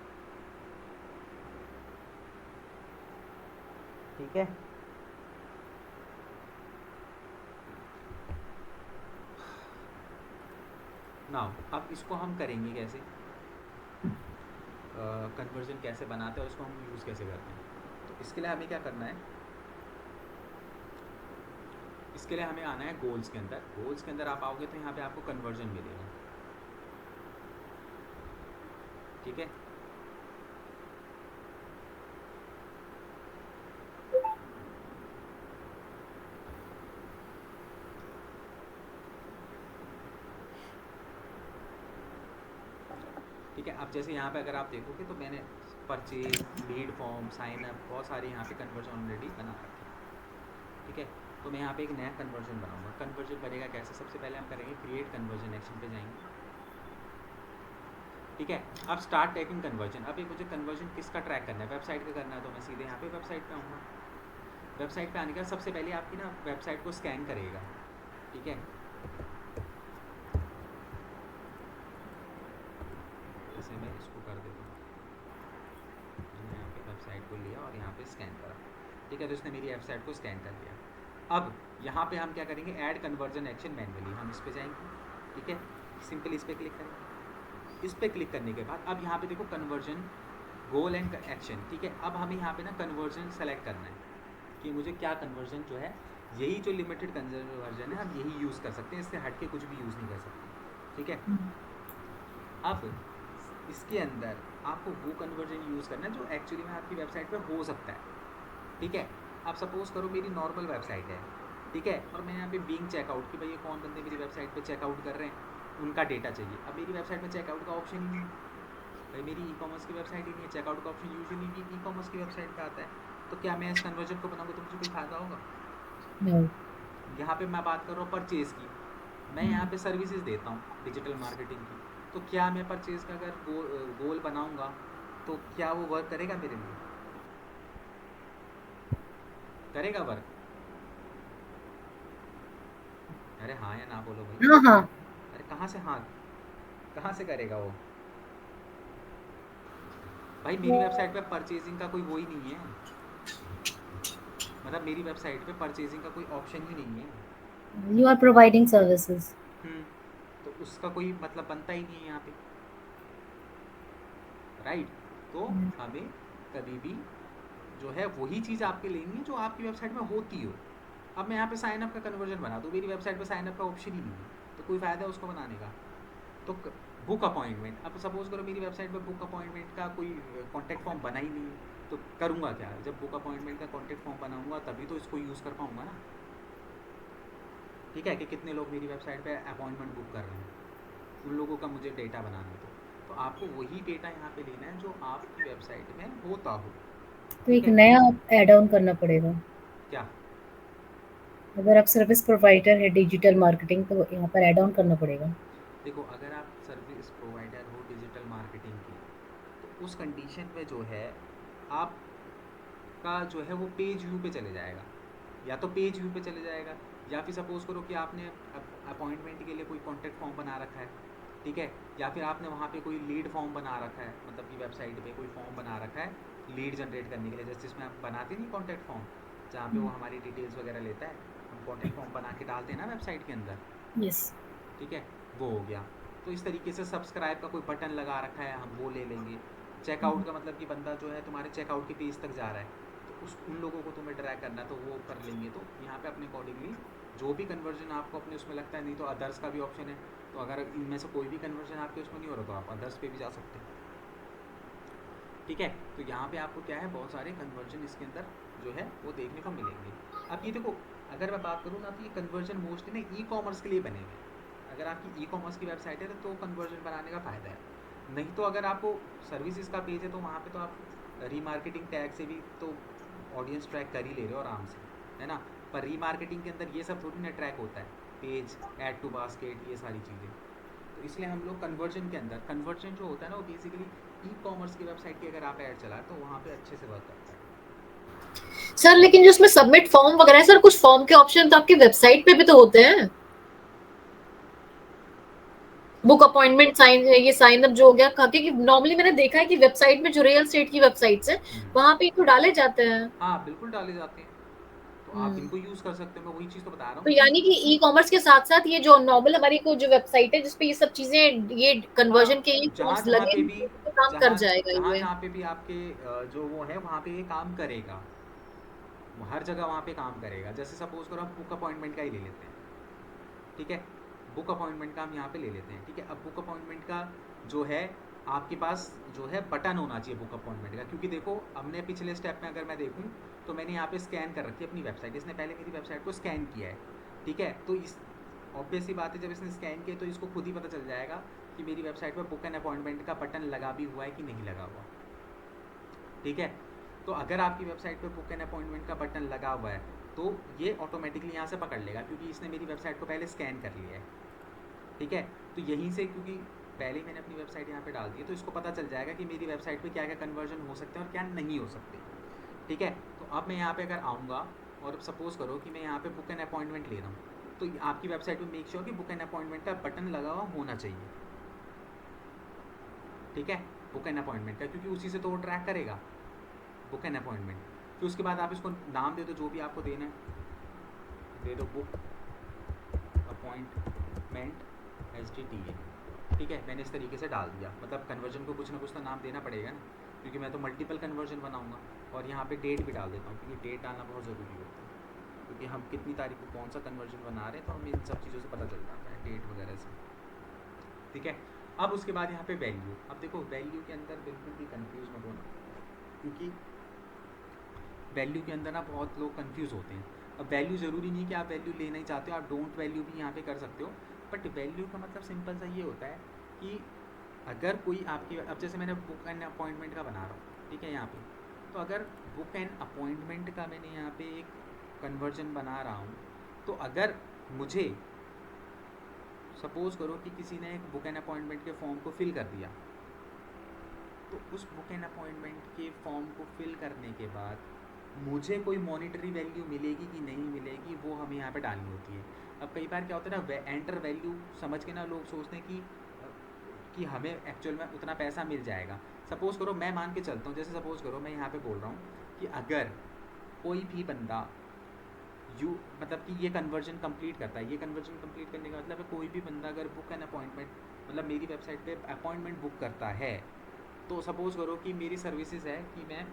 ठीक है, नाउ अब इसको हम करेंगे कैसे, कन्वर्जन कैसे बनाते हैं और इसको हम यूज़ कैसे करते हैं। तो इसके लिए हमें क्या करना है, इसके लिए हमें आना है गोल्स के अंदर। गोल्स के अंदर आप आओगे तो यहाँ पे आपको कन्वर्जन मिलेगा। ठीक है, ठीक है। अब जैसे यहाँ पे अगर आप देखोगे तो मैंने purchase, lead form, sign up, बहुत सारे यहाँ पे कन्वर्जन ऑलरेडी बना रखे हैं। ठीक है, तो मैं यहाँ पे एक नया कन्वर्जन बनाऊंगा। कन्वर्जन बनेगा कैसे? सबसे पहले हम करेंगे क्रिएट कन्वर्जन एक्शन पे जाएंगे। ठीक है, अब स्टार्ट ट्रैकिंग कन्वर्जन। अब ये मुझे कन्वर्जन किसका ट्रैक करना है, वेबसाइट का करना है, तो मैं सीधे यहाँ पे वेबसाइट पे आऊँगा। वेबसाइट पे आने के बाद सबसे पहले आपकी ना वेबसाइट को स्कैन करेगा। ठीक है, जैसे मैं इसको कर देता हूँ, मैंने यहाँ पे वेबसाइट को लिया और यहाँ पे स्कैन करा। ठीक है, तो इसने मेरी वेबसाइट को स्कैन कर लिया। अब यहाँ पे हम क्या करेंगे, ऐड कन्वर्जन एक्शन मैनुअली, हम इस पे जाएंगे। ठीक है, सिंपल इस पर क्लिक करेंगे। इस पर क्लिक करने के बाद अब यहाँ पे देखो कन्वर्जन गोल एंड एक्शन। ठीक है, अब हमें यहाँ पे ना कन्वर्जन सेलेक्ट करना है कि मुझे क्या कन्वर्जन जो है, यही जो लिमिटेड कन्वर्जन है हम यही यूज़ कर सकते हैं, इससे हट के कुछ भी यूज़ नहीं कर सकते। ठीक है, अब इसके अंदर आपको वो कन्वर्जन यूज़ करना है जो एक्चुअली में आपकी वेबसाइट पे हो सकता है। ठीक है, आप सपोज़ करो मेरी नॉर्मल वेबसाइट है, ठीक है, और मैं यहाँ पे बीइंग चेकआउट कि भाई ये कौन बंदे मेरी वेबसाइट पे चेकआउट कर रहे हैं, उनका डेटा चाहिए। अब मेरी वेबसाइट में चेकआउट का ऑप्शन ही नहीं है भाई, मेरी ई कॉमर्स की वेबसाइट ही नहीं है, चेकआउट का ऑप्शन यूजुअली ई कॉमर्स की वेबसाइट पर आता है। तो क्या मैं इस कन्वर्जन को बनाऊँगा तो मुझे कोई फ़ायदा होगा? यहाँ पे मैं बात कर रहा हूँ परचेज़ की, मैं यहाँ पे सर्विसेज देता हूँ डिजिटल मार्केटिंग की, तो क्या मैं परचेज़ का अगर गोल बनाऊंगा तो क्या वो वर्क करेगा मेरे लिए? करेगा वर्क? अरे हाँ या ना बोलो भाई। हाँ हाँ अरे कहाँ से हाँ, कहाँ से करेगा वो? भाई मेरी वेबसाइट पे परचेजिंग का कोई वो ही नहीं है, मतलब मेरी वेबसाइट पे परचेजिंग का कोई ऑप्शन ही नहीं है। You are providing services. Hmm, तो उसका कोई मतलब बनता ही नहीं है यहाँ पे, राइट? तो हमें कभी भी जो है वही चीज़ आपके लेनी है जो आपकी वेबसाइट में होती हो। अब मैं यहाँ पे साइन अप का कन्वर्जन बना दूँ, मेरी वेबसाइट पे साइन अप का ऑप्शन ही नहीं है, तो कोई फ़ायदा है उसको बनाने का? तो बुक अपॉइंटमेंट, अब सपोज़ करो मेरी वेबसाइट पे बुक अपॉइंटमेंट का कोई कॉन्टैक्ट फॉर्म बना ही नहीं है, तो करूँगा क्या? जब बुक अपॉइंटमेंट का कॉन्टैक्ट फॉर्म बनाऊँगा तभी तो इसको यूज़ कर पाऊँगा ना। ठीक है, कि कितने लोग मेरी वेबसाइट पे अपॉइंटमेंट बुक कर रहे हैं, उन लोगों का मुझे डेटा बनाना है। तो आपको वही डेटा यहाँ पे लेना है जो आपकी वेबसाइट में होता हो। तो ठीक एक है, नया ऐड ऑन करना पड़ेगा। क्या? अगर आप सर्विस प्रोवाइडर है डिजिटल मार्केटिंग तो यहाँ पर ऐड ऑन करना पड़ेगा। देखो, अगर आप सर्विस प्रोवाइडर हो डिजिटल मार्केटिंग की, तो उस कंडीशन में जो है आपका जो है वो पेज व्यू पे चले जाएगा, या तो पेज व्यू पे चले जाएगा, या फिर सपोज़ करो कि आपने अपॉइंटमेंट के लिए कोई कॉन्टैक्ट फॉर्म बना रखा है, ठीक है, या फिर आपने वहाँ पे कोई लीड फॉर्म बना रखा है, मतलब कि वेबसाइट पे कोई फॉर्म बना रखा है लीड जनरेट करने के लिए, जैसे जिसमें आप बनाते नहीं कॉन्टैक्ट फॉर्म, जहाँ पे वो हमारी डिटेल्स वगैरह लेता है, हम कॉन्टैक्ट फॉर्म बना के डालते हैं ना वेबसाइट के अंदर। यस। ठीक है, वो हो गया। तो इस तरीके से सब्सक्राइब का कोई बटन लगा रखा है, हम वो ले लेंगे। चेकआउट का मतलब कि बंदा जो है तुम्हारे चेकआउट के पेज तक जा रहा है, तो उस उन लोगों को तुम्हें ट्रैक करना है, तो वो कर लेंगे। तो यहाँ पे अपने अकॉर्डिंगली जो भी कन्वर्जन आपको अपने उसमें लगता है, नहीं तो अदर्स का भी ऑप्शन है, तो अगर इनमें से कोई भी कन्वर्जन आपके उसमें नहीं हो रहा तो आप अदर्स पे भी जा सकते हैं। ठीक है, तो यहाँ पे आपको क्या है, बहुत सारे कन्वर्जन इसके अंदर जो है वो देखने को मिलेंगे। अब ये देखो, अगर मैं बात करूँ ना, तो ये कन्वर्जन मोस्टली ना ई कॉमर्स के लिए बने हुए हैं। अगर आपकी ई कॉमर्स की वेबसाइट है तो कन्वर्जन बनाने का फ़ायदा है। नहीं तो अगर आपको सर्विसेज का पेज है तो वहाँ पे तो आप रीमार्केटिंग टैग से भी तो ऑडियंस ट्रैक कर ही ले रहे हो आराम से, है ना। पर रीमार्केटिंग के अंदर ये सब थोड़ी ना ट्रैक होता है, पेज, ऐड टू बास्केट, ये सारी चीज़ें। तो इसलिए हम लोग कन्वर्जन के अंदर, कन्वर्जन जो होता है ना वो बेसिकली ई कॉमर्स की वेबसाइट की अगर आप ऐड चलाए तो वहाँ पे अच्छे से वर्क करता है। सर लेकिन जो उसमें सबमिट फॉर्म वगैरह है, सर कुछ फॉर्म के ऑप्शन तो आपकी वेबसाइट पे भी तो होते हैं। बुक अपॉइंटमेंट साइन है, ये साइन अप जो हो गया, क्योंकि नॉर्मली मैंने देखा है कि वेबसाइट में जो रियल एस्टेट की वेबसाइट्स है वहां पे तो डाले जाते हैं। हाँ बिल्कुल डाले जाते हैं, तो आप हम्म। इनको यूज़ कर सकते हो। मैं वही चीज़ तो बता रहा तो हूँ कि यानी कि ई कॉमर्स के साथ साथ ये जो नॉर्मल हमारी को जो वेबसाइट है जिसपे ये सब चीजें, ये हाँ, कन्वर्जन के ये जहाँ फॉर्म्स जहाँ लगे पे हैं, भी, तो काम कर जहाँ जाएगा जहाँ ये। जहाँ पे भी आपके जो वो है वहाँ पे ये काम करेगा, वो हर जगह वहाँ पे काम करेगा। जैसे सपोज करो हम बुक अपॉइंटमेंट का ही ले लेते हैं, ठीक है, बुक अपॉइंटमेंट का हम यहाँ पे ले लेते हैं, ठीक है। अब बुक अपॉइंटमेंट का जो है आपके पास जो है बटन होना चाहिए बुक अपॉइंटमेंट का, क्योंकि देखो हमने पिछले स्टेप में अगर मैं देखूँ तो मैंने यहाँ पे स्कैन कर रखी है अपनी वेबसाइट, इसने पहले मेरी वेबसाइट को स्कैन किया है, ठीक है। तो इस ऑब्वियस सी बात है, जब इसने स्कैन किया तो इसको खुद ही पता चल जाएगा कि मेरी वेबसाइट पर बुक एंड अपॉइंटमेंट का बटन लगा भी हुआ है कि नहीं लगा हुआ, ठीक है। तो अगर आपकी वेबसाइट पे बुक एंड अपॉइंटमेंट का बटन लगा हुआ है तो ये ऑटोमेटिकली यहाँ से पकड़ लेगा, क्योंकि इसने मेरी वेबसाइट को पहले स्कैन कर लिया है, ठीक है। तो यहीं से, क्योंकि पहले ही मैंने अपनी वेबसाइट यहाँ पे डाल दी है, तो इसको पता चल जाएगा कि मेरी वेबसाइट पे क्या क्या कन्वर्जन हो सकते हैं और क्या नहीं हो सकते, ठीक है। तो अब मैं यहाँ पे अगर आऊँगा और सपोज़ करो कि मैं यहाँ पे बुक एंड अपॉइंटमेंट ले रहा हूँ, तो आपकी वेबसाइट पे मेक श्योर कि बुक एंड अपॉइंटमेंट का बटन लगा हुआ होना चाहिए, ठीक है, बुक एंड अपॉइंटमेंट का, क्योंकि उसी से तो वो ट्रैक करेगा बुक एंड अपॉइंटमेंट। फिर उसके बाद आप इसको नाम दे दो जो भी आपको देना है, दे दो बुक अपॉइंटमेंट HTTP, ठीक है। मैंने इस तरीके से डाल दिया, मतलब कन्वर्जन को कुछ ना कुछ तो नाम देना पड़ेगा ना, क्योंकि मैं तो मल्टीपल कन्वर्जन बनाऊंगा। और यहाँ पे डेट भी डाल देता हूँ, क्योंकि डेट डालना बहुत ज़रूरी होता है, क्योंकि हम कितनी तारीख को कौन सा कन्वर्जन बना रहे हैं तो हमें इन सब चीज़ों से पता चल जाता है, डेट वगैरह से, ठीक है। अब उसके बाद यहाँ पे वैल्यू, अब देखो वैल्यू के अंदर बिल्कुल भी कन्फ्यूज़ मत होना, क्योंकि वैल्यू के अंदर ना बहुत लोग कंफ्यूज होते हैं। अब वैल्यू ज़रूरी नहीं कि आप वैल्यू लेना ही चाहते हो, आप डोंट वैल्यू भी यहाँ पे कर सकते हो, बट वैल्यू का मतलब सिंपल सा ये होता है कि अगर कोई आपकी, अब जैसे मैंने बुक एंड अपॉइंटमेंट का बना रहा हूँ, ठीक है, यहाँ पे तो अगर बुक एंड अपॉइंटमेंट का मैंने यहाँ पे एक कन्वर्जन बना रहा हूँ, तो अगर मुझे सपोज़ करो कि किसी ने एक बुक एंड अपॉइंटमेंट के फॉर्म को फिल कर दिया, तो उस बुक एंड अपॉइंटमेंट के फॉर्म को फिल करने के बाद मुझे कोई मॉनिटरी वैल्यू मिलेगी कि नहीं मिलेगी, वो हमें यहाँ पे डालनी होती है। अब कई बार क्या होता है ना, एंटर वैल्यू समझ के ना लोग सोचते हैं कि हमें एक्चुअल में उतना पैसा मिल जाएगा। सपोज़ करो मैं मान के चलता हूँ, जैसे सपोज़ करो मैं यहाँ पे बोल रहा हूँ कि अगर कोई भी बंदा मतलब कि ये कन्वर्जन कंप्लीट करता है, ये कन्वर्जन कंप्लीट करने का मतलब है कोई भी बंदा अगर बुक एन अपॉइंटमेंट मतलब मेरी वेबसाइट पे अपॉइंटमेंट बुक करता है, तो सपोज़ करो कि मेरी सर्विसेज है कि मैं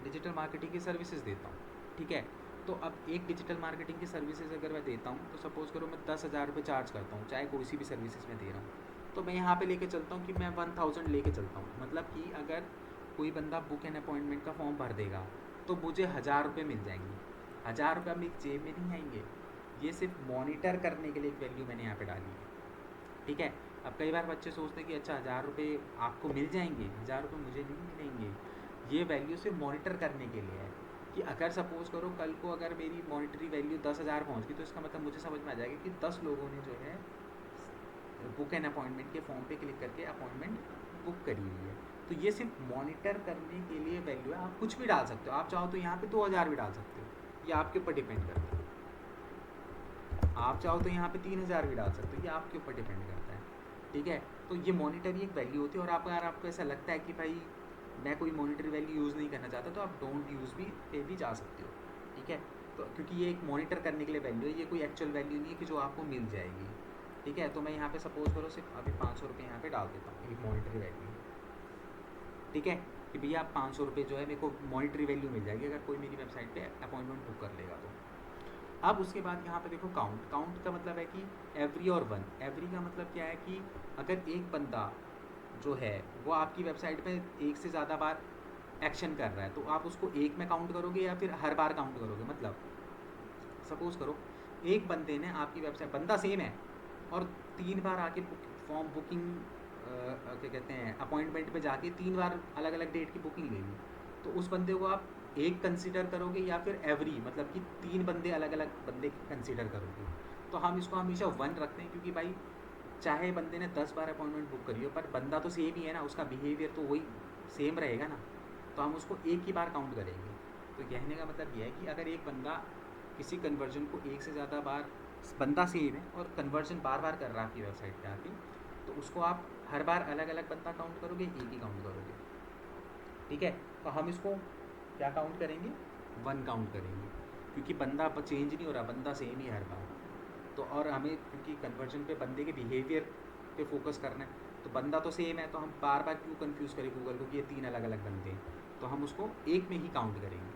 डिजिटल मार्केटिंग की सर्विसेज देता हूँ, ठीक है। तो अब एक डिजिटल मार्केटिंग की सर्विसेज अगर मैं देता हूँ, तो सपोज़ करो मैं 10,000 रुपये चार्ज करता हूँ, चाहे कोई सी भी सर्विसेज में दे रहा हूँ, तो मैं यहाँ पे लेके चलता हूँ कि मैं 1000 लेके चलता हूँ। मतलब कि अगर कोई बंदा बुक एंड अपॉइंटमेंट का फॉर्म भर देगा तो मुझे 1000 रुपये मिल जाएंगे। 1000 रुपये मेरी जेब में नहीं आएंगे, ये सिर्फ मॉनिटर करने के लिए एक वैल्यू मैंने यहाँ पे डाली है, ठीक है। अब कई बार बच्चे सोचते हैं कि अच्छा 1000 रुपये आपको मिल जाएंगे, 1000 रुपये मुझे नहीं मिलेंगे। ये वैल्यू सिर्फ मॉनिटर करने के लिए है कि अगर सपोज़ करो कल को अगर मेरी मॉनिटरी वैल्यू 10,000 पहुँच गई, तो इसका मतलब मुझे समझ में आ जाएगा कि 10 लोगों ने जो है बुक एंड अपॉइंटमेंट के फॉर्म पे क्लिक करके अपॉइंटमेंट बुक करी हुई है। तो ये सिर्फ मॉनिटर करने के लिए वैल्यू है। आप कुछ भी डाल सकते हो, आप चाहो तो यहाँ पे 2000 भी डाल सकते हो, ये आपके ऊपर डिपेंड करता है। आप चाहो तो यहाँ पे 3000 भी डाल सकते हो, ये आपके ऊपर डिपेंड करता है, ठीक है। तो ये मॉनिटरी एक वैल्यू होती है। और अगर आपको ऐसा लगता है कि भाई मैं कोई मॉनिटरी वैल्यू यूज़ नहीं करना चाहता, तो आप डोंट यूज़ भी पे भी जा सकते हो, ठीक है। तो क्योंकि ये एक मॉनिटर करने के लिए वैल्यू है, ये कोई एक्चुअल वैल्यू नहीं है कि जो आपको मिल जाएगी, ठीक है। तो मैं यहाँ पे सपोज़ करो सिर्फ अभी 500 रुपये यहाँ पे डाल देता हूँ, एक मॉनिटरी वैल्यू, ठीक है, कि भैया आप 500 रुपये जो है मेरे को मॉनिटरी वैल्यू मिल जाएगी अगर कोई मेरी वेबसाइट पे अपॉइंटमेंट बुक कर लेगा तो। अब उसके बाद यहाँ पे देखो काउंट का मतलब है कि एवरी और वन। एवरी का मतलब क्या है कि अगर एक बंदा जो है वो आपकी वेबसाइट पे एक से ज़्यादा बार एक्शन कर रहा है, तो आप उसको एक में काउंट करोगे या फिर हर बार काउंट करोगे। मतलब सपोज़ करो एक बंदे ने आपकी वेबसाइट, बंदा सेम है और 3 बार आके फॉर्म बुकिंग क्या कहते हैं अपॉइंटमेंट पे जाके 3 बार अलग अलग डेट की बुकिंग ले ली, तो उस बंदे को आप एक कंसीडर करोगे या फिर एवरी, मतलब कि 3 बंदे अलग अलग बंदे कंसीडर करोगे। तो हम इसको हमेशा 1 रखते हैं, क्योंकि भाई चाहे बंदे ने 10 बार अपॉइंटमेंट बुक करी हो, पर बंदा तो सेम ही है ना, उसका बिहेवियर तो वही सेम रहेगा ना, तो हम उसको एक ही बार काउंट करेंगे। तो कहने का मतलब ये है कि अगर एक बंदा किसी कन्वर्जन को एक से ज़्यादा बार, बंदा सेम है और कन्वर्जन बार बार कर रहा है आपकी वेबसाइट पे आके, तो उसको आप हर बार अलग अलग बंदा काउंट करोगे, एक ही काउंट करोगे, ठीक है। तो हम इसको क्या काउंट करेंगे, 1 काउंट करेंगे, क्योंकि बंदा चेंज नहीं हो रहा, बंदा सेम ही हर बार। तो और हमें क्योंकि कन्वर्जन पे बंदे के बिहेवियर पे फोकस करना है, तो बंदा तो सेम है, तो हम बार बार क्यों कंफ्यूज करें गूगल को कि ये 3 अलग अलग बंदे हैं, तो हम उसको एक में ही काउंट करेंगे,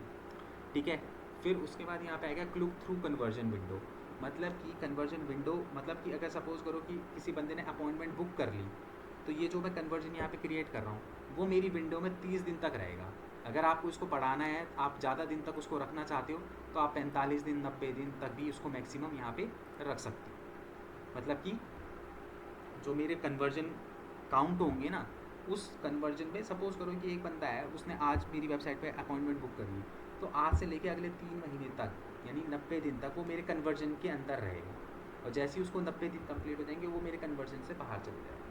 ठीक है। फिर उसके बाद यहाँ पे आएगा क्लिक थ्रू कन्वर्जन विंडो। मतलब कि कन्वर्जन विंडो मतलब कि अगर सपोज़ करो कि किसी बंदे ने अपॉइंटमेंट बुक कर ली, तो ये जो मैं कन्वर्जन यहाँ पे क्रिएट कर रहा हूँ वो मेरी विंडो में 30 दिन तक रहेगा। अगर आपको इसको बढ़ाना है, आप ज़्यादा दिन तक उसको रखना चाहते हो, तो आप 45 दिन 90 दिन तक भी उसको मैक्सिमम यहाँ पे रख सकते हो। मतलब कि जो मेरे कन्वर्जन काउंट होंगे ना, उस कन्वर्जन में सपोज़ करो कि एक बंदा है, उसने आज मेरी वेबसाइट पे अपॉइंटमेंट बुक कर ली, तो आज से लेके अगले 3 महीने तक यानी 90 दिन तक वो मेरे कन्वर्जन के अंदर रहेगा, और जैसे ही उसको 90 दिन कंप्लीट हो जाएंगे वो मेरे कन्वर्जन से बाहर चले जाएगा,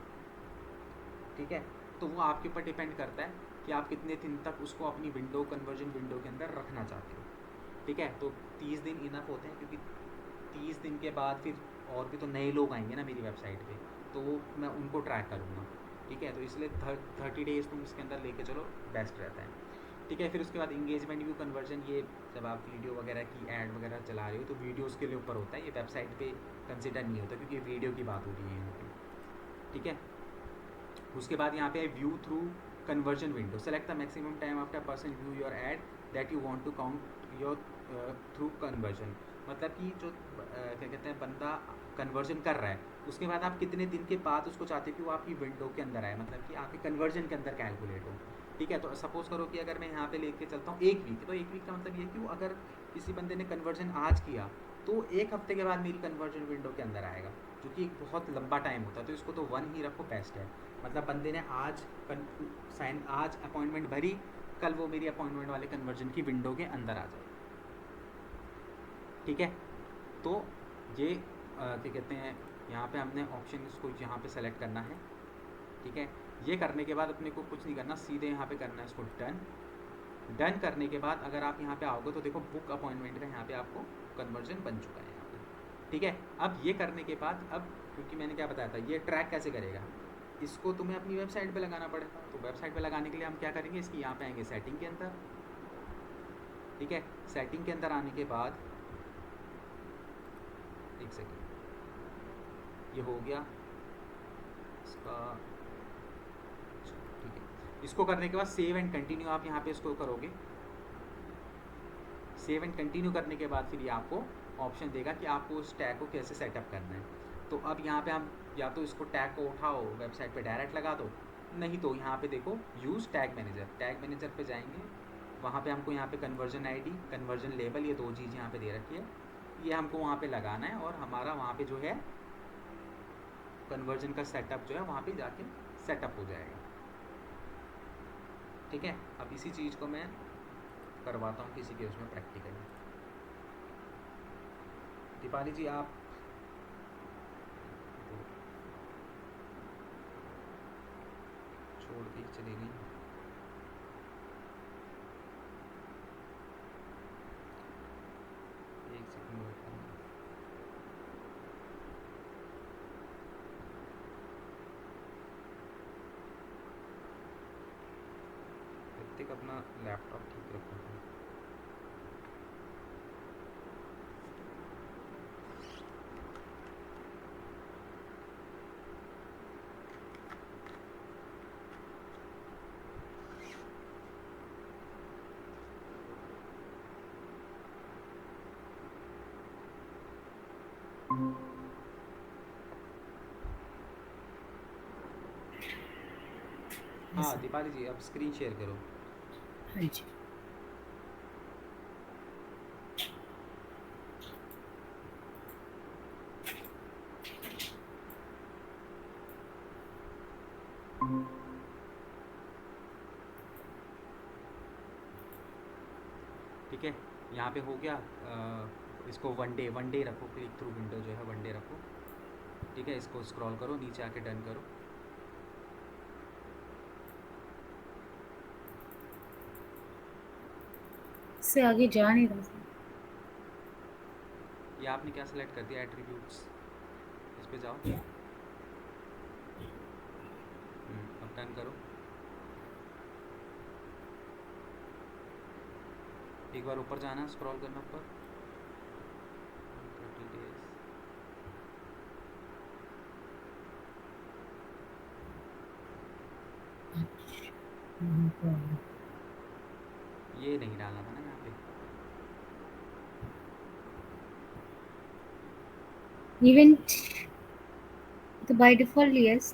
ठीक है। तो वो आपके ऊपर डिपेंड करता है कि आप कितने दिन तक उसको अपनी विंडो, कन्वर्जन विंडो के अंदर रखना चाहते हो, ठीक है। तो 30 दिन इनफ होते हैं, क्योंकि 30 दिन के बाद फिर और भी तो नए लोग आएंगे ना मेरी वेबसाइट पे, तो वो मैं उनको ट्रैक करूँगा, ठीक है। तो इसलिए 30 डेज़ तुम इसके अंदर लेके चलो, बेस्ट रहता है, ठीक है। फिर उसके बाद इंगेजमेंट व्यू कन्वर्जन, ये जब आप वीडियो वगैरह की ऐड वगैरह चला रहे हो तो वीडियोज़ के लिए ऊपर होता है, ये वेबसाइट पे कंसिडर नहीं होता, क्योंकि वीडियो की बात हो रही है यहाँ पे, ठीक है। उसके बाद यहाँ पे है view through conversion window. Select the maximum time after person view your ad that you want to count your through conversion. मतलब कि जो क्या कहते हैं बंदा कन्वर्जन कर रहा है, उसके बाद आप कितने दिन के बाद उसको चाहते हो कि वो आपकी विंडो के अंदर आए, मतलब कि आपके कन्वर्जन के अंदर कैलकुलेट हो, ठीक है। तो सपोज़ करो कि अगर मैं यहाँ पे लेके चलता हूँ 1 वीक, तो 1 वीक का मतलब ये कि वो अगर किसी बंदे ने कन्वर्जन आज किया, तो 1 हफ्ते के बाद मेरी कन्वर्जन विंडो के अंदर आएगा, जो कि एक बहुत लंबा टाइम होता है। तो इसको तो 1 ही रखो, बेस्ट है। मतलब बंदे ने आज अपॉइंटमेंट भरी, कल वो मेरी अपॉइंटमेंट वाले कन्वर्जन की विंडो के अंदर आ जाए, ठीक है। तो ये क्या कहते हैं, यहाँ पे हमने ऑप्शन इसको यहाँ पे सेलेक्ट करना है, ठीक है। ये करने के बाद अपने को कुछ नहीं करना, सीधे यहाँ पे करना है इसको डन। डन करने के बाद अगर आप यहाँ पे आओगे तो देखो बुक अपॉइंटमेंट का यहाँ पे आपको कन्वर्जन बन चुका है यहाँ पे, ठीक है। अब ये करने के बाद, अब क्योंकि मैंने क्या बताया था, ये ट्रैक कैसे करेगा, इसको तुम्हें अपनी वेबसाइट पे लगाना पड़ेगा। तो वेबसाइट पे लगाने के लिए हम क्या करेंगे, इसकी यहाँ पे आएंगे सेटिंग के अंदर, ठीक है। सेटिंग के अंदर आने के बाद, एक सेकेंड, ये हो गया इसका, ठीक है। इसको करने के बाद सेव एंड कंटिन्यू आप यहाँ पे इसको करोगे। सेव एंड कंटिन्यू करने के बाद फिर ये आपको ऑप्शन देगा कि आपको उस टैग को कैसे सेटअप करना है। तो अब यहाँ पे हम या तो इसको टैग को उठाओ वेबसाइट पे डायरेक्ट लगा दो, नहीं तो यहाँ पे देखो use tag manager, tag manager पे जाएंगे, वहाँ पे हमको यहाँ पे कन्वर्जन आईडी, कन्वर्जन लेबल, ये दो चीज़ यहाँ पे दे रखी है, ये हमको वहाँ पे लगाना है और हमारा वहाँ पे जो है कन्वर्जन का सेटअप जो है वहाँ पे जाके सेटअप हो जाएगा, ठीक है। अब इसी चीज़ को मैं करवाता हूँ किसी के उसमें प्रैक्टिकली। दीपाली जी आप छोड़ के चली गई, एक सेकंड वेट करना। ऋतिक अपना लैपटॉप ठीक रखो। हाँ दीपाली जी अब स्क्रीन शेयर करो। हाँ जी। ठीक है, यहाँ पे हो गया। इसको वन डे रखो, क्लिक थ्रू विंडो जो है वन डे रखो, ठीक है। इसको स्क्रॉल करो नीचे आके डन करो। इससे आगे जा नहीं रहा। ये आपने क्या सेलेक्ट कर दिया, एट्रीब्यूट्स, इस पे जाओ। अब डन करो। एक बार ऊपर जाना, स्क्रॉल करना ऊपर, 30 days। ये नहीं डालना था ना यहाँ पे। Event तो by default yes.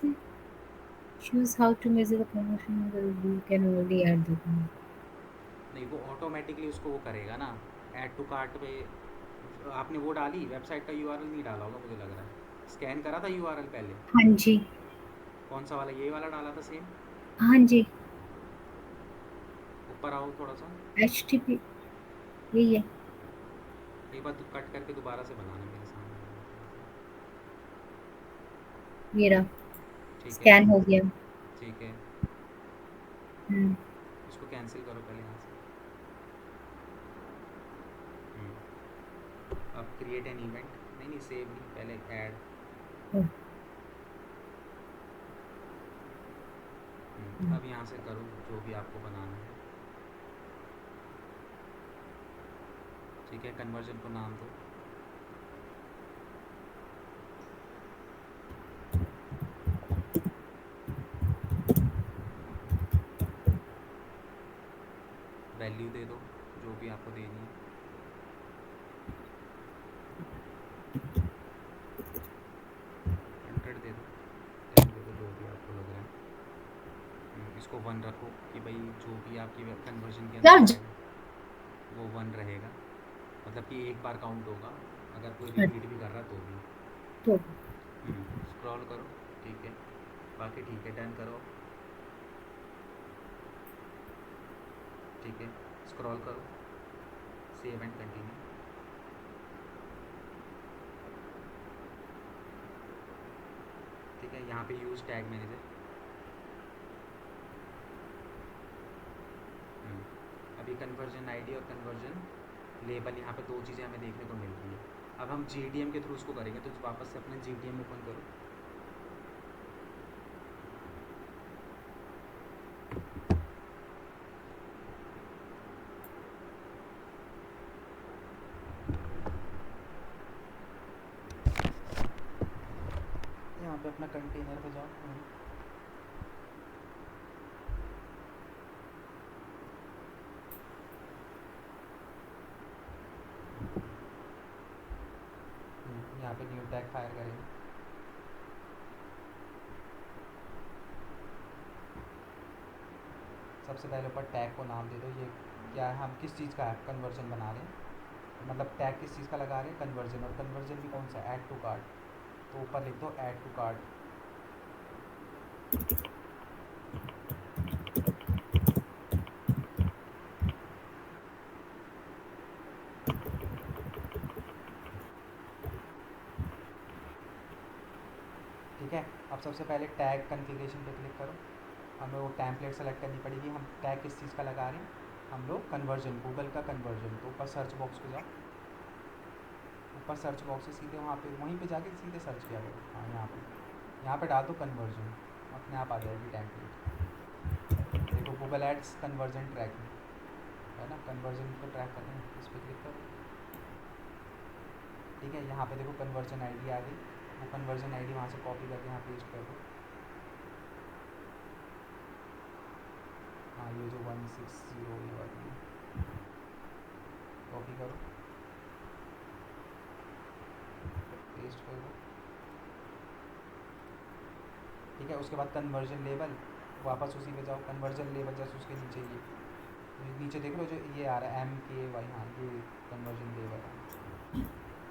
Choose how to measure the promotion. You can only add the नहीं वो ऑटोमेटिकली उसको वो करेगा ना, ऐड टू कार्ट पे आपने वो डाली, वेबसाइट का यूआरएल नहीं डाला होगा मुझे लग रहा है। स्कैन करा था यूआरएल पहले? हाँ जी। कौन सा वाला, ये वाला डाला था सेम? हाँ जी। ऊपर आओ थोड़ा सा, HTTP यही है। एक बार कट करके दोबारा से बनाना मेरे सामने। मेरा ठीक है, स्कैन हो गया। ठीक है। इसको कैंसिल करो पहले यहाँ से। अब क्रिएट एन इवेंट, नहीं सेव नहीं, पहले ऐड। अब यहाँ से करो जो भी आपको बनाना है, ठीक है। कन्वर्जन को नाम दो, वैल्यू दे दो जो भी आपको देनी है। दे दो जो भी आपको लग रहा है। इसको 1 रखो कि भाई जो भी आपकी कन्वर्जन के अंदर वो 1 रहेगा, मतलब कि एक बार काउंट होगा, अगर कोई रिपीट भी कर रहा तो भी। तो स्क्रॉल करो, ठीक है, बाकी ठीक है, डन करो, ठीक है। स्क्रॉल करो, सेव एंड कंटिन्यू। है, यहाँ पे यूज टैग मैनेजर। अभी कन्वर्जन आईडी और कन्वर्जन लेबल, यहाँ पे 2 चीज़ें हमें देखने को मिल रही है। अब हम GTM के थ्रू उसको करेंगे, तो वापस से अपने GTM ओपन करो। यहाँ पे अपना कंटेनर पे जाओ। यहाँ पे न्यू टैग फायर करेंगे। सबसे पहले ऊपर टैग को नाम दे दो। ये क्या है, हम किस चीज़ का कन्वर्जन बना रहे हैं, मतलब टैग किस चीज़ का लगा रहे हैं, कन्वर्जन। और कन्वर्जन भी कौन सा, ऐड टू कार्ट, तो ऊपर लिख दो ऐड टू कार्ट। ठीक है, अब सबसे पहले टैग कन्फिग्रेशन पे क्लिक करो। हमें वो टेम्पलेट सेलेक्ट करनी पड़ेगी। हम टैग किस चीज़ का लगा रहे हैं, हम लोग कन्वर्जन, गूगल का कन्वर्जन। तो ऊपर सर्च बॉक्स पे जाओ, ऊपर सर्च बॉक्स से सीधे वहाँ पे, वहीं पे जाके सीधे सर्च किया करो। हाँ, यहाँ पे डाल दो कन्वर्जन, अपने आप आ जाएगी टेम्पलेट। देखो गूगल एड्स कन्वर्जन ट्रैकिंग है ना, कन्वर्जन को ट्रैक करना है, इस पर क्लिक करो। ठीक है, यहाँ पे देखो कन्वर्जन आईडी आ गई। वो कन्वर्जन आईडी वहाँ से कॉपी करके यहाँ पेस्ट कर दो। हाँ, ये जो 160 ये वाली है, कॉपी करो, पेस्ट कर दो। ठीक है, उसके बाद कन्वर्जन लेबल, वापस उसी पे जाओ, कन्वर्जन लेबल जैसे उसके नीचे ये नीचे देख लो जो ये आ रहा है MKY, हाँ ये कन्वर्जन लेबल है,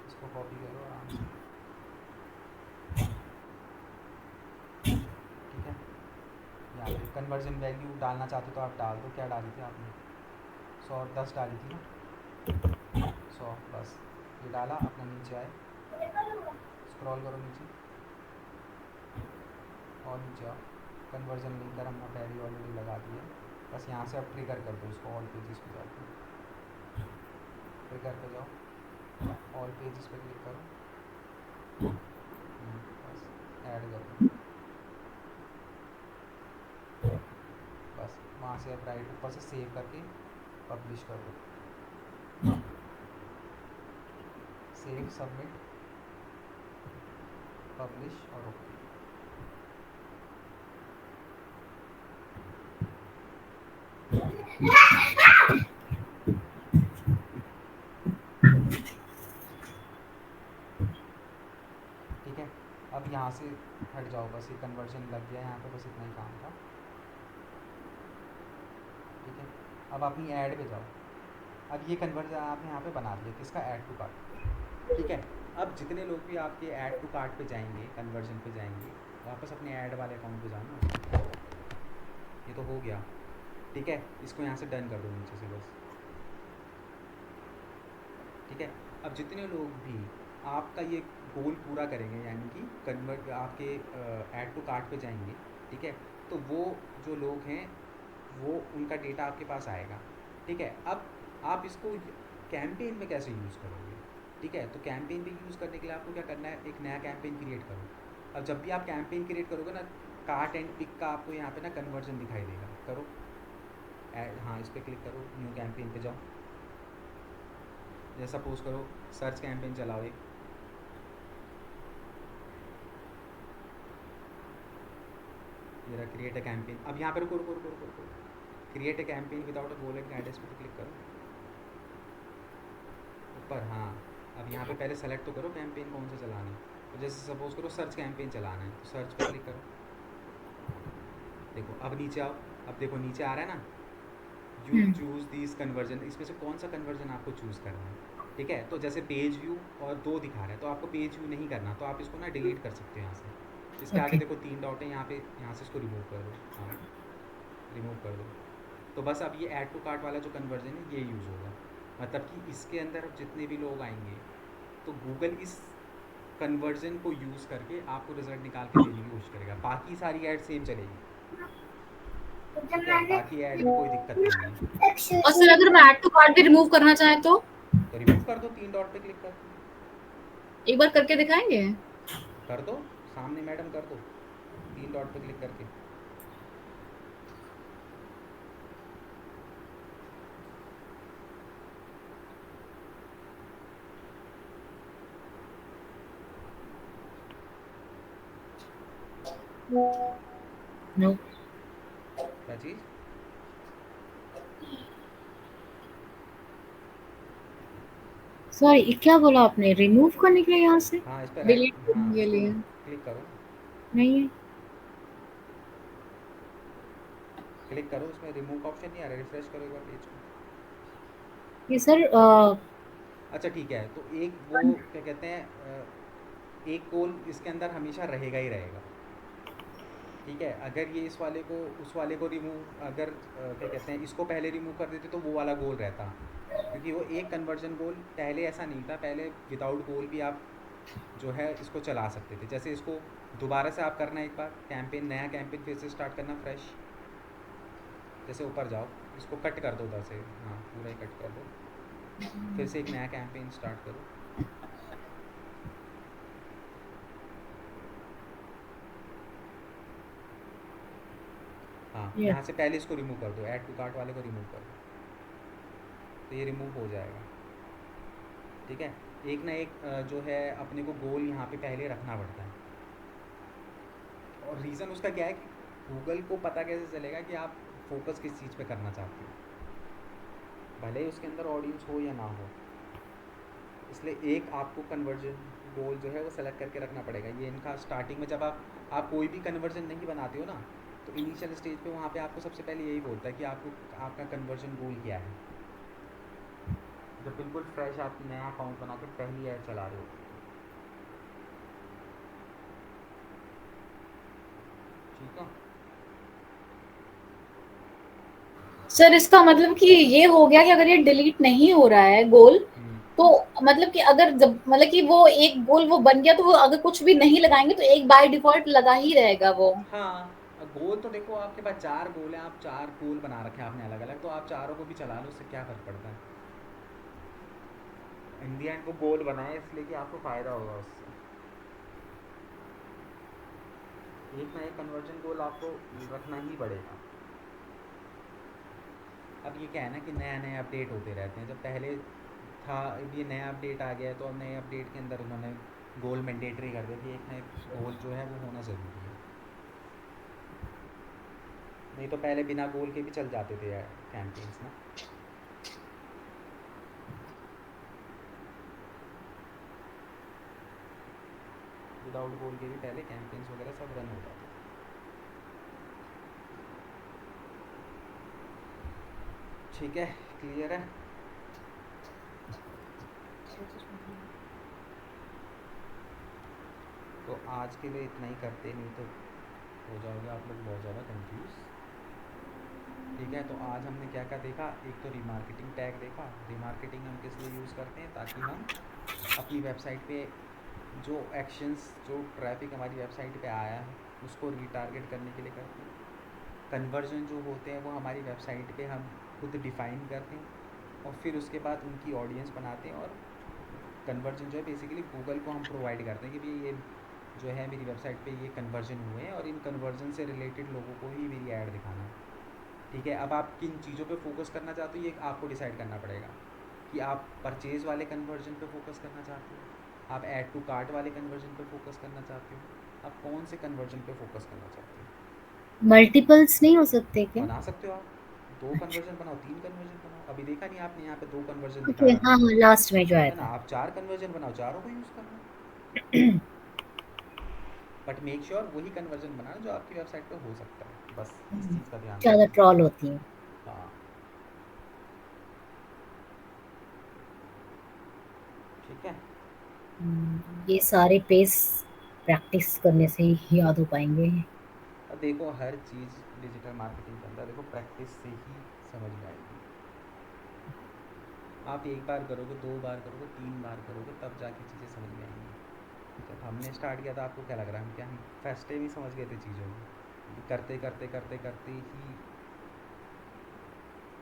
इसको कॉपी करो आराम से। ठीक है, यहाँ पे कन्वर्जन वैल्यू डालना चाहते तो आप डाल दो। क्या डाली थी आपने, 100 और 10 डाली थी ना, 100 बस। ये डाला, अपना नीचे आए, स्क्रॉल करो नीचे और नीचे आओ। कन्वर्जन लिंकर हमने पहले ऑलरेडी लगा दिया, बस यहाँ से अब ट्रिगर कर दो इसको, ऑल पेजेस पे जाके ट्रिगर पे जाओ, ऑल पेजेस पे क्लिक करो, बस ऐड कर दो। बस वहाँ से अब राइट ऊपर से सेव करके पब्लिश कर दो। सेव, सबमिट, पब्लिश और ओके। ठीक है, अब यहाँ से हट जाओ, बस ये कन्वर्जन लग गया यहाँ पे, बस इतना ही काम था। ठीक है, अब अपनी ऐड पे जाओ। अब ये कन्वर्जन आपने यहाँ पे बना दिया, किसका, ऐड टू कार्ट। ठीक है, अब जितने लोग भी आपके ऐड टू कार्ट पे जाएंगे, कन्वर्जन पे जाएंगे, वापस अपने ऐड वाले अकाउंट पे जाना। ये तो हो गया। ठीक है, इसको यहाँ से डन कर दो नीचे से बस। ठीक है, अब जितने लोग भी आपका ये गोल पूरा करेंगे, यानी कि कन्वर्ट आपके ऐड टू कार्ट पे जाएंगे, ठीक है, तो वो जो लोग हैं वो उनका डेटा आपके पास आएगा। ठीक है, अब आप इसको कैंपेन में कैसे यूज़ करोगे। ठीक है, तो कैंपेन पे यूज़ करने के लिए आपको क्या करना है, एक नया कैंपेन क्रिएट करो। अब जब भी आप कैंपेन क्रिएट करोगे ना, कार्ट एंड पिक का आपको यहाँ पे ना कन्वर्जन दिखाई देगा। करो हाँ, इस पर क्लिक करो, न्यू कैंपेन पे जाओ। जैसा सपोज करो सर्च कैंपेन चलाओ एक, मेरा क्रिएट अ कैंपेन। अब यहाँ पर रुको, create a campaign without a goal and address पे क्लिक करो ऊपर। हाँ, अब यहाँ पे पहले सेलेक्ट तो करो कैंपेन कौन सा चलाना है। तो जैसे सपोज करो सर्च कैंपेन चलाना है, तो सर्च पे क्लिक करो। देखो अब नीचे आओ, अब देखो नीचे आ रहा है ना, यू चूज़ दिस कन्वर्जन, इसमें से कौन सा कन्वर्जन आपको चूज़ करना है। ठीक है, तो जैसे पेज व्यू और 2 दिखा रहा है, तो आपको पेज व्यू नहीं करना, तो आप इसको ना डिलीट कर सकते हो यहाँ से। इसके आगे देखो 3 डॉट है, यहाँ पे, यहाँ से इसको रिमूव कर दो। हाँ, रिमूव कर दो। तो बस अब ये ऐड टू कार्ट वाला जो कन्वर्जन है ये यूज़ होगा। मतलब कि इसके अंदर अब जितने भी लोग आएंगे तो गूगल इस कन्वर्जन को यूज़ करके आपको रिजल्ट निकाल के देने की कोशिश करेगा। बाकी सारी ऐड सेम चलेगी, ठीक है, बाकी ऐड में कोई दिक्कत नहीं है। और सर अगर मैं ऐड टू कार्ट भी रिमूव करना चाहे तो तो रिमूव कर दो, 3 डॉट पे क्लिक करके एक बार करके दिखाएंगे? कर दो, सामने मैडम कर दो, 3 डॉट पे क्लिक करके। नो क्या चीज़? सॉरी, क्या बोला आपने? रिमूव करने के लिए यहाँ से? हाँ, इस पर डिलीट हाँ करने के इसको लिए? क्लिक करो, नहीं है। क्लिक करो, उसमें रिमूव का ऑप्शन नहीं आ रहा, रिफ्रेश करो एक बार पेज को। ये सर अच्छा ठीक है, तो एक वो क्या कहते हैं, एक गोल इसके अंदर हमेशा रहेगा ही रहेगा, ठीक है। अगर ये इस वाले को उस वाले को रिमूव, अगर क्या कहते हैं इसको पहले रिमूव कर देते तो वो वाला गोल रहता, क्योंकि वो एक कन्वर्जन गोल पहले ऐसा नहीं था। पहले विदाउट गोल भी आप जो है इसको चला सकते थे। जैसे इसको दोबारा से आप करना, एक बार कैंपेन, नया कैंपेन फिर से स्टार्ट करना फ्रेश। जैसे ऊपर जाओ, इसको कट कर दो उधर से, हाँ पूरा ही कट कर दो, फिर से एक नया कैंपेन स्टार्ट करो। हाँ ये यहाँ से पहले इसको रिमूव कर दो, ऐड टू कार्ट वाले को रिमूव कर दो, तो ये रिमूव हो जाएगा, ठीक है। एक ना एक जो है अपने को गोल यहाँ पे पहले रखना पड़ता है, और रीज़न उसका क्या है कि गूगल को पता कैसे चलेगा कि आप फोकस किस चीज़ पे करना चाहते हो, भले ही उसके अंदर ऑडियंस हो या ना हो। इसलिए एक आपको कन्वर्जन गोल जो है वो सेलेक्ट करके रखना पड़ेगा। ये इनका स्टार्टिंग में जब आप कोई भी कन्वर्जन नहीं बनाते हो ना, तो इनिशियल स्टेज पे वहाँ पे आपको सबसे पहले यही बोलता है कि आपका कन्वर्जन गोल क्या है। जब बिल्कुल फ्रेश आप नया अकाउंट बना के पहली ऐड चला रहे हो, ठीक है। सर इसका मतलब कि ये हो गया कि अगर ये डिलीट नहीं हो रहा है गोल, तो मतलब कि अगर जब मतलब कि वो एक गोल वो बन गया, तो वो अगर कुछ भी नहीं लगाएंगे तो एक बाय डिफॉल्ट लगा ही रहेगा वो। हाँ, गोल तो देखो आपके पास 4 गोल हैं, आप 4 गोल बना रखे हैं आपने अलग अलग, तो आप चारों को भी चला लो, उससे क्या फ़र्क पड़ता है। इन दी एंड वो गोल बनाए इसलिए कि आपको फ़ायदा होगा उससे। एक ना एक कन्वर्जन गोल आपको रखना ही पड़ेगा। अब ये क्या है ना कि नया नया अपडेट होते रहते हैं। जब पहले था, अब ये नया अपडेट आ गया है, तो अब नए अपडेट के अंदर उन्होंने गोल मैंडेटरी कर दिया कि एक ना एक गोल जो है वो होना ज़रूरी है। नहीं तो पहले बिना गोल के भी चल जाते थे कैंपेन्स ना। विदाउट गोल के भी पहले कैंपेन्स वगैरह सब रन हो जाते थे। ठीक है, क्लियर है। तो आज के लिए इतना ही करते, नहीं तो हो जाओगे आप लोग बहुत ज़्यादा कंफ्यूज, ठीक है। तो आज हमने क्या क्या देखा, एक तो रीमार्केटिंग टैग देखा। रीमार्केटिंग हम किस लिए यूज़ करते हैं, ताकि हम अपनी वेबसाइट पे जो एक्शंस, जो ट्रैफिक हमारी वेबसाइट पे आया है उसको रीटारगेट करने के लिए करते हैं। कन्वर्जन जो होते हैं वो हमारी वेबसाइट पे हम खुद डिफ़ाइन करते हैं, और फिर उसके बाद उनकी ऑडियंस बनाते हैं। और कन्वर्जन जो है बेसिकली गूगल को हम प्रोवाइड करते हैं कि भाई ये जो है मेरी वेबसाइट पे ये कन्वर्जन हुए हैं, और इन कन्वर्जन से रिलेटेड लोगों को ही मेरी ऐड दिखाना है, ठीक है। अब आप किन चीज़ों पे फोकस करना चाहते हो, ये आपको डिसाइड करना पड़ेगा कि आप परचेज़ वाले कन्वर्जन पे फोकस करना चाहते हो, आप ऐड टू कार्ट वाले कन्वर्जन पे फोकस करना चाहते हो, आप कौन से कन्वर्जन पे फोकस करना चाहते हो। मल्टीपल्स नहीं हो सकते क्या? बना सकते हो आप, 2 कन्वर्जन बनाओ, 3 कन्वर्जन बनाओ। अभी देखा नहीं आपने यहाँ पे 2 कन्वर्जन दिखा ओके, रहा हाँ हाँ, लास्ट में जो आया है ना। था। आप 4 कन्वर्जन बनाओ, चारों को यूज़ करना, बट मेक श्योर वही कन्वर्जन बनाना जो आपकी वेबसाइट पे हो सकता है। बस इस चीज़ का ध्यान ज़्यादा रखना। ट्रॉल होती है। हाँ ठीक है। ये सारे पेस प्रैक्टिस करने से ही याद हो पाएंगे। अब देखो हर चीज़ डिजिटल मार्केटिंग के अंदर देखो प्रैक्टिस से ही समझ में आएगी। आप एक बार करोगे, 2 बार करोगे, 3 बार करोगे, तब जाके चीज़ें समझ में आएंगी। जब हमने स्टार्ट किया था आपको क्या लग रहा है हम क्या हम फर्स्ट टाइम ही समझ गए थे चीज़ों को, करते करते करते करते ही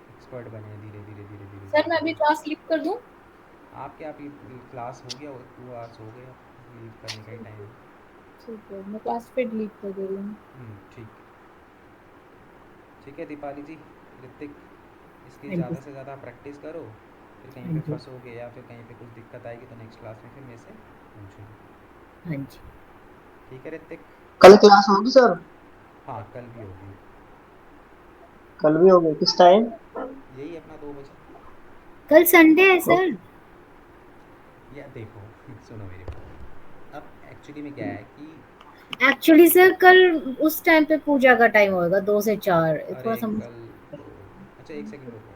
एक्सपर्ट बने हैं धीरे धीरे धीरे धीरे सर धीरे मैं अभी धीरे। क्लास लीव कर दूं? आपके आप ये क्लास हो गया 2 आवर्स हो गए, लीव करने का ही टाइम है। ठीक है, मैं क्लास फिर लीव कर दे रही हूँ। ठीक ठीक है दीपाली जी, ऋतिक, इसकी हाँ जी ज़्यादा से ज़्यादा प्रैक्टिस करो, फिर कहीं हाँ पे जी फंसोगे या फिर कहीं पे कुछ दिक्कत आएगी तो नेक्स्ट क्लास में फिर मेरे से पूछो। हाँ जी। ठीक है ऋतिक? कल क्लास होगी सर? हाँ कल भी होगी, कल भी होगी, किस टाइम? यही अपना 2 बजे। कल संडे है सर। या देखो सुनो मेरी बात, अब एक्चुअली में क्या है कि एक्चुअली सर कल उस टाइम पे पूजा का टाइम होएगा 2 से 4, अरे थोड़ा समझ। कल तो अच्छा एक सेकंड रुको,